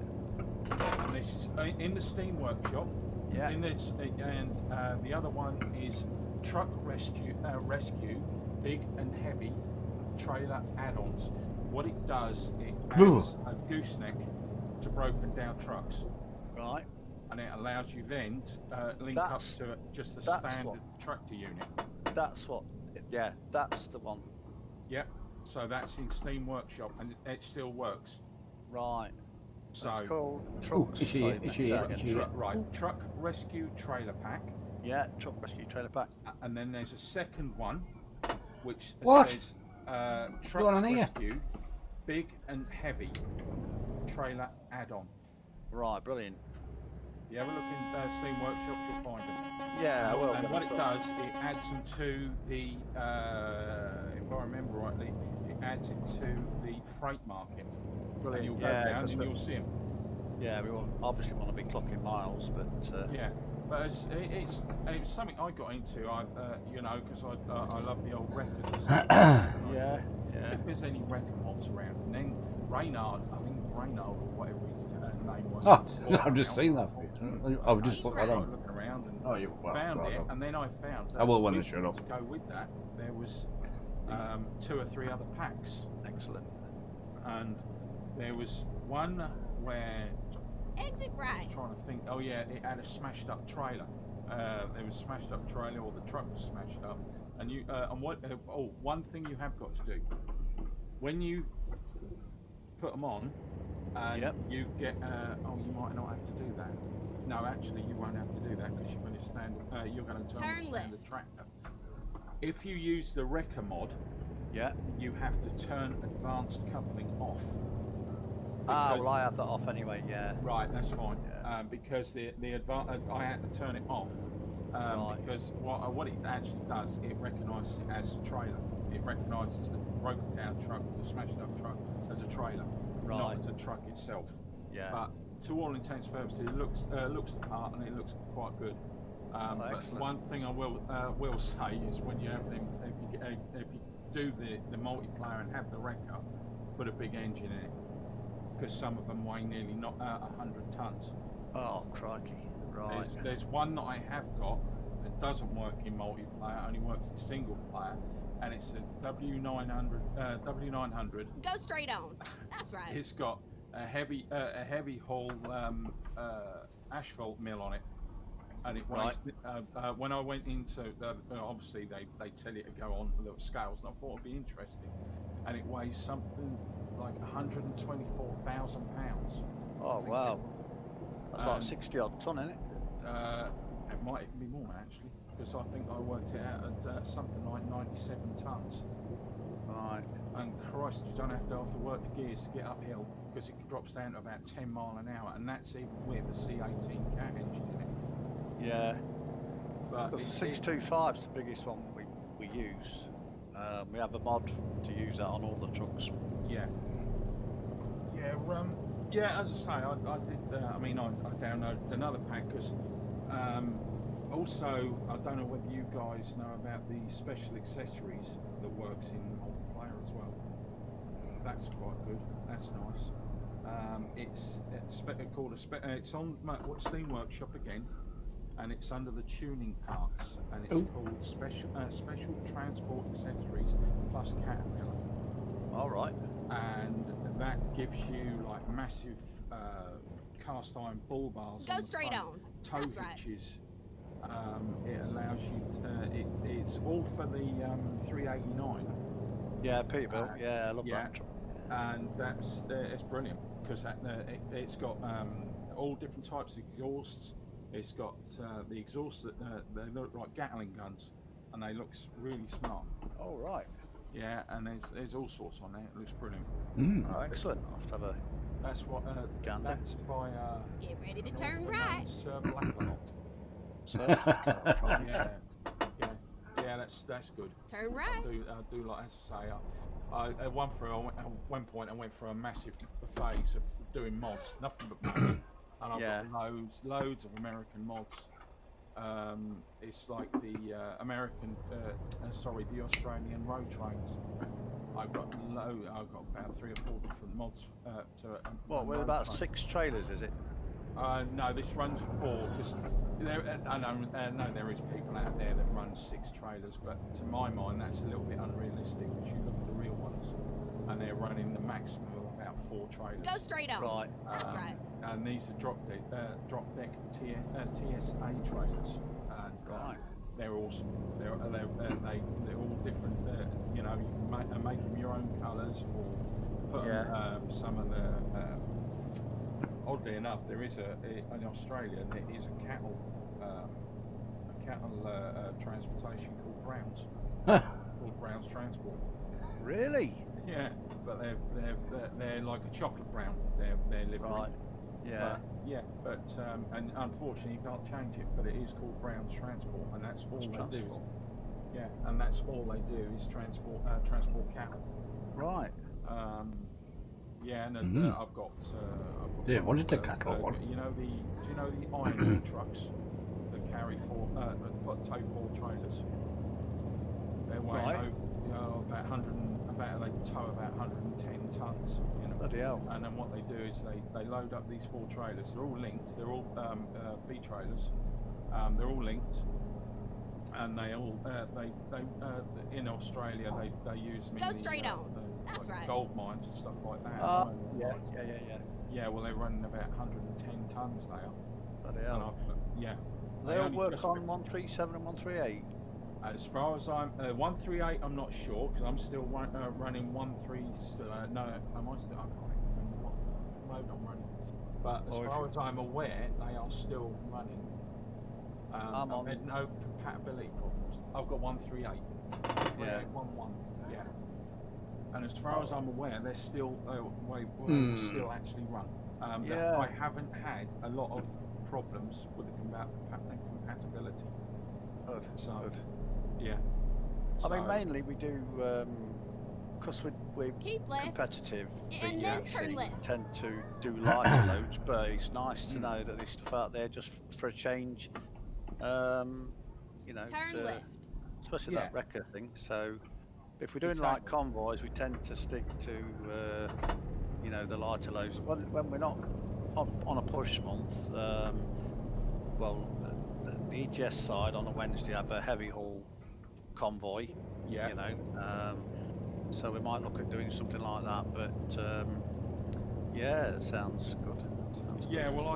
And this is in the Steam Workshop. Yeah. In this, and the other one is Truck Rescue Big and Heavy Trailer Add-ons. What it does, it adds a gooseneck to broken down trucks. Right. And it allows you then to link up to just a standard tractor unit. That's what Yeah, that's the one. Yep. So that's in Steam Workshop, and it still works. Right. So It's called Ooh, Trucks. is she Sorry, here? Is mate, she say here? that Is again. she here? right, Truck Rescue Trailer Pack, Yeah, Truck Rescue Trailer Pack. and then there's a second one, which What? says Go on Truck here. Rescue Big and Heavy Trailer Add-on. Right, brilliant. You have a look in Steam Workshop, you'll find it. Yeah, well. And what it does, it adds them to the, if I remember rightly, it adds it to the freight market. Brilliant. And you'll go Yeah, down 'cause and you'll see them. Yeah, we obviously want to be clocking miles, but Yeah, but it's something I got into. You know, because I love the old records. yeah. If there's any record mods around, and then Reynard, I think Reynard or whatever his name was. Oh, I've just seen that. I've just put that started on. looking around and Oh, you found it, and then I found that I will when with they shut it up. to go with that, there was 2 or 3 other packs, Excellent. and there was one where Exit I right. was trying to think. Oh yeah, it had a smashed up trailer. There was a smashed up trailer, or the truck was smashed up. And you and what? One thing you have got to do when you put them on, and you get. You might not have to do that. No, actually, you won't have to do that because you're going to stand. You're going to turn on the standard tractor. If you use the wrecker mod, you have to turn advanced coupling off. Well, I have that off anyway. Yeah. Right, that's fine. Because the I had to turn it off because what it actually does, it recognises it as a trailer. It recognises the broken down truck, the smashed up truck, as a trailer, not as a truck itself. Yeah. But to all intents and purposes, it looks the part and it looks quite good. But one thing I will say is when you have them, if you do the multiplayer and have the wrecker, put a big engine in it. Because some of them weigh nearly 100 tons. Oh, crikey. Right. There's one that I have got that doesn't work in multiplayer, only works in single player, and it's a W900. Go straight on. That's right. It's got a heavy haul asphalt mill on it, and it weighs. When I went into obviously they tell you to go on little scales, and I thought it'd be interesting, and it weighs something like 124,000 pounds. Oh wow, that's like 60 odd ton, isn't it? It might even be more actually, because I think I worked it out at something like 97 tons. Right. And Christ, you don't have to work the gears to get uphill, because it drops down to about 10 mile an hour, and that's even with a C18 cat engine in it. Yeah. But because the 625 is the biggest one we use. We have a mod to use that on all the trucks. Yeah. Yeah, as I say, I did. I downloaded another pack because. Also, I don't know whether you guys know about the special accessories that works in multiplayer as well. That's quite good. That's nice. It's called it's on Steam Workshop again, and it's under the tuning parts, and it's called special transport accessories plus Caterpillar. All right. And that gives you like massive cast iron bull bars. Go straight on. Tow That's right. hitches. It allows you to, it's all for the 389. Yeah, Peterbilt. Yeah, I love that. And that's it's brilliant because it's got all different types of exhausts. It's got the exhausts that they look like Gatling guns, and they look really smart. Oh right. Yeah, and there's all sorts on there. It looks brilliant. Oh, excellent. I'll have to have a. That's what. That's by. Get ready to turn right. Blacklot. Yeah, that's good. Turn right. I do like, as I say, at one point I went for a massive phase of doing mods, nothing but mods, and I've got loads of American mods. It's like the the Australian road trains. I've got about 3 or 4 different mods with about 6 trailers, is it? No, this runs 4 because I know there is people out there that run 6 trailers, but to my mind that's a little bit unrealistic because you look at the real ones and they're running the maximum of about 4 trailers. Go straight on. Right. That's right. And these are drop deck TSA trailers. And, they're awesome. They're all different. You know, you can make them your own colours, or put some of the. Oddly enough, there is in Australia there is a cattle transportation called Browns. Called Browns Transport. Really? Yeah, but they're like a chocolate brown. They're livery. Right. Yeah. But and unfortunately you can't change it. But it is called Browns Transport, and that's all they do. And that's all they do is transport cattle. Right. And I've got. Yeah, what is the cattle one? Do you know the iron ore trucks that carry tow 4 trailers? They're weighing they tow about 110 tons. You know. Bloody hell. And then what they do is they load up these 4 trailers. They're all linked. They're all B trailers. They're all linked. And they all in Australia they use them Go in straight the, on. That's like right. gold mines and stuff like that. Yeah. Yeah, well they're running about 110 tons now. Bloody hell. They all work on 137 and 138. As far as I'm 138, I'm not sure because I'm still running 13. No, am I still? I can't remember what mode I'm running. But as far as I'm aware, they are still running. I've had no compatibility problems. I've got 138. 3811. Yeah. And as far as I'm aware, they're still still actually run. I haven't had a lot of problems with the compatibility. Good. So, yeah. I mean, mainly we do because we're competitive. And then turn left. We tend to do lighter loads, but it's nice to know that there's stuff out there just for a change. You know, turn left. Especially that wrecker thing. So if we're doing like convoys, we tend to stick to you know, the lighter loads. When we're not on a push month, the ETS side on a Wednesday have a heavy haul convoy. Yeah. You know, so we might look at doing something like that. But yeah, it sounds good. Well,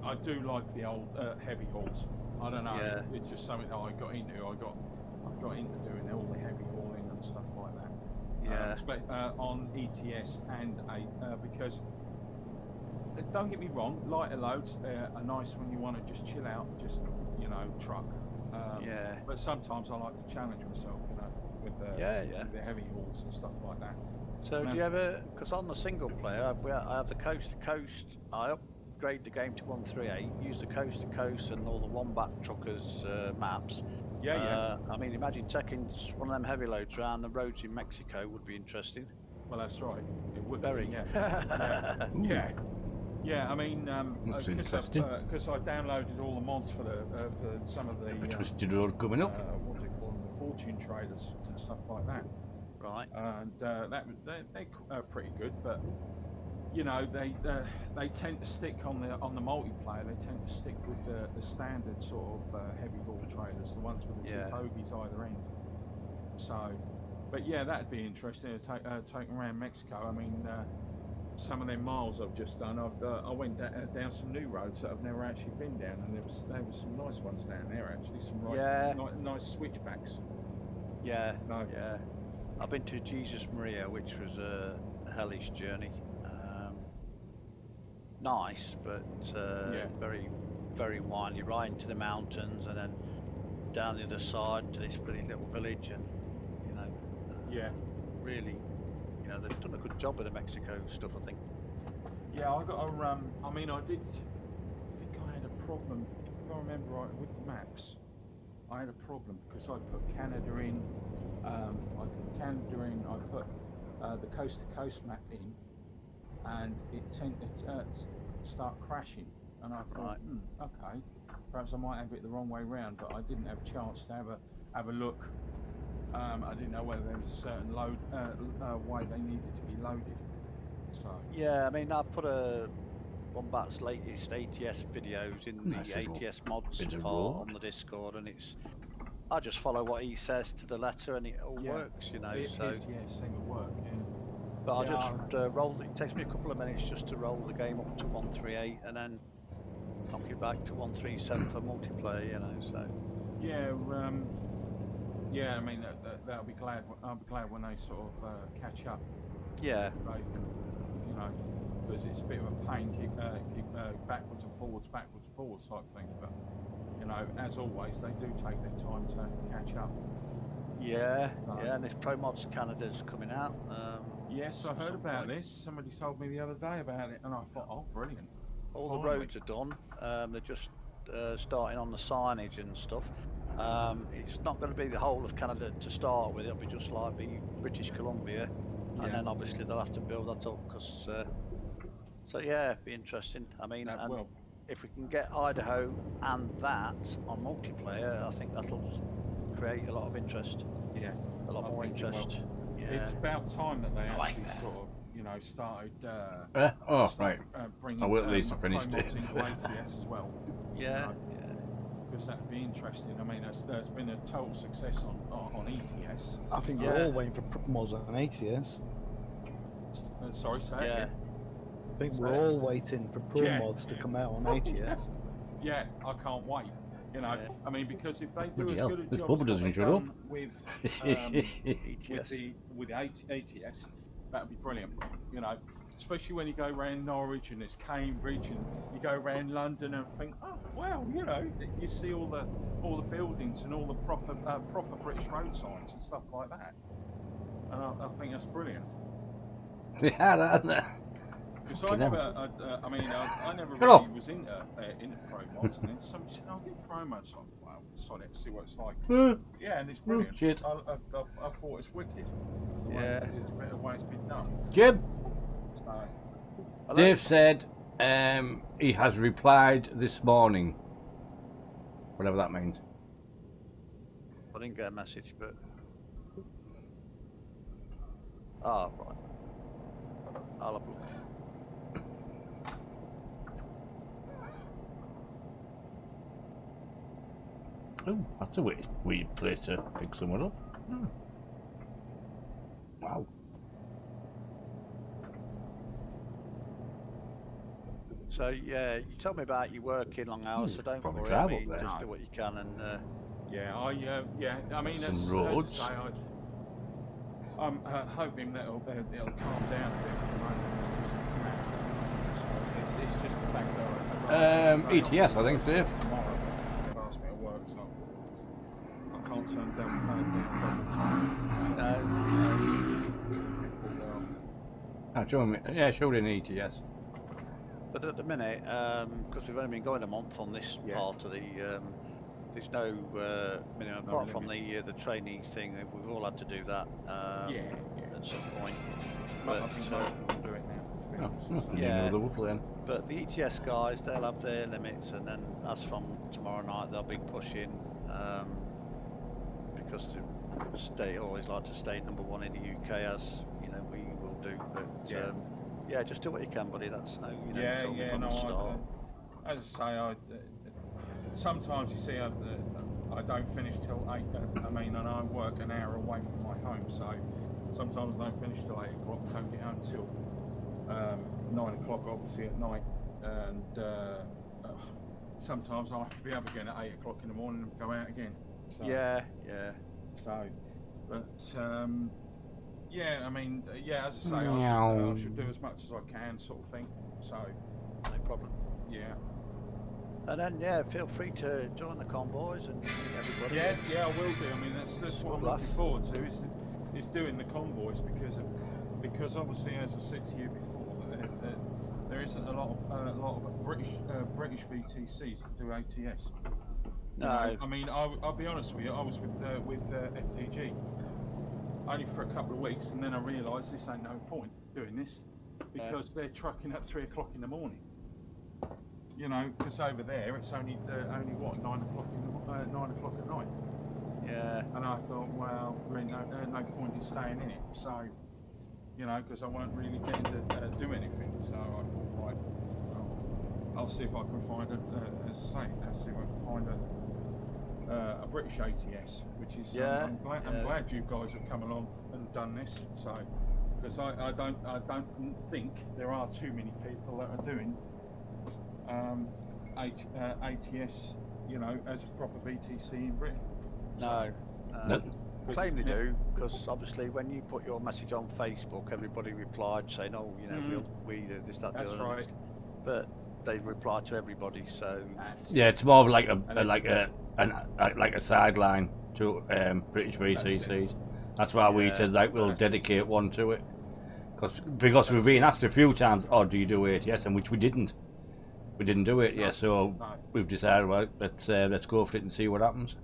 I do like the old heavy hauls. I don't know. Yeah. It's just something that I got into. I got into doing all the heavy hauling and stuff like that. Yeah. On ETS and because don't get me wrong, lighter loads are nice when you want to just chill out, just truck. But sometimes I like to challenge myself, with the heavy hauls and stuff like that. So do you ever? Because on the single player, I have the coast to coast. I upgrade the game to 138. Use the coast to coast and all the Wombat truckers maps. I mean, imagine taking one of them heavy loads around the roads in Mexico would be interesting. Well, that's right. It would Very. be, yeah. Yeah, I mean, because I downloaded all the mods for some of the twisted road coming up. What do you call them? The fortune traders and stuff like that. Right. And they're pretty good, but they tend to stick on the multiplayer. They tend to stick with the standard sort of heavy haul trailers, the ones with the 2 bogies either end. So, but yeah, that'd be interesting to take around Mexico. I mean, some of them miles I've just done, I went down some new roads that I've never actually been down, and there was some nice ones down there actually, some nice switchbacks. Yeah. I've been to Jesus Maria, which was a hellish journey. Nice, but very, very windy. Right into the mountains, and then down the other side to this pretty little village, and really, they've done a good job with the Mexico stuff, I think. Yeah, I got a I think I had a problem, if I remember right, with the maps. I had a problem because I put Canada in. I put the coast to coast map in, and it start crashing. And I thought, okay, perhaps I might have it the wrong way round, but I didn't have a chance to have a look. I didn't know whether there was a certain load way they needed to be loaded. So yeah, I mean, I put Wombat's latest ATS videos in the ATS mods part on the Discord, and I just follow what he says to the letter, and it all works, It seem to work. But I just roll. It takes me a couple of minutes just to roll the game up to 138, and then knock it back to 137 for multiplayer, you know. So Yeah, yeah. I mean, that'll be glad. I'll be glad when they sort of catch up. yeah, They can, you know, because it's a bit of a pain, keep backwards and forwards type thing. But you know, as always, they do take their time to catch up. yeah, yeah. And this Promods Canada's coming out. Yes, I heard about this. Somebody told me the other day about it, and I thought, oh, brilliant. All the Finally. roads are done. They're just starting on the signage and stuff. It's not going to be the whole of Canada to start with. It'll be just like the British Columbia, and then obviously they'll have to build that up. Because so yeah, it'd be interesting. I mean, and if we can get Idaho and that on multiplayer, I think that'll create a lot of interest. Yeah, a lot more interest. Yeah. It's about time that they actually sort of, you know, started. Right. Bringing, Well, at least I finished it. Promods into ATS as well. Yeah. Because that'd be interesting. I mean, there's been a total success on ETS. I think we're all waiting for Promods on ATS. Sorry, say it again. I think we're all waiting for Promods to come out on ATS. Yeah, I can't wait. You know, I mean, because if they do Bloody as hell, good a this job bubble as doesn't they've shut up. done with with ATS, that'd be brilliant. You know, especially when you go around Norwich and it's Cambridge, and you go around London and think, oh well, you know, you see all the buildings and all the proper British road signs and stuff like that, and I think that's brilliant. Yeah, that. Because I never Shut really up. was into Promods, and then somebody said, "I'll get Promods." So well, sod it, see what it's like. Yeah, and it's brilliant. Shit. I thought it's wicked. Yeah, it's a better way it's been done. Jim. So, Dave said he has replied this morning. Whatever that means. I didn't get a message, but right. I'll have a look. Oh, that's a weird place to pick someone up. Wow. So yeah, you told me about your working long hours, so don't probably worry. drive I mean, up there. just do what you can, and I mean, Some roads. as I say, I'm hoping that it'll calm down a bit. It's just the fact that ETS, I think, Dave. Tomorrow, they've asked me to work, so I can't turn down Show me. Yeah, show it in ETS. But at the minute, because we've only been going a month on this part of the, there's no minimum apart from the trainee thing. We've all had to do that at some point. But do it now. yeah, then. But the ETS guys, they'll have their limits, and then as from tomorrow night, they'll be pushing because to stay, always like to stay #1 in the UK, as you know we will do. But yeah, just do what you can, buddy. That's no, you know, told me from the start. As I say, sometimes you see I don't finish till 8. I mean, and I work an hour away from my home, so sometimes I don't finish till 8 o'clock. I don't get home till 9 o'clock, obviously at night, and sometimes I have to be up again at 8 o'clock in the morning and go out again. So, yeah. So, but yeah, I mean, as I say, I should do as much as I can, sort of thing. So, no problem. Yeah. And then feel free to join the convoys and meet everybody. Yeah, I will do. I mean, that's what I'm looking forward to is doing the convoys because obviously, as I said to you before, there isn't a lot of British VTCs that do ATS. No, I mean, I'll be honest with you. I was with FTG only for a couple of weeks, and then I realised this ain't no point doing this because they're trucking at 3 o'clock in the morning. You know, because over there it's only what 9 o'clock at night. Yeah. And I thought, well, there's no point in staying in it. So, you know, because I weren't really getting to do anything. So I thought, right, I'll see if I can find I'll see if I can find a British ATS, which is I'm glad you guys have come along and done this. So, because I don't think there are too many people that are doing ATS, you know, as a proper VTC in Britain. No. No. Claim they do, because obviously when you put your message on Facebook, everybody replied saying, "Oh, you know, we do this, that, the That's other." right. But they reply to everybody, so Yeah, it's more of like a sideline to British VTCs. That's why we said like we'll dedicate one to it, because we've been asked a few times, "Oh, do you do ATS?" and which we didn't. We didn't do it, so we've decided, well, let's go for it and see what happens.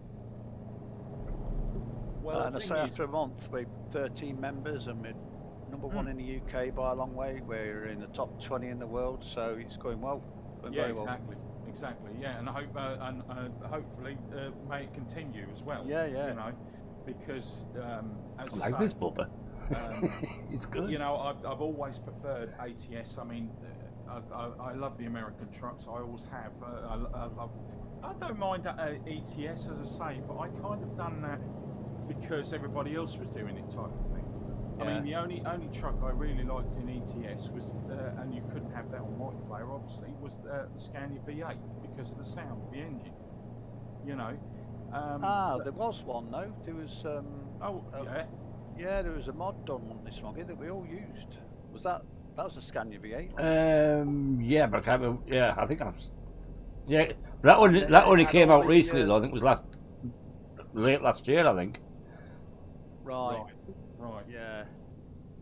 Well, and I say after a month, we're 13 members and we're number one in the UK by a long way. We're in the top 20 in the world, so it's going well. Going very well. Exactly. Yeah, and I hope and hopefully may it continue as well. Yeah. You know, because as I like this bubba. It's good. You know, I've always preferred ATS. I mean, I love the American trucks. I always have. I don't mind ETS, as I say, but I kind of done that because everybody else was doing it, type of thing. I mean, the only truck I really liked in ETS was, and you couldn't have that on multiplayer, obviously, was the Scania V8 because of the sound of the engine. You know. There was one though. There was. Yeah, there was a mod done on this one that we all used. Was that was a Scania V8? Yeah, but I can't remember. Yeah, I think I've. Yeah, that only came out recently though. I think it was late last year, I think. Right.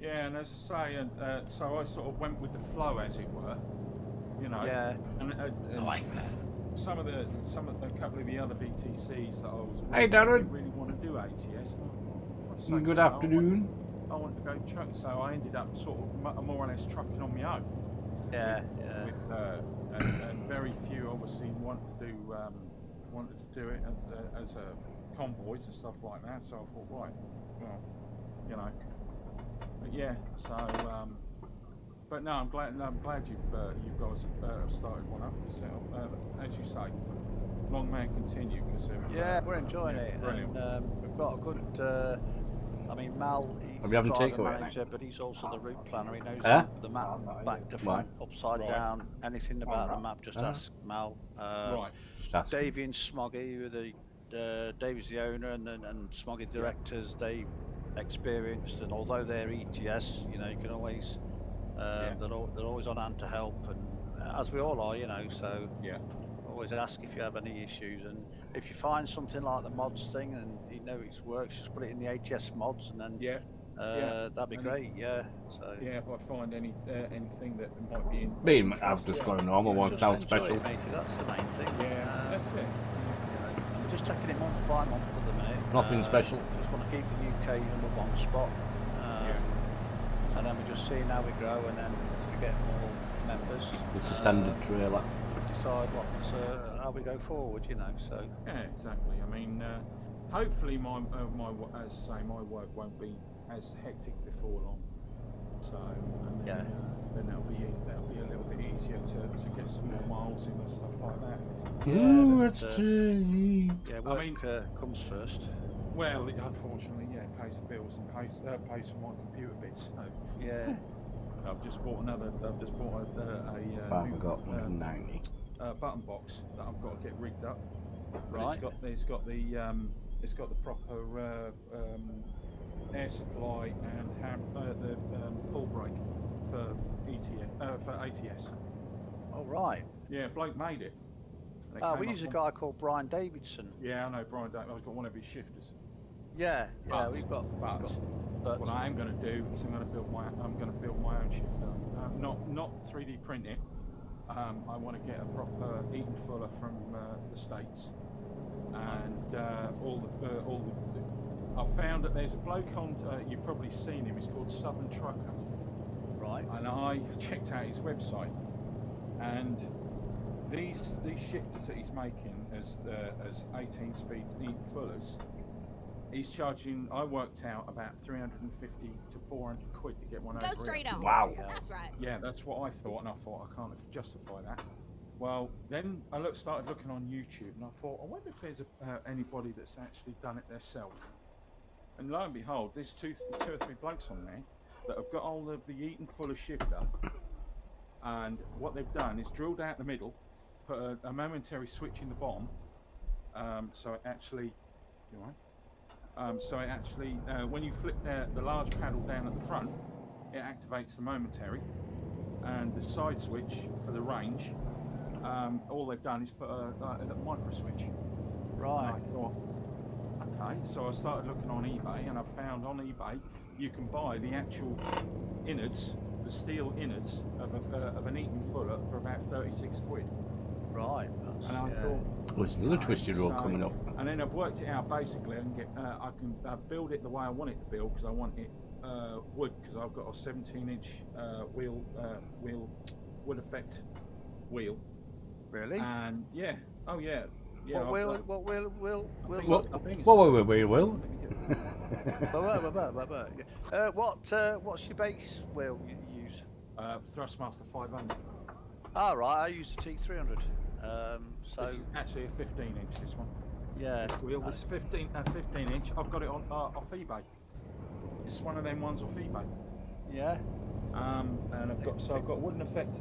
Yeah, and as I say, and so I sort of went with the flow, as it were. You know. Yeah. And I like that. A couple of the other VTCs that I was. Hey, Darren. Really want to do ATS. Good afternoon. I want to go truck, so I ended up sort of more or less trucking on my own. Yeah. With, and very few obviously wanted to do it as a convoys and stuff like that. So I thought, right, well, you know, but yeah. So, but no, I'm glad you guys have started one up yourself. As you say, long may it continue. Because we're enjoying it. Brilliant. And we've got a good. I mean, Mal, he's the driver manager, but he's also the route planner. He knows the map back to front, upside down, anything about the map. Just ask Mal. Davey and Smoggy, Davey's the owner, and Smoggy directors. They experienced, and although they're ETS, you know, you can always they're always on hand to help, and as we all are, you know. So always ask if you have any issues, and if you find something like the mods thing and you know it works, just put it in the ATS mods, and then that'd be great. So if I find anything that might be in. I've just got a normal one, just now enjoy special. it, matey, that's the main thing. That's it. I'm just taking it month by month at the minute. Nothing special. Just want to keep the UK #1 spot. And then we just see how we grow, and then we get more members. It's a standard trailer. Decide how we go forward, you know. So exactly. I mean, hopefully my as I say, my work won't be as hectic before long. So then that'll be a little bit easier to get some more miles in and stuff like that. Work comes first. Well, unfortunately, it pays the bills and pays for my computer bits. So I've just bought a new 90. button box that I've got to get rigged up. Right. It's got the proper air supply and the pull brake for ATS. Oh right. Yeah, bloke made it. We use a guy called Brian Davidson. Yeah, I know Brian Davidson. I've got one of his shifters. We've got. But what I am going to do is I'm going to build my own shifter. Not 3D print it. I want to get a proper Eaton Fuller from the States, and I've found that there's a bloke on. You've probably seen him. He's called Southern Trucker. Right. And I checked out his website, and these shifters that he's making as 18-speed Eaton Fullers. He's charging, I worked out, about 350 to 400 quid to get one over here. Go straight on. Wow. That's right. Yeah, that's what I thought, and I thought I can't justify that. Well, then I started looking on YouTube, and I thought, I wonder if there's anybody that's actually done it themselves. And lo and behold, there's two or three blokes on there that have got hold of the Eaton Fuller shifter, and what they've done is drilled out the middle, put a momentary switch in the bottom, so it actually, you know, so it actually, when you flip the large paddle down at the front, it activates the momentary, and the side switch for the range. All they've done is put a micro switch. Right. And I thought, okay, so I started looking on eBay, and I found on eBay you can buy the actual innards, the steel innards of an Eaton Fuller for about 36 quid. Right. And I thought, Oh, there's another twisted road coming up. and then I've worked it out. Basically, I can build it the way I want it to build, because I want it wood, because I've got a 17-inch wheel wood effect wheel. Really? And yeah, oh yeah. Yeah, What wheel? What's your base wheel you use? Thrustmaster 500. Ah, right. I use a T300. So This is actually a 15-inch. This one. yeah. This wheel was 15-inch. I've got it on off eBay. It's one of them ones off eBay. Yeah. And I've got wooden effect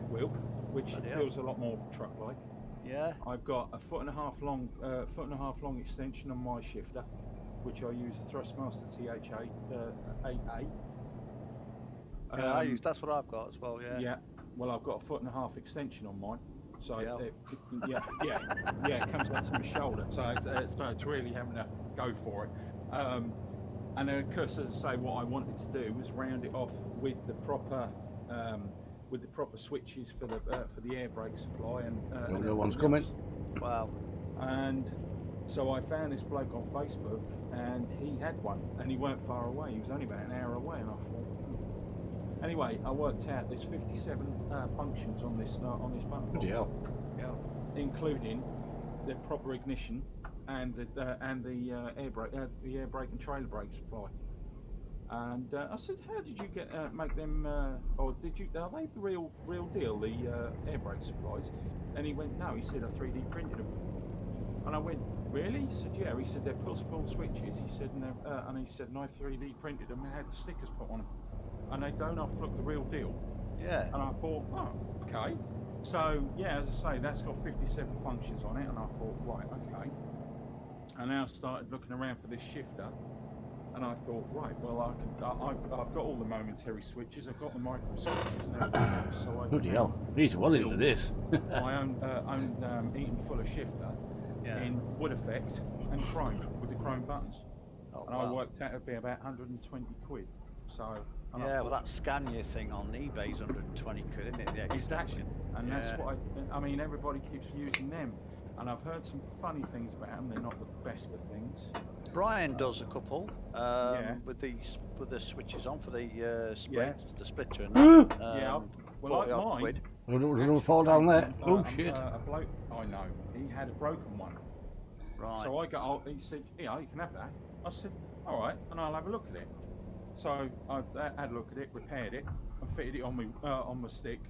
wheel, which feels a lot more truck-like. Yeah. I've got a foot and a half long extension on my shifter, which I use a Thrustmaster TH8 8A. Yeah, that's what I've got as well. Yeah. Yeah. Well, I've got a foot and a half extension on mine, so Yeah. it comes up to my shoulder. So it's really having to go for it. And then, of course, as I say, what I wanted to do was round it off with the proper switches for the air brake supply and no one's coming. Wow. And so I found this bloke on Facebook, and he had one, and he weren't far away. He was only about an hour away, and I thought. Anyway, I worked out there's 57 functions on this button box, Yeah. including the proper ignition and the air brake and trailer brake supply. And I said, how did you make them? Or did you? Are they the real deal? The air brake supplies? And he went, no. He said, I 3D printed them. And I went, really? He said, yeah. He said they're pull switches. He said, and he said, and I 3D printed them and had the stickers put on them. And they don't look the real deal. Yeah. And I thought, oh, okay. So yeah, as I say, that's got 57 functions on it, and I thought, right, okay. And now I started looking around for this shifter, and I thought, right, well, I've got all the momentary switches, I've got the micro switches and everything else. So Bloody hell, he's well into this. my own Eaton Fuller shifter in wood effect and chrome with the chrome buttons, and I worked out it'd be about 120 quid. So. Yeah, well, that Scania thing on eBay is 120 quid, isn't it? The exactly. And that's what I mean, everybody keeps using them. And I've heard some funny things about them. They're not the best of things. Brian does a couple with the switches on for the the splitter and that. Well, like mine. Quid. Don't fall down there. Oh shit. A bloke I know, he had a broken one. Right. So he said, yeah, you can have that. I said, all right, and I'll have a look at it. So I had a look at it, repaired it, and fitted it on my stick,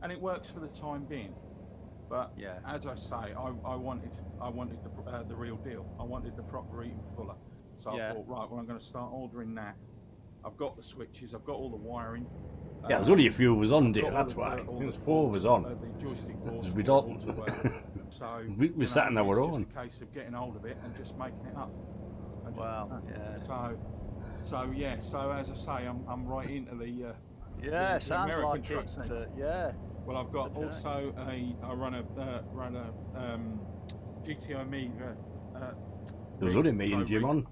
and it works for the time being. But as I say, I wanted the real deal. I wanted the proper Eaton Fuller. So I thought, right, well, I'm going to start ordering that. I've got the switches, I've got all the wiring. Yeah, there's only a few of us on, dear. That's why. There's 4 of us on. The joystick boards. We don't. So we sat in our own. It's just a case of getting hold of it and just making it up. Wow. Yeah. So as I say, I'm right into the sounds American like truck it. Yeah. Well, I've got also I run a GTO Amiga. There was only me and Jim on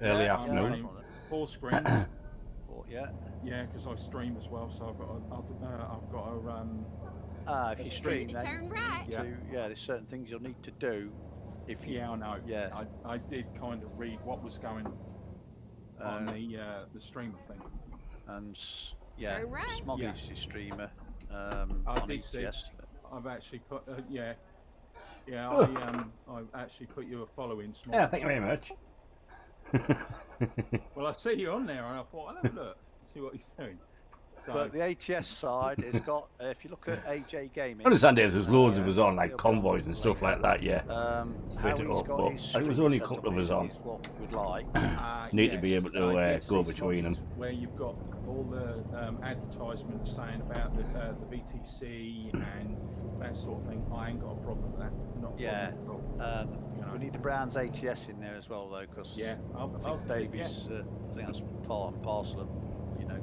early afternoon. 4 screens. Yeah, because I stream as well, so I've got a if you stream, then turn right. there's certain things you'll need to do. If you, I know. Yeah, I did kind of read what was going on the streamer thing, and Turn right. Smoggy's your streamer. I on did see. ATS. I've actually put I've actually put you a follow in. Smoggy. Yeah, thank you very much. Well, I see you on there, and I thought, I'll have a look, see what he's doing. But the ATS side, it's got, if you look at AJ Gaming... I understand there's loads of us on, like it'll be convoys and stuff like that, yeah. How Split it he's up, got but his I think there's screen only a set couple up of us on. is what we'd like. Need to be able to go DSC between them. slot is where you've got all the advertisements saying about the VTC and that sort of thing. I ain't got a problem with that. Not a Yeah, problem at all. You know. we need the Browns ATS in there as well, though, because Yeah, I think Davies, I think that's part and parcel of, you know.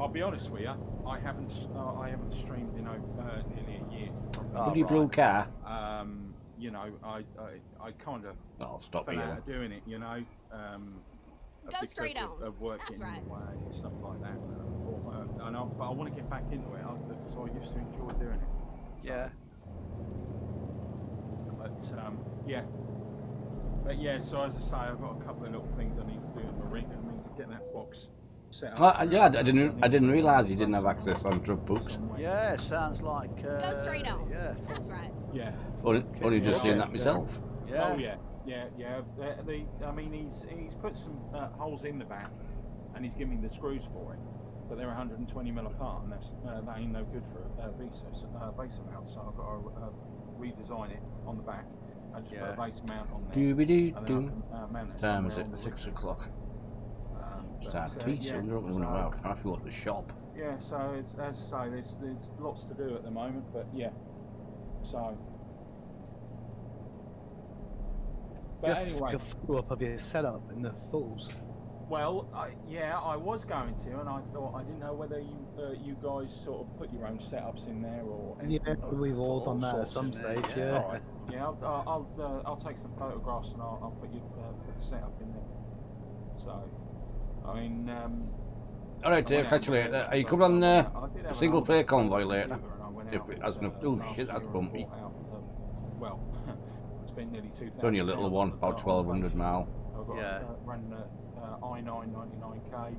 I'll be honest with you. I haven't streamed in nearly a year. Bloody blue car. You know, I kind of I'll stop fell here. out of doing it. You know, Go straight on. of working That's right. away and stuff like that. But I want to get back into it because I used to enjoy doing it. Yeah. But yeah. But yeah, so as I say, I've got a couple of little things I need to do in the ring. I mean, to get that box set up. Yeah, I didn't realise you didn't have access on truck books. Yeah, sounds like. Go straight on. Yeah. That's right. Yeah. Only just seen that myself. Yeah. Oh yeah. I mean, he's put some holes in the back, and he's given me the screws for it, but they're 120mm apart, and that ain't no good for a base mount. So I've got to redesign it on the back. I just put a base mount on there. Time is it? 6 o'clock. Start teaching. You're opening out. I feel like the shop. Yeah. So it's, as I say, there's lots to do at the moment, but yeah. So. But anyway, you have to follow up of your setup in the falls. Well, I was going to, and I thought I didn't know whether you guys sort of put your own setups in there or. Yeah, we've all done that at some stage. Yeah. All right. Yeah, I'll take some photographs and I'll put the setup in there. So, I mean. All right, catch you later. Are you coming on a single player convoy later? If it has no. Oh shit, that's bumpy. Well, it's been nearly 2,000. It's only a little one, about 1,200 mile. I've got run I9 99k.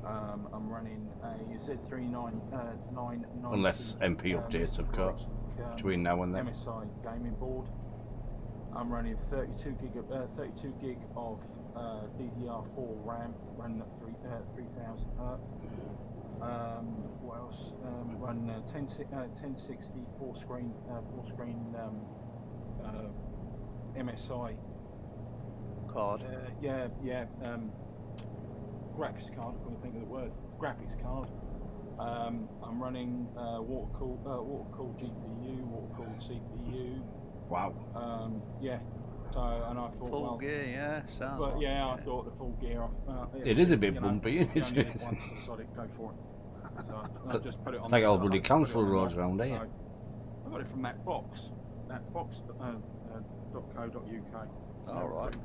I'm running a Z39990. Unless MP updates, of course, between now and then. MSI gaming board. I'm running 32 gig of DDR4 RAM, running at 3,000 hertz. What else? Run 1060 four screen MSI card. Graphics card. I couldn't think of the word. Graphics card. I'm running water cooled GPU, water cooled CPU. Wow. Yeah. So, and I thought, full gear, yeah. Sounds. But like yeah, I thought the full gear. It is a bit bumpy, isn't it? Once I saw it, go for it. So I just put it on. It's like all bloody council roads around here. So I got it from that box. .co.uk. All right.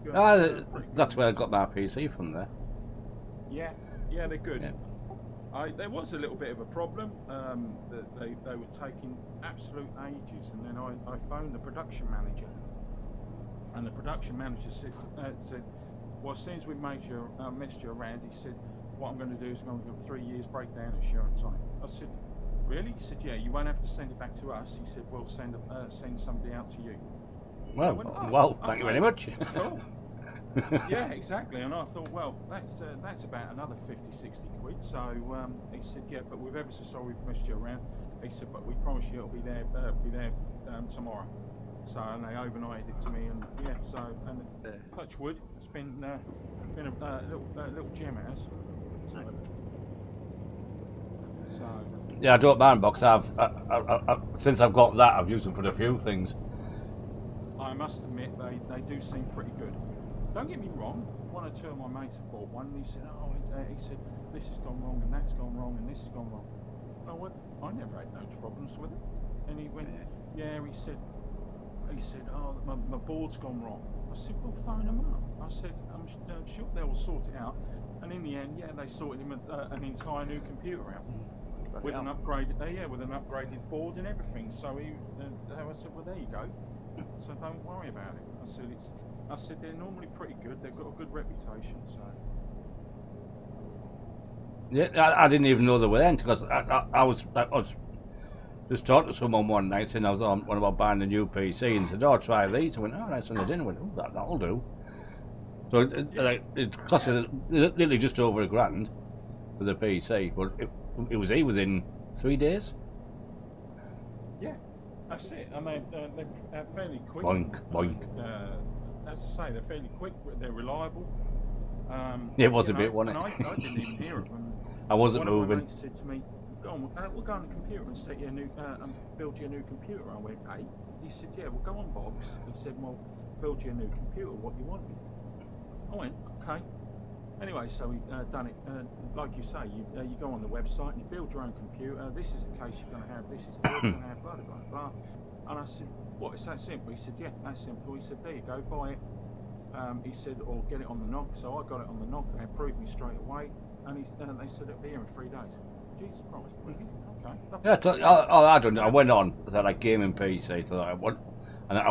That's where I got my PC from there. Yeah, they're good. Yeah. There was a little bit of a problem that they were taking absolute ages, and then I phoned the production manager, and the production manager said, well, as soon as we made messed you around, he said, what I'm going to do is I'm going to give 3 years breakdown insurance on it. I said, really? He said, yeah, you won't have to send it back to us. He said, we'll send somebody out to you. Well, went, thank you very much. Cool. Yeah, exactly. And I thought, well, that's about another 50-60 quid. So he said, yeah, but we're ever so sorry we've messed you around. He said, but we promise you it'll be there tomorrow. So, and they overnighted it to me, and yeah, so, and touch wood, it's been a little gem, it has. So. Yeah, I don't mind box. I've since I've got that, I've used them for a few things. I must admit, they do seem pretty good. Don't get me wrong. One or two of my mates have bought one, and he said, he said this has gone wrong, and that's gone wrong, and this has gone wrong. Oh, what? I never had no problems with it. And he went, yeah. He said, oh, my board's gone wrong. I said, well, phone them up. I said, I'm sure they'll sort it out. And in the end, yeah, they sorted him an entire new computer out with an upgraded, with an upgraded board and everything. So I said, well, there you go. So don't worry about it. I said they're normally pretty good. They've got a good reputation. So. Yeah, I didn't even know they were there because I was just talking to someone one night and I was on one about buying a new PC and said, "Oh, try these." I went, "Oh, that's on the dinner." I went, "Oh, that'll do." So it cost literally just over £1,000. for the PC, but it was here within 3 days. Yeah, that's it. I mean, they're fairly quick. Boink, boink. As I say, they're fairly quick. They're reliable. It was you a bit, know, wasn't and it? I didn't even hear of them. I wasn't One of my moving. mates said to me, "Go on, we'll go on the computer and set you a new, and build you a new computer." I went, "Hey?" He said, "Yeah, we'll go on Bob's." He said, "Well, build you a new computer. What you want?" I went, "Okay." Anyway, so we done it. Like you say, you go on the website and you build your own computer. This is the case you're going to have. This is the you're going to have. Blah blah blah. And I said, "What? It's that simple?" He said, "Yeah, that's simple." He said, "There you go, buy it." He said, "Or get it on the knock." So I got it on the knock. They approved me straight away, and they said it'll be here in 3 days. Jesus Christ! Okay. Yeah, I don't know. I went on. I said like gaming PC. So I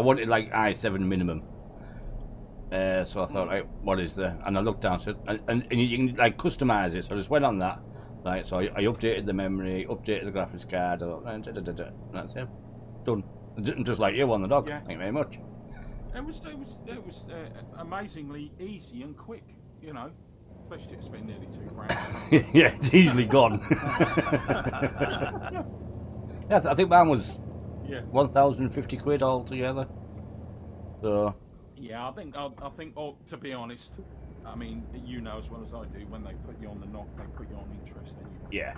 wanted like i7 minimum. So I thought, right, what is there? And I looked down, said, and you can like customize it. So I just went on that. Right, so I updated the memory, updated the graphics card, and that's it. Done. Just like you on the dog. Yeah. Thank you very much. It was amazingly easy and quick, you know. Especially to spend nearly £2 grand. Yeah, it's easily gone. Yeah, I think mine was 1,050 quid altogether. So. Yeah, I think. Oh, to be honest, I mean, you know as well as I do, when they put you on the knock, they put you on interest anyway. Yeah.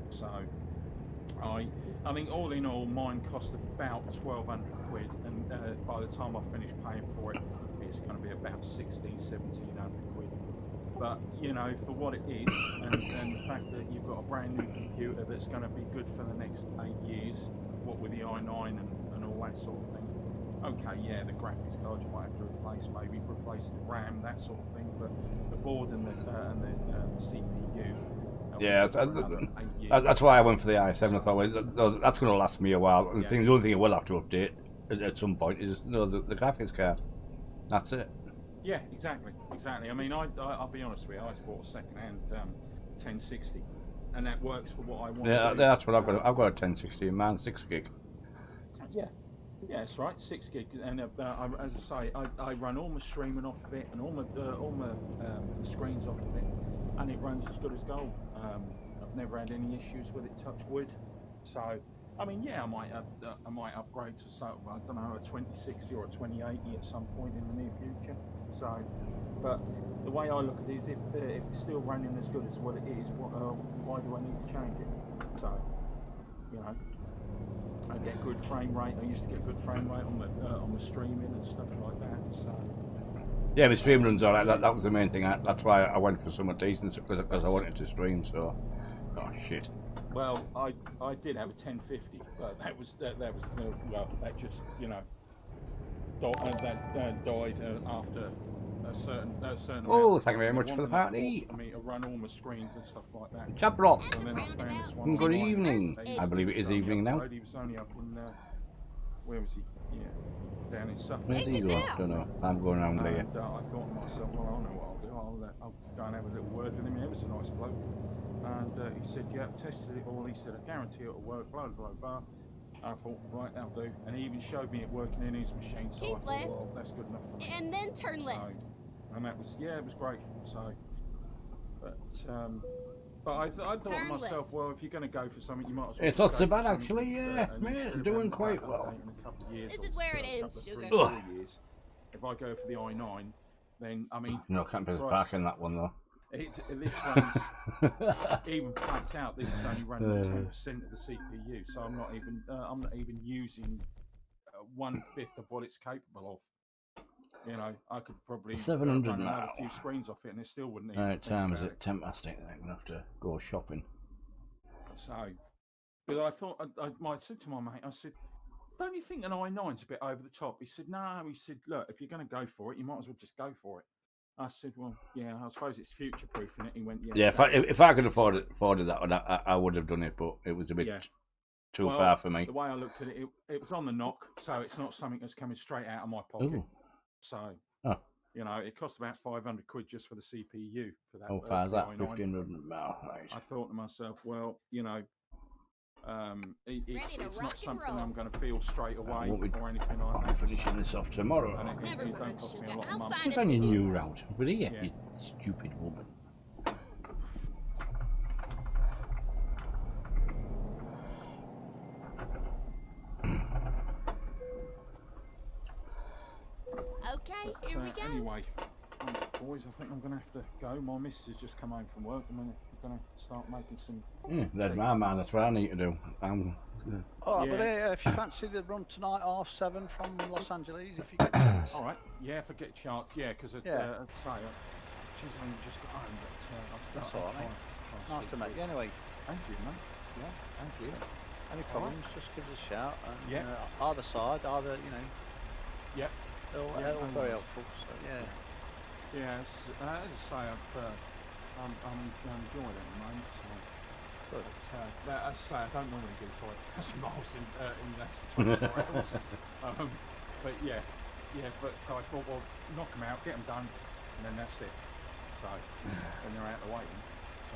So, I think all in all, mine cost about 1,200 quid, and by the time I finish paying for it, it's going to be about 1,700 quid. But you know, for what it is, and the fact that you've got a brand new computer that's going to be good for the next 8 years, what with the i9 and all that sort of thing. Okay, yeah, the graphics card you might have to replace the RAM, that sort of thing, but the board and the CPU. Yeah, that's why I went for the i7. I thought, well, that's going to last me a while. And the only thing I will have to update at some point is the graphics card. That's it. Yeah, exactly. I mean, I'll be honest with you. I bought a second-hand 1060, and that works for what I want. Yeah, to do. that's what I've got. I've got a 1060, and mine's 6 gig. Yeah. Yeah, that's right, 6 gig, and as I say, I run all my streaming off of it and all my screens off of it, and it runs as good as gold. I've never had any issues with it. Touch wood. So, I mean, yeah, I might upgrade to I don't know, a 2060 or a 2080 at some point in the near future. So, but the way I look at it is, if it's still running as good as what it is, why do I need to change it? So, you know. I get good frame rate. I used to get good frame rate on the streaming and stuff like that. So yeah, my stream runs alright. That was the main thing. That's why I went for something decent, because I wanted to stream. So, oh shit. Well, I did have a 1050, but that just died after a certain. Oh, thank you very much for the party. For me to run all my screens and stuff like that. Chap Rock. So then I found this one. Good evening. I believe it is evening now. He was only up in where was he? Yeah, down in Suffolk. Where's he going? I don't know. I'm going around there. And I thought to myself, well, I know what I'll do. I'll go and have a little word with him. He was a nice bloke. And he said, yeah, I've tested it all. He said, I guarantee it'll work, blah, blah, blah. I thought, right, that'll do. And he even showed me it working in his machine. So I thought, well, that's good enough for me. And then turn left. And that was, it was great. So, but I thought to myself, well, if you're going to go for something, you might as well. It's not so bad, actually, yeah. Man, doing quite well. This is where it ends, sugar. 4 years. If I go for the i9, then, I mean... No, I can't put us back in that one, though. This runs, even flat out, this is only running 10% of the CPU, so I'm not even using 1/5 of what it's capable of. You know, I could probably 700 run now. another few screens off it, and it still wouldn't. Right, time is it 10 past 8? I'm gonna have to go shopping. So, but I thought I said to my mate, I said, "Don't you think an i9's a bit over the top?" He said, "No." He said, "Look, if you're going to go for it, you might as well just go for it." I said, "Well, yeah, I suppose it's future-proofing it." He went, "Yeah." Yeah, exactly. if I could afford that, I would have done it, but it was a bit too far for me. The way I looked at it, it was on the knock, so it's not something that's coming straight out of my pocket. Ooh. So, oh. You know, it cost about 500 quid just for the CPU for that. How far is that? 1,500 miles. Right. I thought to myself, well, you know, it's not something I'm going to feel straight away or anything like that. I'm finishing this off tomorrow. And it don't cost me a lot of money. You've done your new route. But here, you stupid woman. Okay, But, here we go. anyway, boys, I think I'm going to have to go. My missus has just come home from work. I'm going to start making some. That's tea. my man. That's what I need to do. Alright, Yeah. but if you fancy the run tonight, 7:30 from Los Angeles, if you get a chance. All right. Yeah, if I get a chance. Yeah, because I'd say she's only just got home, but That's all right, mate. Nice to meet you anyway. Thank you, mate. Yeah, thank you. Any All problems, just give us a shout. And, Yeah. Either side, Yep. they're all Yeah, no very worries. helpful. So yeah. Yeah, as I say, I'm enjoying it at the moment. So. Good. But, as I say, I don't normally do 5,000 miles in less than 24 hours. But yeah, but so I thought, well, knock them out, get them done, and then that's it. So, then they're out of the waiting. So,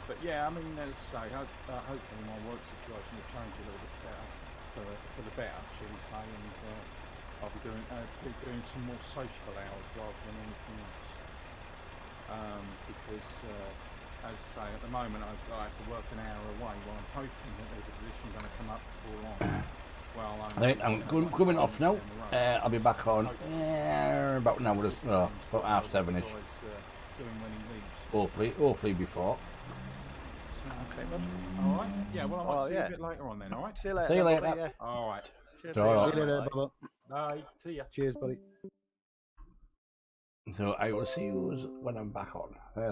but yeah, I mean, as I say, hopefully my work situation will change a little bit better for the better, shall we say, and I'll be doing some more sociable hours rather than anything else. Because, as I say, at the moment I have to work an hour away. Well, I'm hoping that there's a position going to come up before long. Well, I'm coming off now. I'll be back on about an hour, about 7:30ish. Doing when he leaves. Hopefully before. Okay, bud. All right. Yeah. Well, I might see you a bit later on then. All right. See you later. See you buddy, later. yeah. All right. Cheers. All See right. you later, Bubba. Bye. See ya. Cheers, buddy. So I will see you when I'm back on.